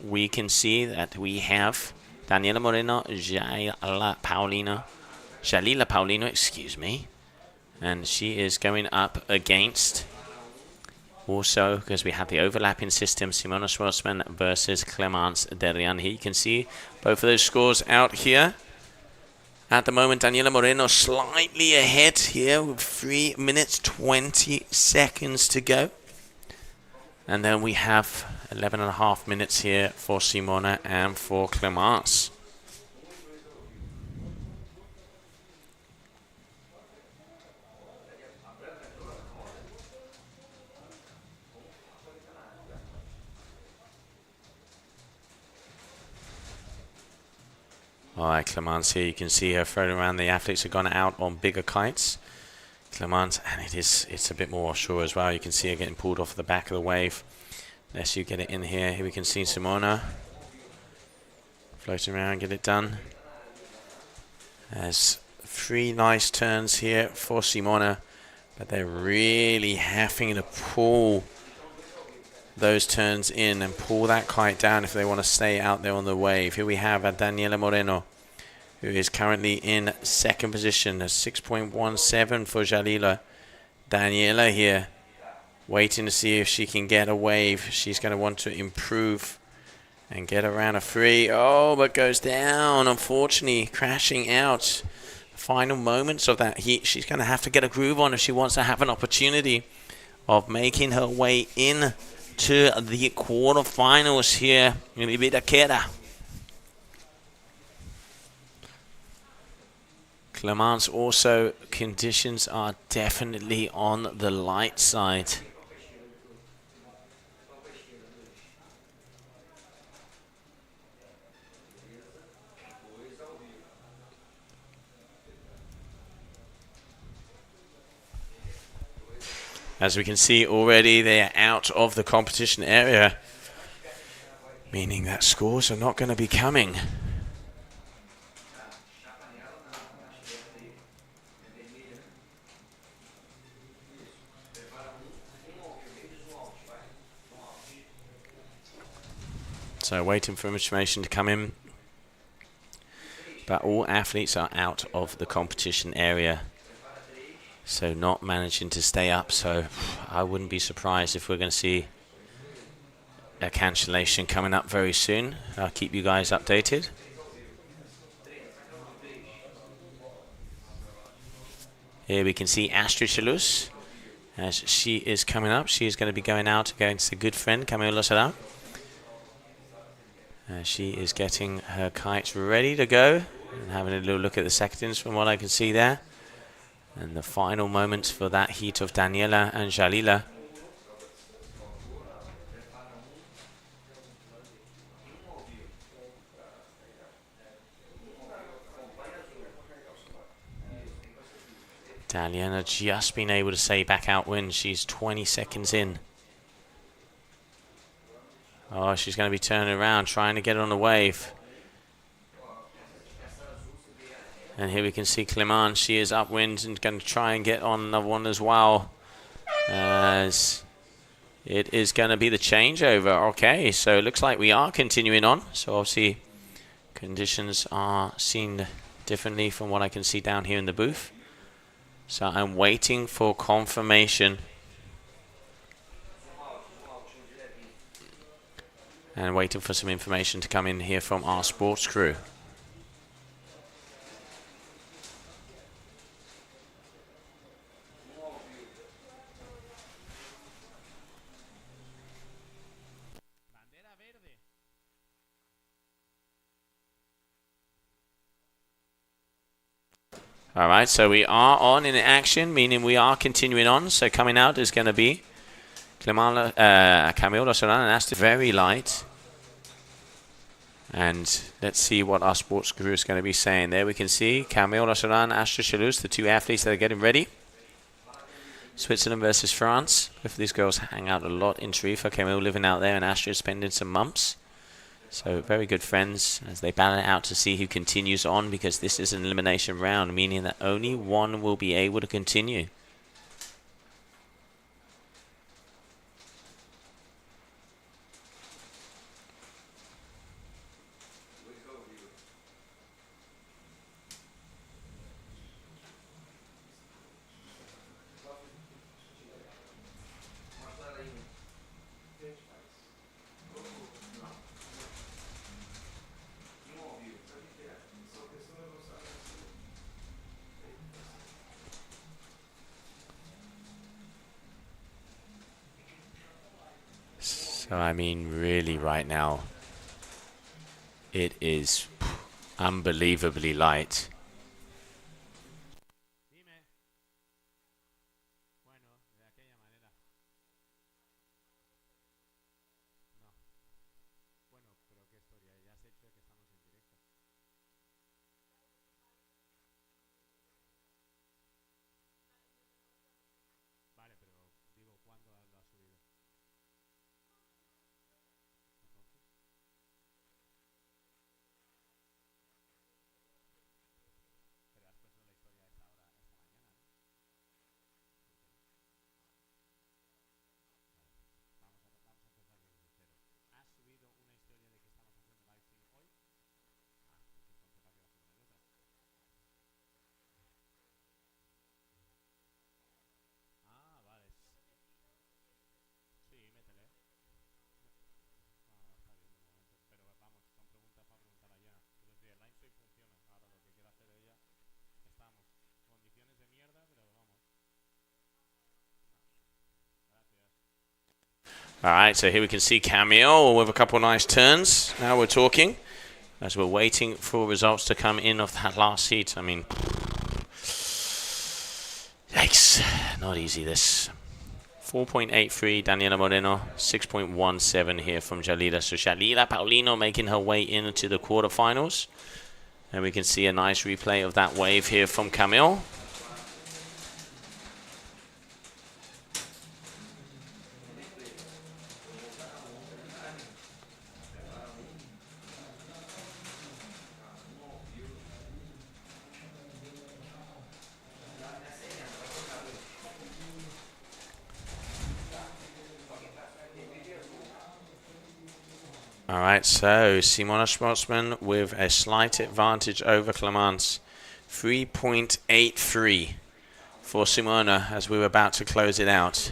we can see that we have Daniela Moreno, Jalila Paulino, excuse me. And she is going up against... Also, because we have the overlapping system, Simona Schwarzman versus Clemence Derian. Here you can see both of those scores out here. At the moment, Daniela Moreno slightly ahead here with 3 minutes 20 seconds to go. And then we have 11.5 minutes here for Simona and for Clemence. Alright, Clemence here, you can see her throwing around. The athletes have gone out on bigger kites. Clemence, and it's a bit more offshore as well. You can see her getting pulled off the back of the wave. Unless you get it in here. Here we can see Simona floating around, get it done. There's 3 nice turns here for Simona, but they're really having to pull those turns in and pull that kite down if they want to stay out there on the wave. Here we have Daniela Moreno, who is currently in second position, a 6.17 for Jalila. Daniela here, waiting to see if she can get a wave. She's going to want to improve and get around a 3. Oh, but goes down, unfortunately, crashing out. The final moments of that heat. She's going to have to get a groove on if she wants to have an opportunity of making her way in to the quarterfinals here in Ibiraquera. Clemence also, conditions are definitely on the light side. As we can see already, they are out of the competition area, meaning that scores are not going to be coming. So waiting for information to come in. But all athletes are out of the competition area. So not managing to stay up, so I wouldn't be surprised if we're going to see a cancellation coming up very soon. I'll keep you guys updated. Here we can see Astrid Chalus as she is coming up. She is going to be going out against a good friend, Camilo Serra. She is getting her kites ready to go and having a little look at the seconds from what I can see there. And the final moments for that heat of Daniela and Jalila. Daniela just been able to say back out win. She's 20 seconds in. Oh, she's going to be turning around, trying to get on the wave. And here we can see Clemence. She is upwind and going to try and get on another one as well. As it is going to be the changeover. Okay, so it looks like we are continuing on. So obviously conditions are seen differently from what I can see down here in the booth. So I'm waiting for confirmation. And waiting for some information to come in here from our sports crew. All right, so we are on in action, meaning we are continuing on. So coming out is going to be Camilo Solan and Aston, very light. And let's see what our sports crew is going to be saying. There we can see Camilo Solan, Astrid Chalus, the two athletes that are getting ready. Switzerland versus France. Both of these girls hang out a lot in Tarifa. Camille living out there and Astrid spending some months. So very good friends as they battle it out to see who continues on, because this is an elimination round, meaning that only one will be able to continue. So, I mean, really right now, it is unbelievably light. All right, so here we can see Camille with a couple of nice turns. Now we're talking as we're waiting for results to come in of that last heat. I mean, yikes, not easy this. 4.83 Daniela Moreno, 6.17 here from Jalila. So Jalila Paulino making her way into the quarterfinals. And we can see a nice replay of that wave here from Camille. All right, so Simona Schwartzman with a slight advantage over Clemence. 3.83 for Simona as we were about to close it out.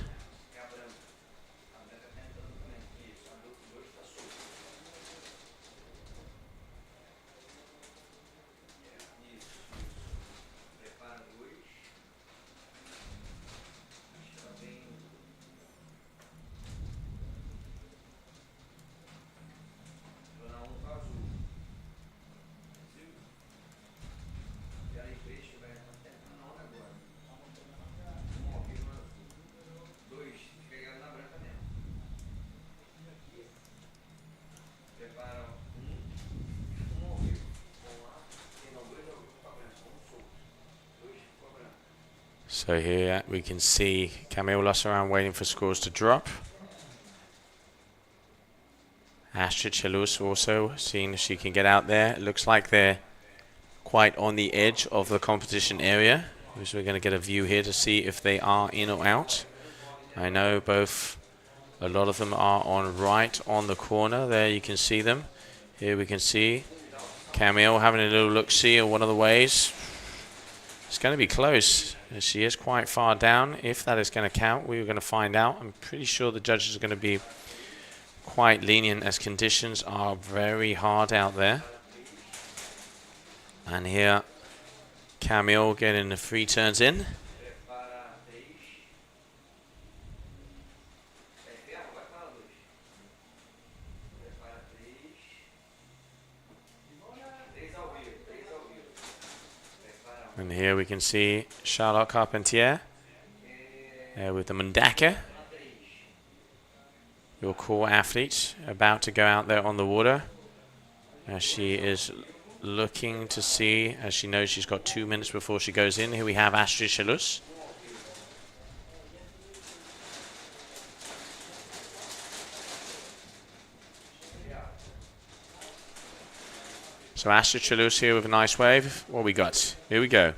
So here we can see Camille Lassaran waiting for scores to drop. Astrid Chalus also seeing if she can get out there. It looks like they're quite on the edge of the competition area. So we're going to get a view here to see if they are in or out. I know a lot of them are on right on the corner. There you can see them. Here we can see Camille having a little look-see on one of the waves. It's going to be close. She is quite far down. If that is going to count, we're going to find out. I'm pretty sure the judges are going to be quite lenient as conditions are very hard out there. And here, Camille getting the 3 turns in. And here we can see Charlotte Carpentier with the Mundaka. Your core athlete about to go out there on the water. As she is looking to see, as she knows she's got 2 minutes before she goes in. Here we have Astrid Chalus. So Astrid Chalus here with a nice wave. What we got? Here we go.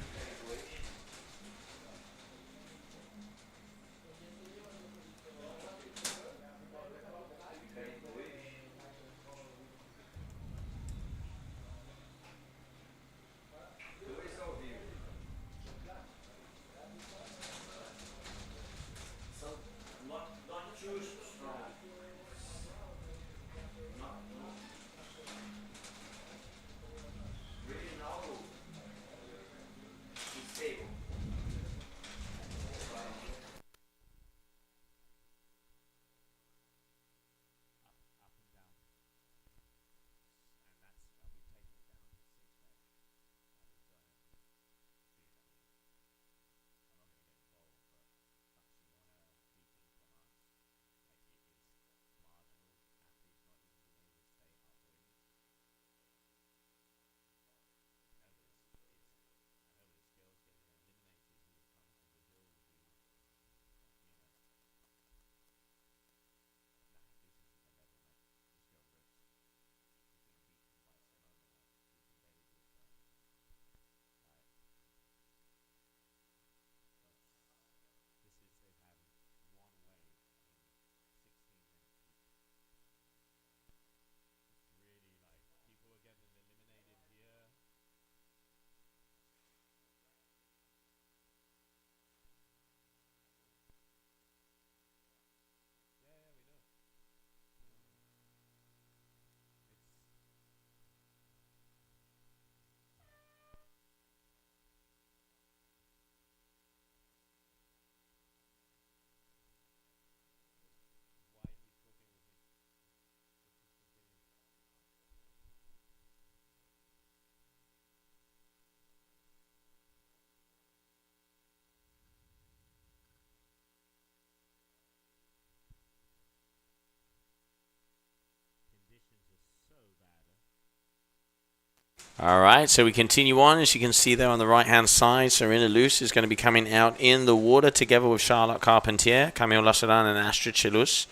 All right, so we continue on. As you can see there on the right-hand side, Serena Luce is going to be coming out in the water together with Charlotte Carpentier, Camille Lassaran, and Astrid Chalus,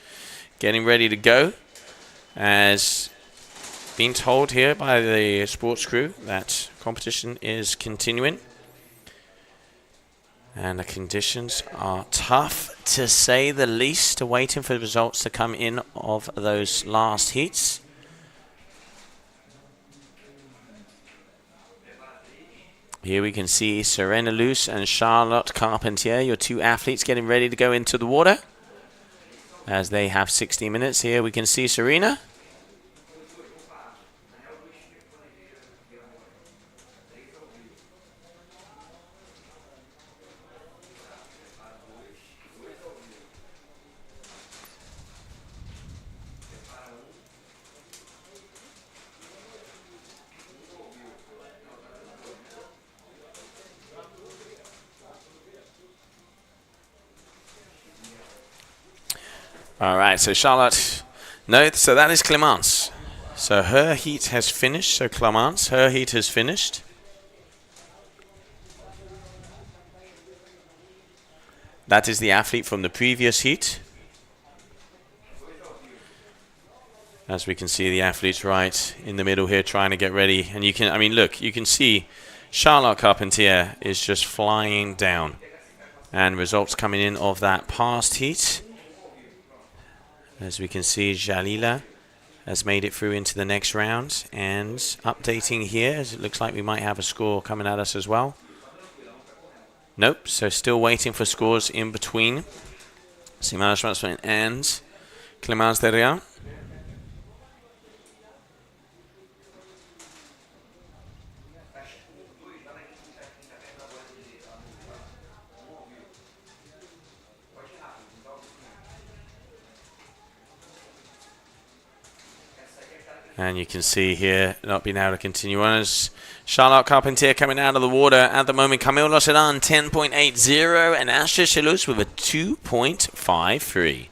getting ready to go. As being told here by the sports crew that competition is continuing. And the conditions are tough, to say the least, waiting for the results to come in of those last heats. Here we can see Serena Luce and Charlotte Carpentier, your 2 athletes getting ready to go into the water. As they have 60 minutes. Here we can see Serena. All right, so Charlotte, no, so that is Clemence. So her heat has finished. So Clemence, her heat has finished. That is the athlete from the previous heat. As we can see, the athlete's right in the middle here trying to get ready. And you can, I mean, look, you can see Charlotte Carpentier is just flying down. And results coming in of that past heat. As we can see, Jalila has made it through into the next round. And updating here, as it looks like we might have a score coming at us as well. Nope, so still waiting for scores in between Simona Schwarzman and Clemence Derrien. And you can see here not being able to continue on as Charlotte Carpentier coming out of the water at the moment. Camille Lossedan 10.80 and Astra Chalus with a 2.53.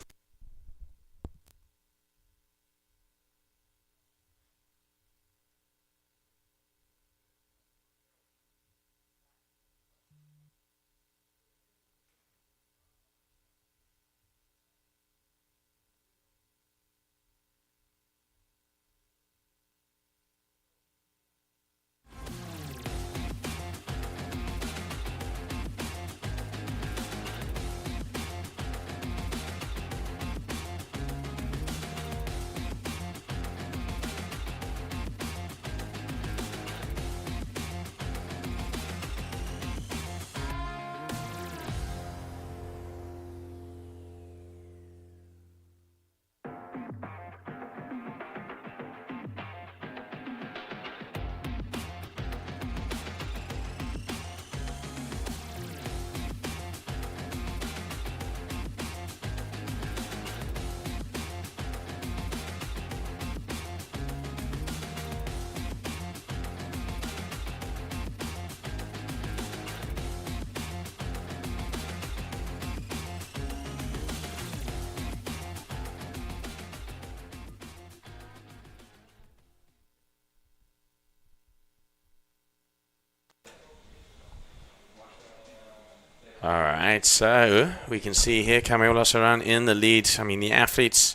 Alright, so we can see here Camille Losseran in the lead. I mean, the athletes,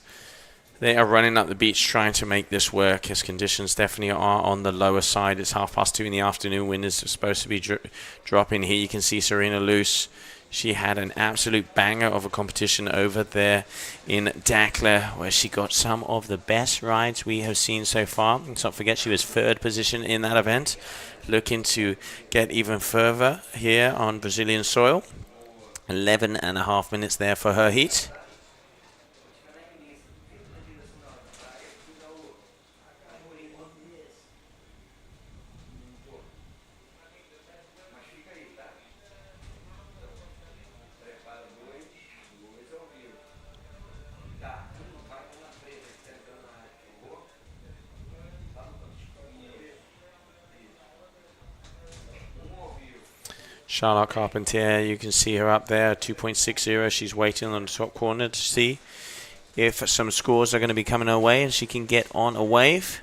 they are running up the beach trying to make this work as conditions definitely are on the lower side. It's 2:30 in the afternoon. Wind is supposed to be dropping here. You can see Serena Luce. She had an absolute banger of a competition over there in Dakar, where she got some of the best rides we have seen so far. Let's not forget she was 3rd position in that event. Looking to get even further here on Brazilian soil. 11.5 minutes there for her heat. Charlotte Carpentier, you can see her up there, 2.60. She's waiting on the top corner to see if some scores are going to be coming her way and she can get on a wave.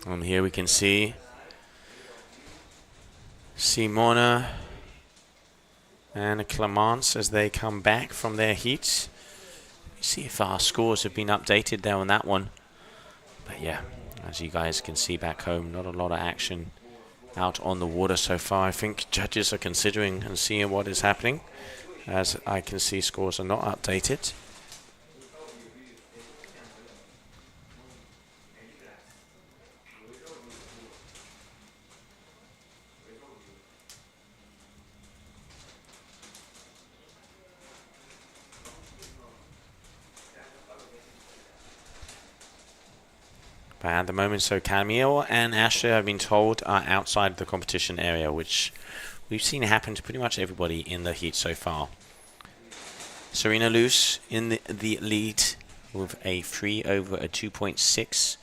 And here we can see Simona and Clemence as they come back from their heats. See if our scores have been updated there on that one. But yeah, as you guys can see back home, not a lot of action out on the water so far. I think judges are considering and seeing what is happening. As I can see, scores are not updated. But at the moment, so Camille and Ashley, I've been told, are outside the competition area, which we've seen happen to pretty much everybody in the heat so far. Serena Luce in the lead with a 3 over a 2.6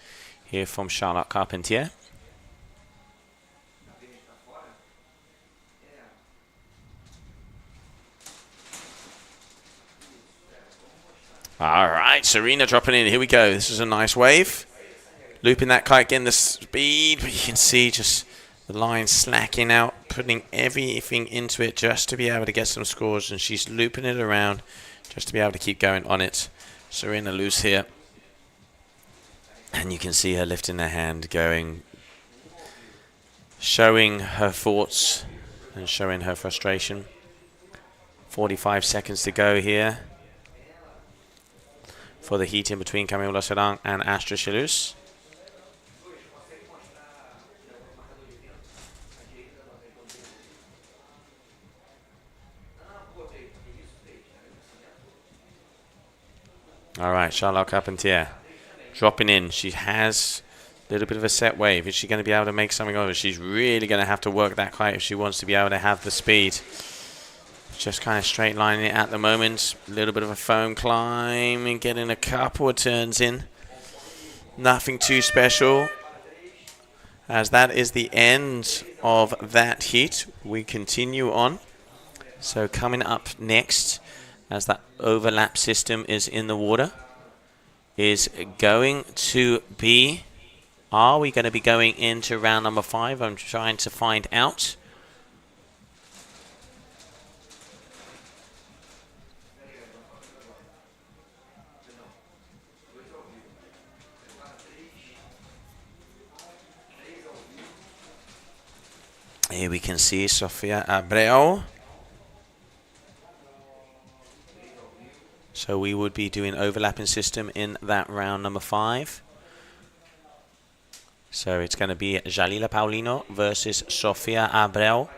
here from Charlotte Carpentier. All right, Serena dropping in. Here we go. This is a nice wave. Looping that kite, getting the speed, but you can see just the line slacking out, putting everything into it just to be able to get some scores, and she's looping it around just to be able to keep going on it. Serena Luce here. And you can see her lifting her hand, going showing her thoughts and showing her frustration. 45 seconds to go here for the heat in between Camille Lasserang and Astra Chalus. All right, Charlotte Carpentier dropping in. She has a little bit of a set wave. Is she going to be able to make something of it? She's really going to have to work that kite if she wants to be able to have the speed. Just kind of straight lining it at the moment. A little bit of a foam climb and getting a couple of turns in. Nothing too special. As that is the end of that heat, we continue on. So coming up next, as that overlap system is in the water, is going to be, are we going to be going into round number 5? I'm trying to find out. Here we can see Sofia Abreu. So we would be doing overlapping system in that round number 5. So it's going to be Jalila Paulino versus Sofia Abreu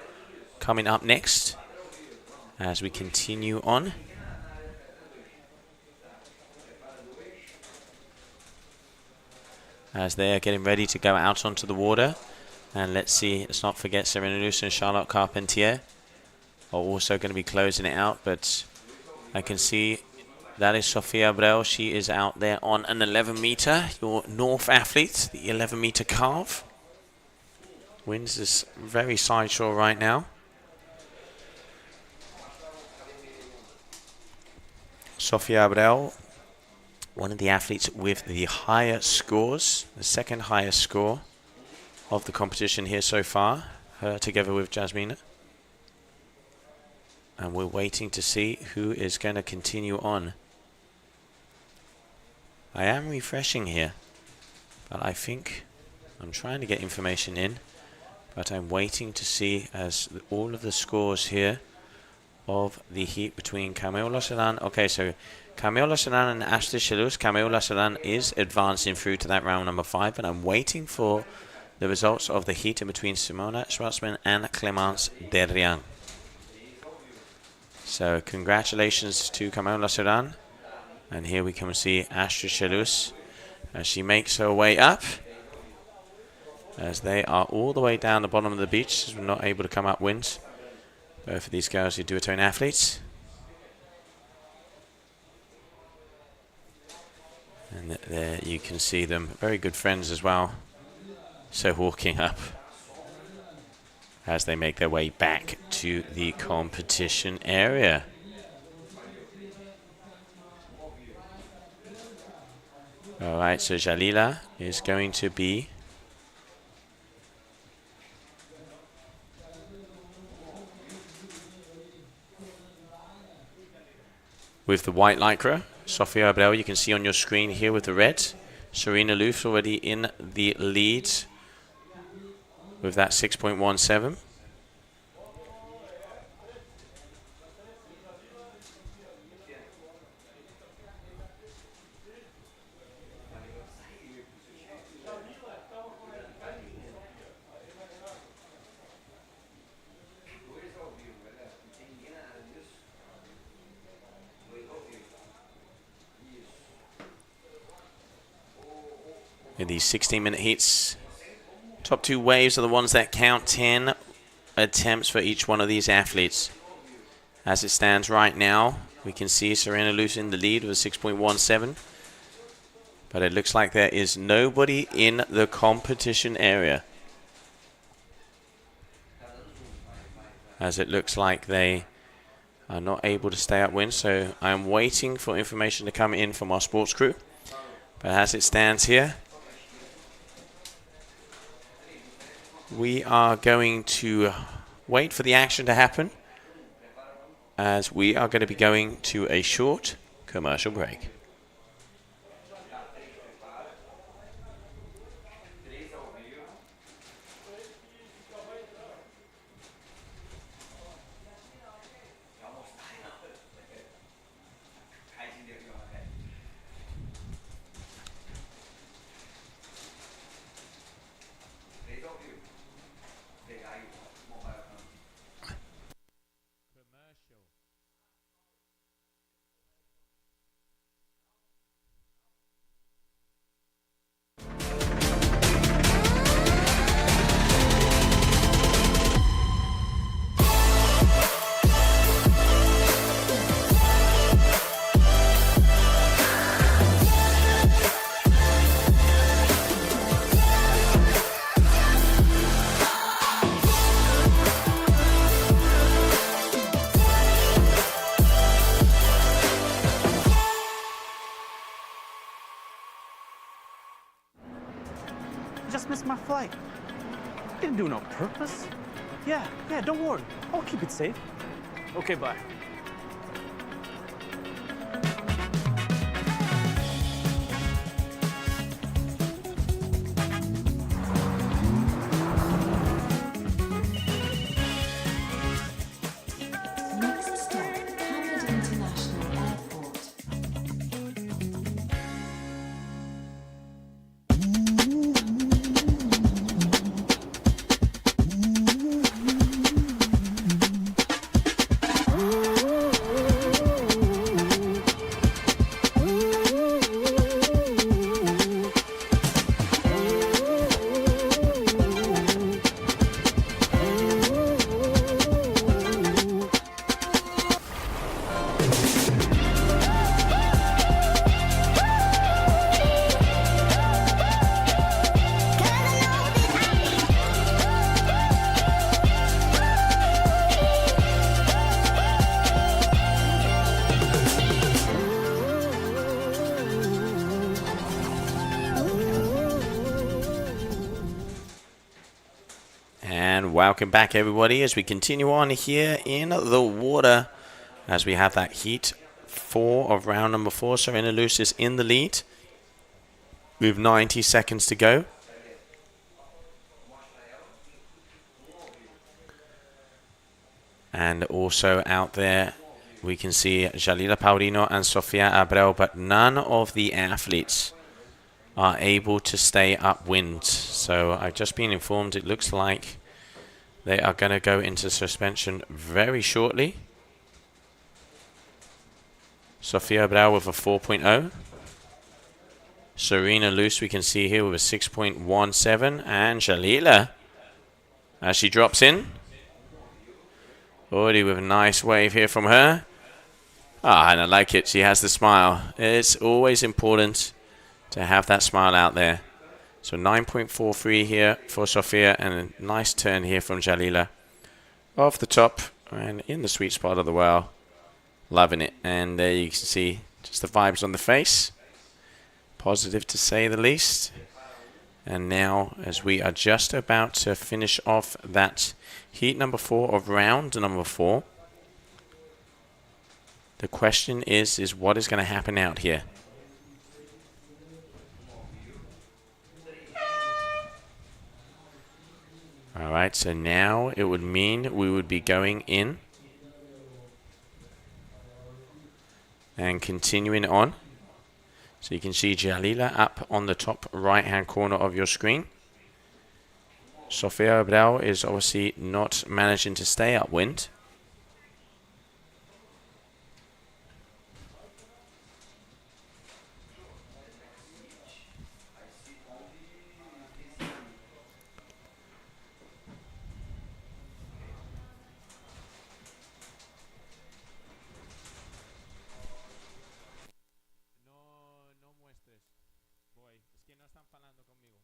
coming up next as we continue on. As they are getting ready to go out onto the water. And let's see, let's not forget Serena Lewis and Charlotte Carpentier are also going to be closing it out. But I can see that is Sofia Abreu. She is out there on an 11 meter. Your North athlete, the 11 meter carve. Wins this very sideshore right now. Sofia Abreu, one of the athletes with the higher scores, the second highest score of the competition here so far, her together with Jasmina. And we're waiting to see who is going to continue on. I am refreshing here, but I think I'm trying to get information in, but I'm waiting to see as all of the scores here of the heat between Camille Lasserang. Okay, so Camille Lasserang and Astra Chalus. Camille Lasserang is advancing through to that round number 5, and I'm waiting for the results of the heat in between Simona Schwarzman and Clémence Derrian. So congratulations to Camille Lasserang. And here we can see Astra Chalus as she makes her way up. As they are all the way down the bottom of the beach, as we're not able to come up wind. Both of these girls are duathlon athletes. And there you can see them, very good friends as well. So walking up as they make their way back to the competition area. Alright, so Jalila is going to be with the white lycra. Sofia Abreu, you can see on your screen here with the red. Serena Loof already in the lead with that 6.17. In these 16-minute heats, top 2 waves are the ones that count. 10 attempts for each one of these athletes. As it stands right now, we can see Serena Lewis in the lead with a 6.17. But it looks like there is nobody in the competition area. As it looks like they are not able to stay upwind. So I'm waiting for information to come in from our sports crew. But as it stands here, we are going to wait for the action to happen, as we are going to be going to a short commercial break. just missed my flight. Didn't do it on purpose. Yeah, yeah, don't worry. I'll keep it safe. Okay, bye. Next stop, Hamid International Airport. And welcome back, everybody, as we continue on here in the water, as we have that heat 4 of round number 4. Serena Luz is in the lead with 90 seconds to go. And also out there, we can see Jalila Paulino and Sofia Abreu, but none of the athletes are able to stay upwind. So I've just been informed it looks like they are going to go into suspension very shortly. Sofia Abreu with a 4.0. Serena Luz, we can see here with a 6.17. And Jalila, as she drops in. Already with a nice wave here from her. Ah, and I like it. She has the smile. It's always important to have that smile out there. So 9.43 here for Sofia, and a nice turn here from Jalila. Off the top and in the sweet spot of the well. Loving it. And there you can see just the vibes on the face. Positive to say the least. And now, as we are just about to finish off that heat number 4 of round number 4, the question is what is going to happen out here? Alright, so now it would mean we would be going in and continuing on. So you can see Jalila up on the top right hand corner of your screen. Sofia Abreu is obviously not managing to stay upwind. No muestres. Voy. Es que no están falando conmigo.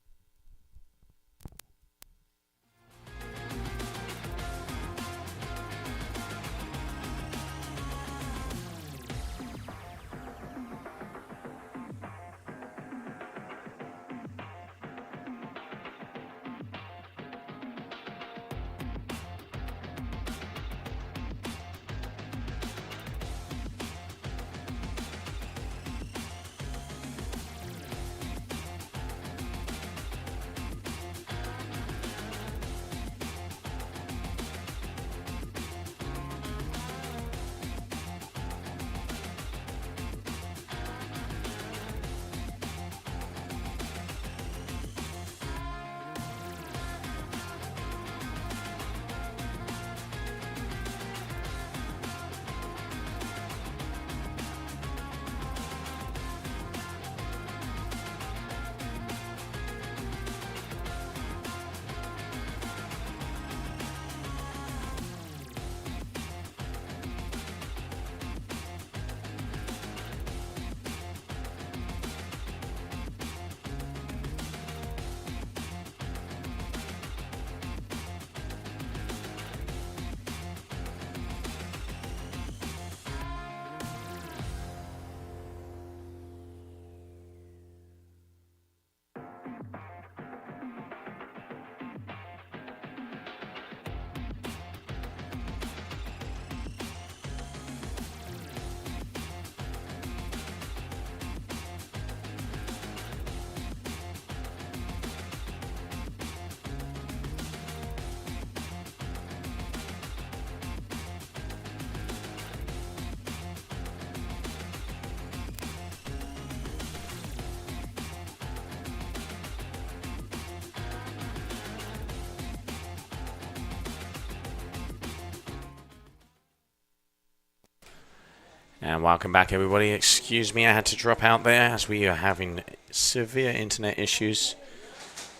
And welcome back, everybody. Excuse me, I had to drop out there as we are having severe internet issues.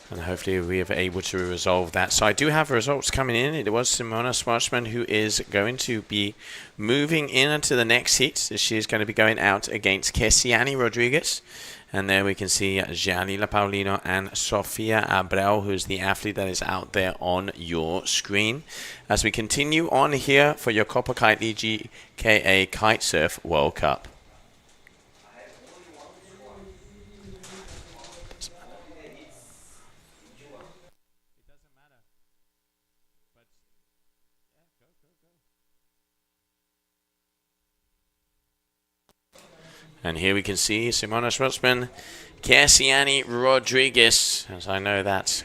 And hopefully we are able to resolve that. So I do have results coming in. It was Simona Schwarzman who is going to be moving into the next heat. She is going to be going out against Kessiani Rodriguez. And there we can see Jalila Paulino and Sofia Abreu, who's the athlete that is out there on your screen. As we continue on here for your Copa Kitley GKA Kite-Surf World Cup. And here we can see Simona Schwarzman, Kessiani Rodriguez, as I know that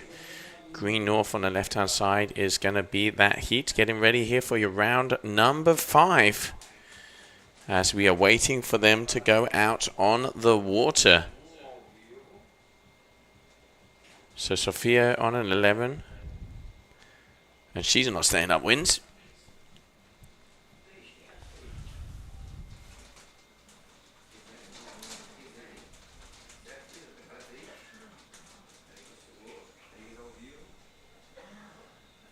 green north on the left-hand side is going to be that heat. Getting ready here for your round number 5 as we are waiting for them to go out on the water. So Sofia on an 11, and she's not staying upwind.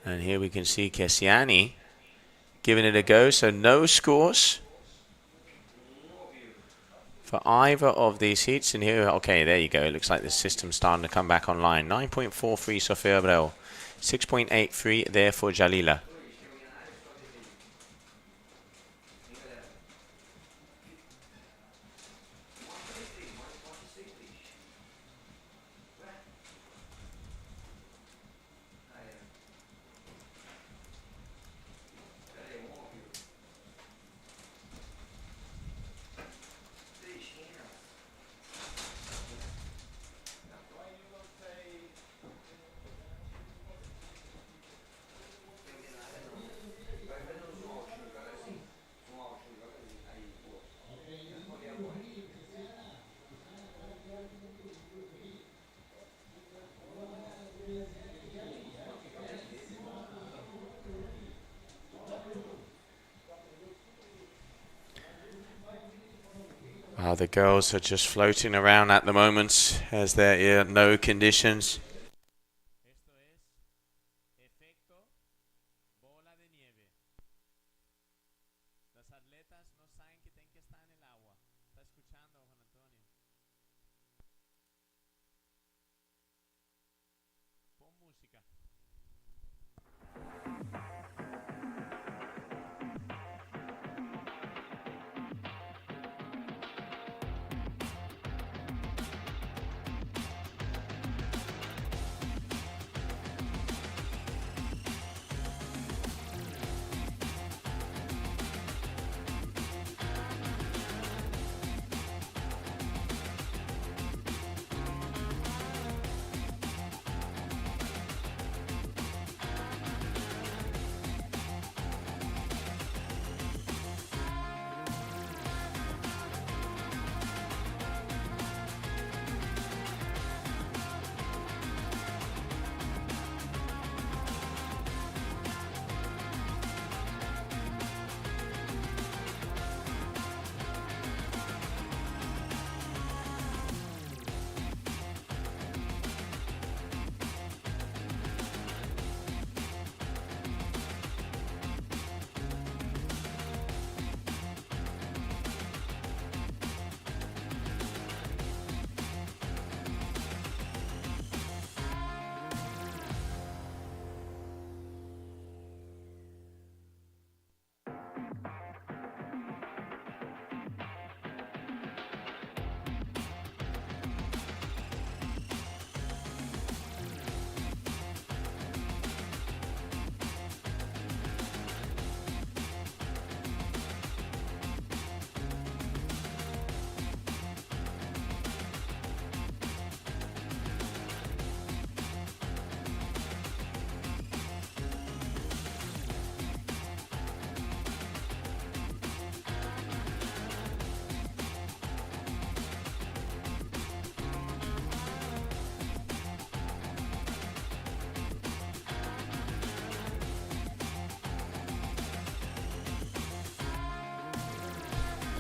And here we can see Kessiani giving it a go. So no scores for either of these heats. And here, okay, there you go. It looks like the system's starting to come back online. 9.43 Sofia Abreu. 6.83 there for Jalila. The girls are just floating around at the moment as there are no conditions.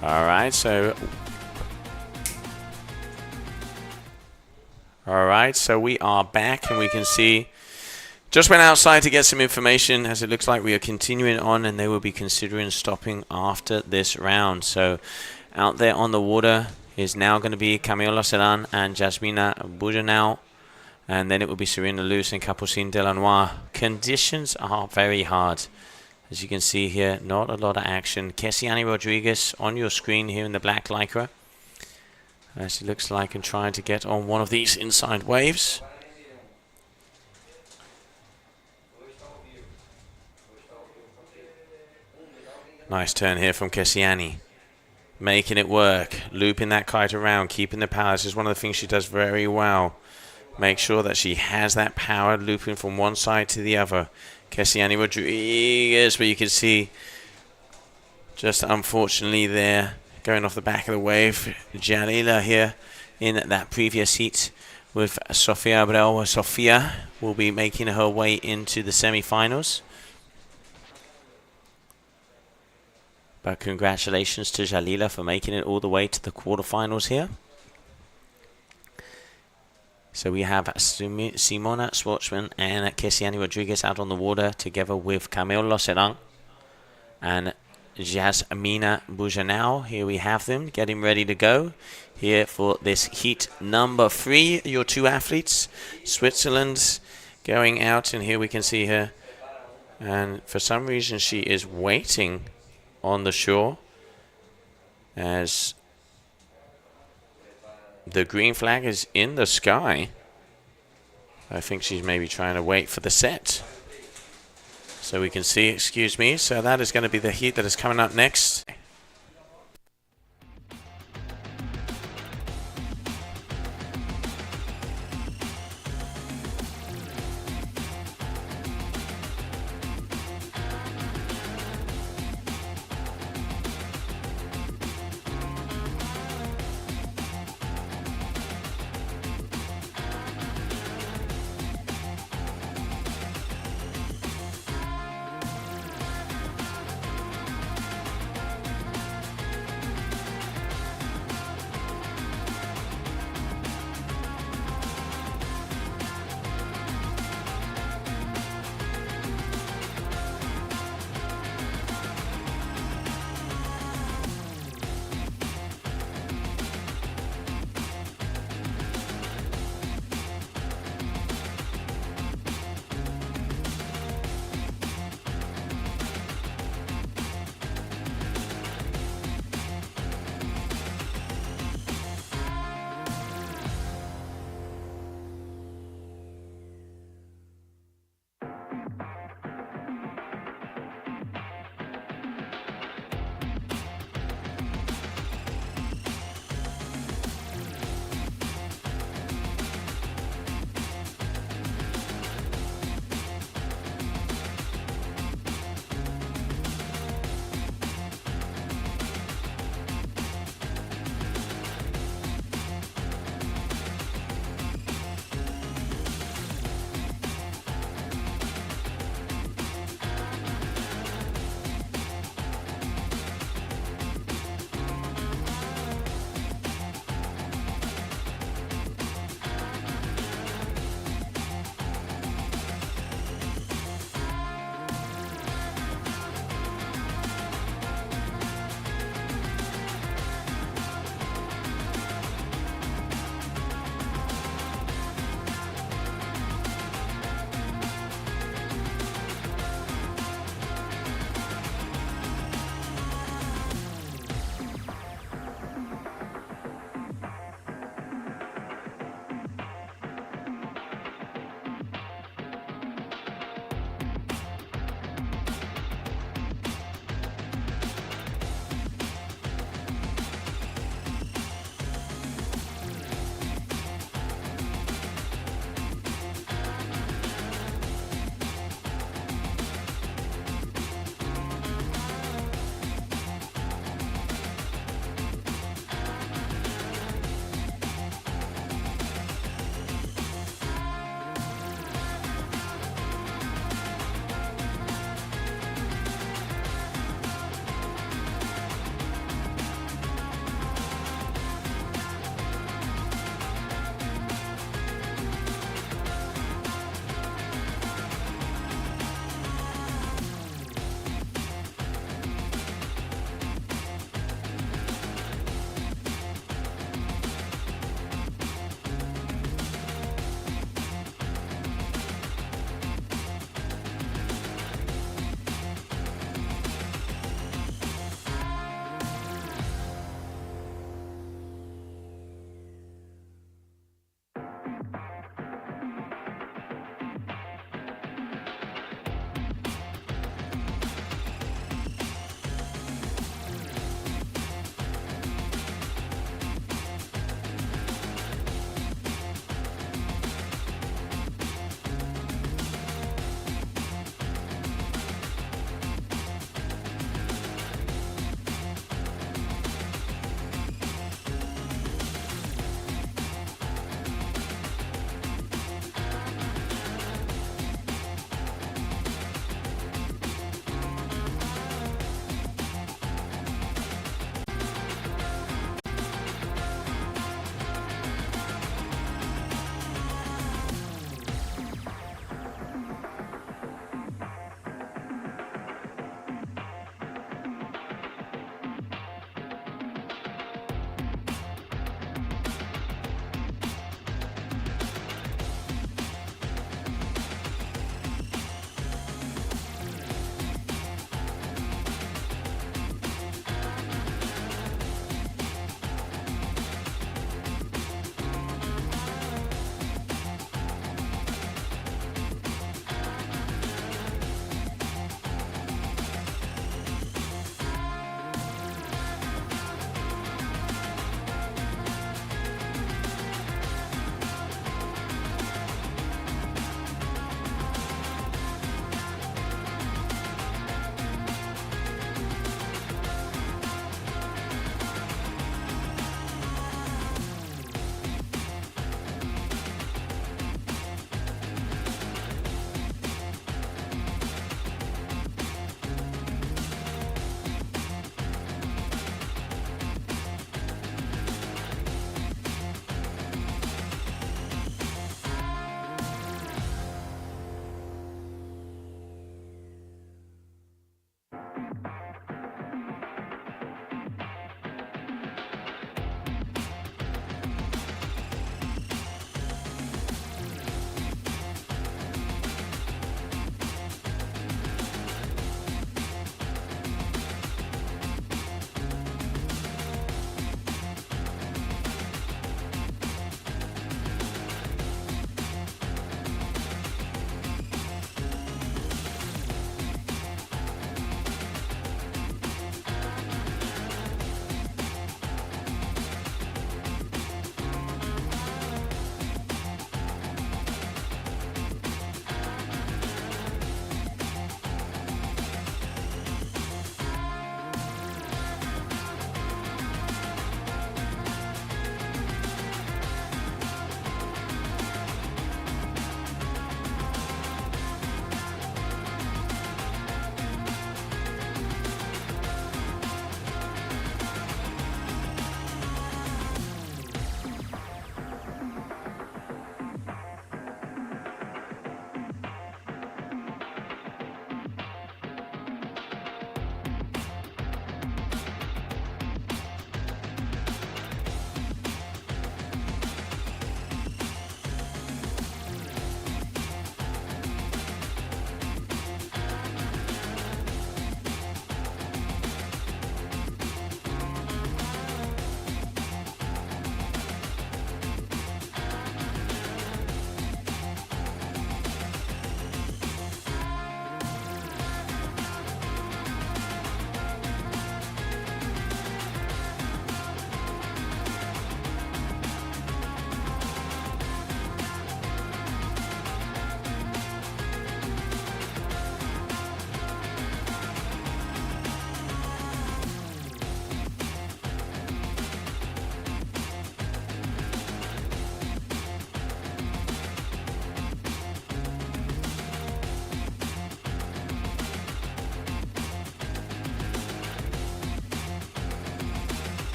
All right, so we are back, and we can see just went outside to get some information, as it looks like we are continuing on, and they will be considering stopping after this round. So out there on the water is now going to be Camila Sedan and Jasmina Bujanau, and then it will be Serena Luz and Capucine Delanois. Conditions are very hard. As you can see here, not a lot of action. Kessiani Rodriguez on your screen here in the black lycra, as it looks like, and trying to get on one of these inside waves. Nice turn here from Kessiani. Making it work. Looping that kite around. Keeping the power. This is one of the things she does very well. Make sure that she has that power, looping from one side to the other. Kessiani Rodriguez, but you can see, just unfortunately there, going off the back of the wave, Jalila here in that previous heat with Sofia Abreu. Sofia will be making her way into the semi-finals. But congratulations to Jalila for making it all the way to the quarterfinals here. So we have Simona Schwartzman and Kessiani Rodriguez out on the water together with Camilo Sedan and Jasmina Bujanau. Here we have them getting ready to go here for this heat number 3. Your two athletes, Switzerland going out, and here we can see her. And for some reason she is waiting on the shore as the green flag is in the sky. I think she's maybe trying to wait for the set. So we can see, excuse me, so that is going to be the heat that is coming up next.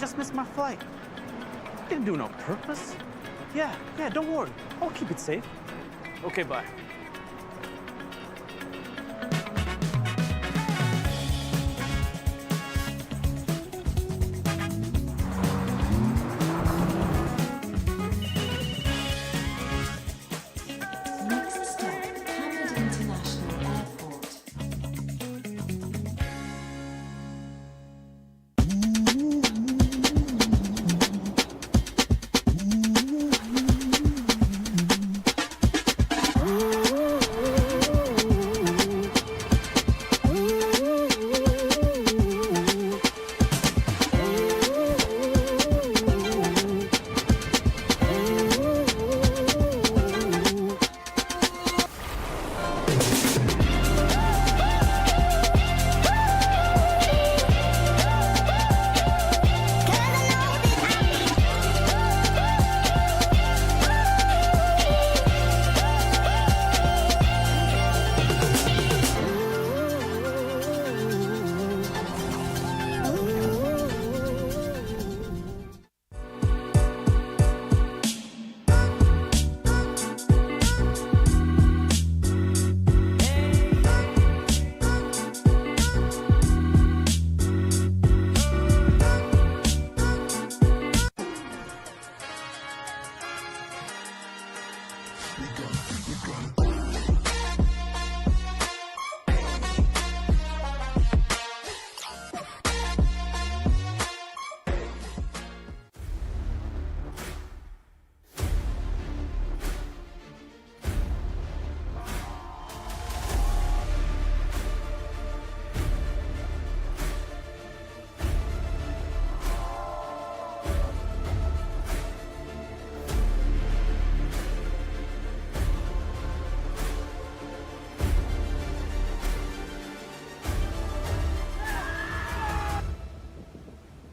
just missed my flight. Didn't do it on purpose. Yeah, don't worry. I'll keep it safe. Okay, bye. Next stop, Hamid International Airport.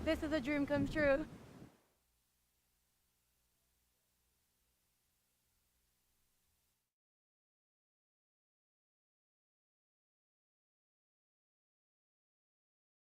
This is a dream come true.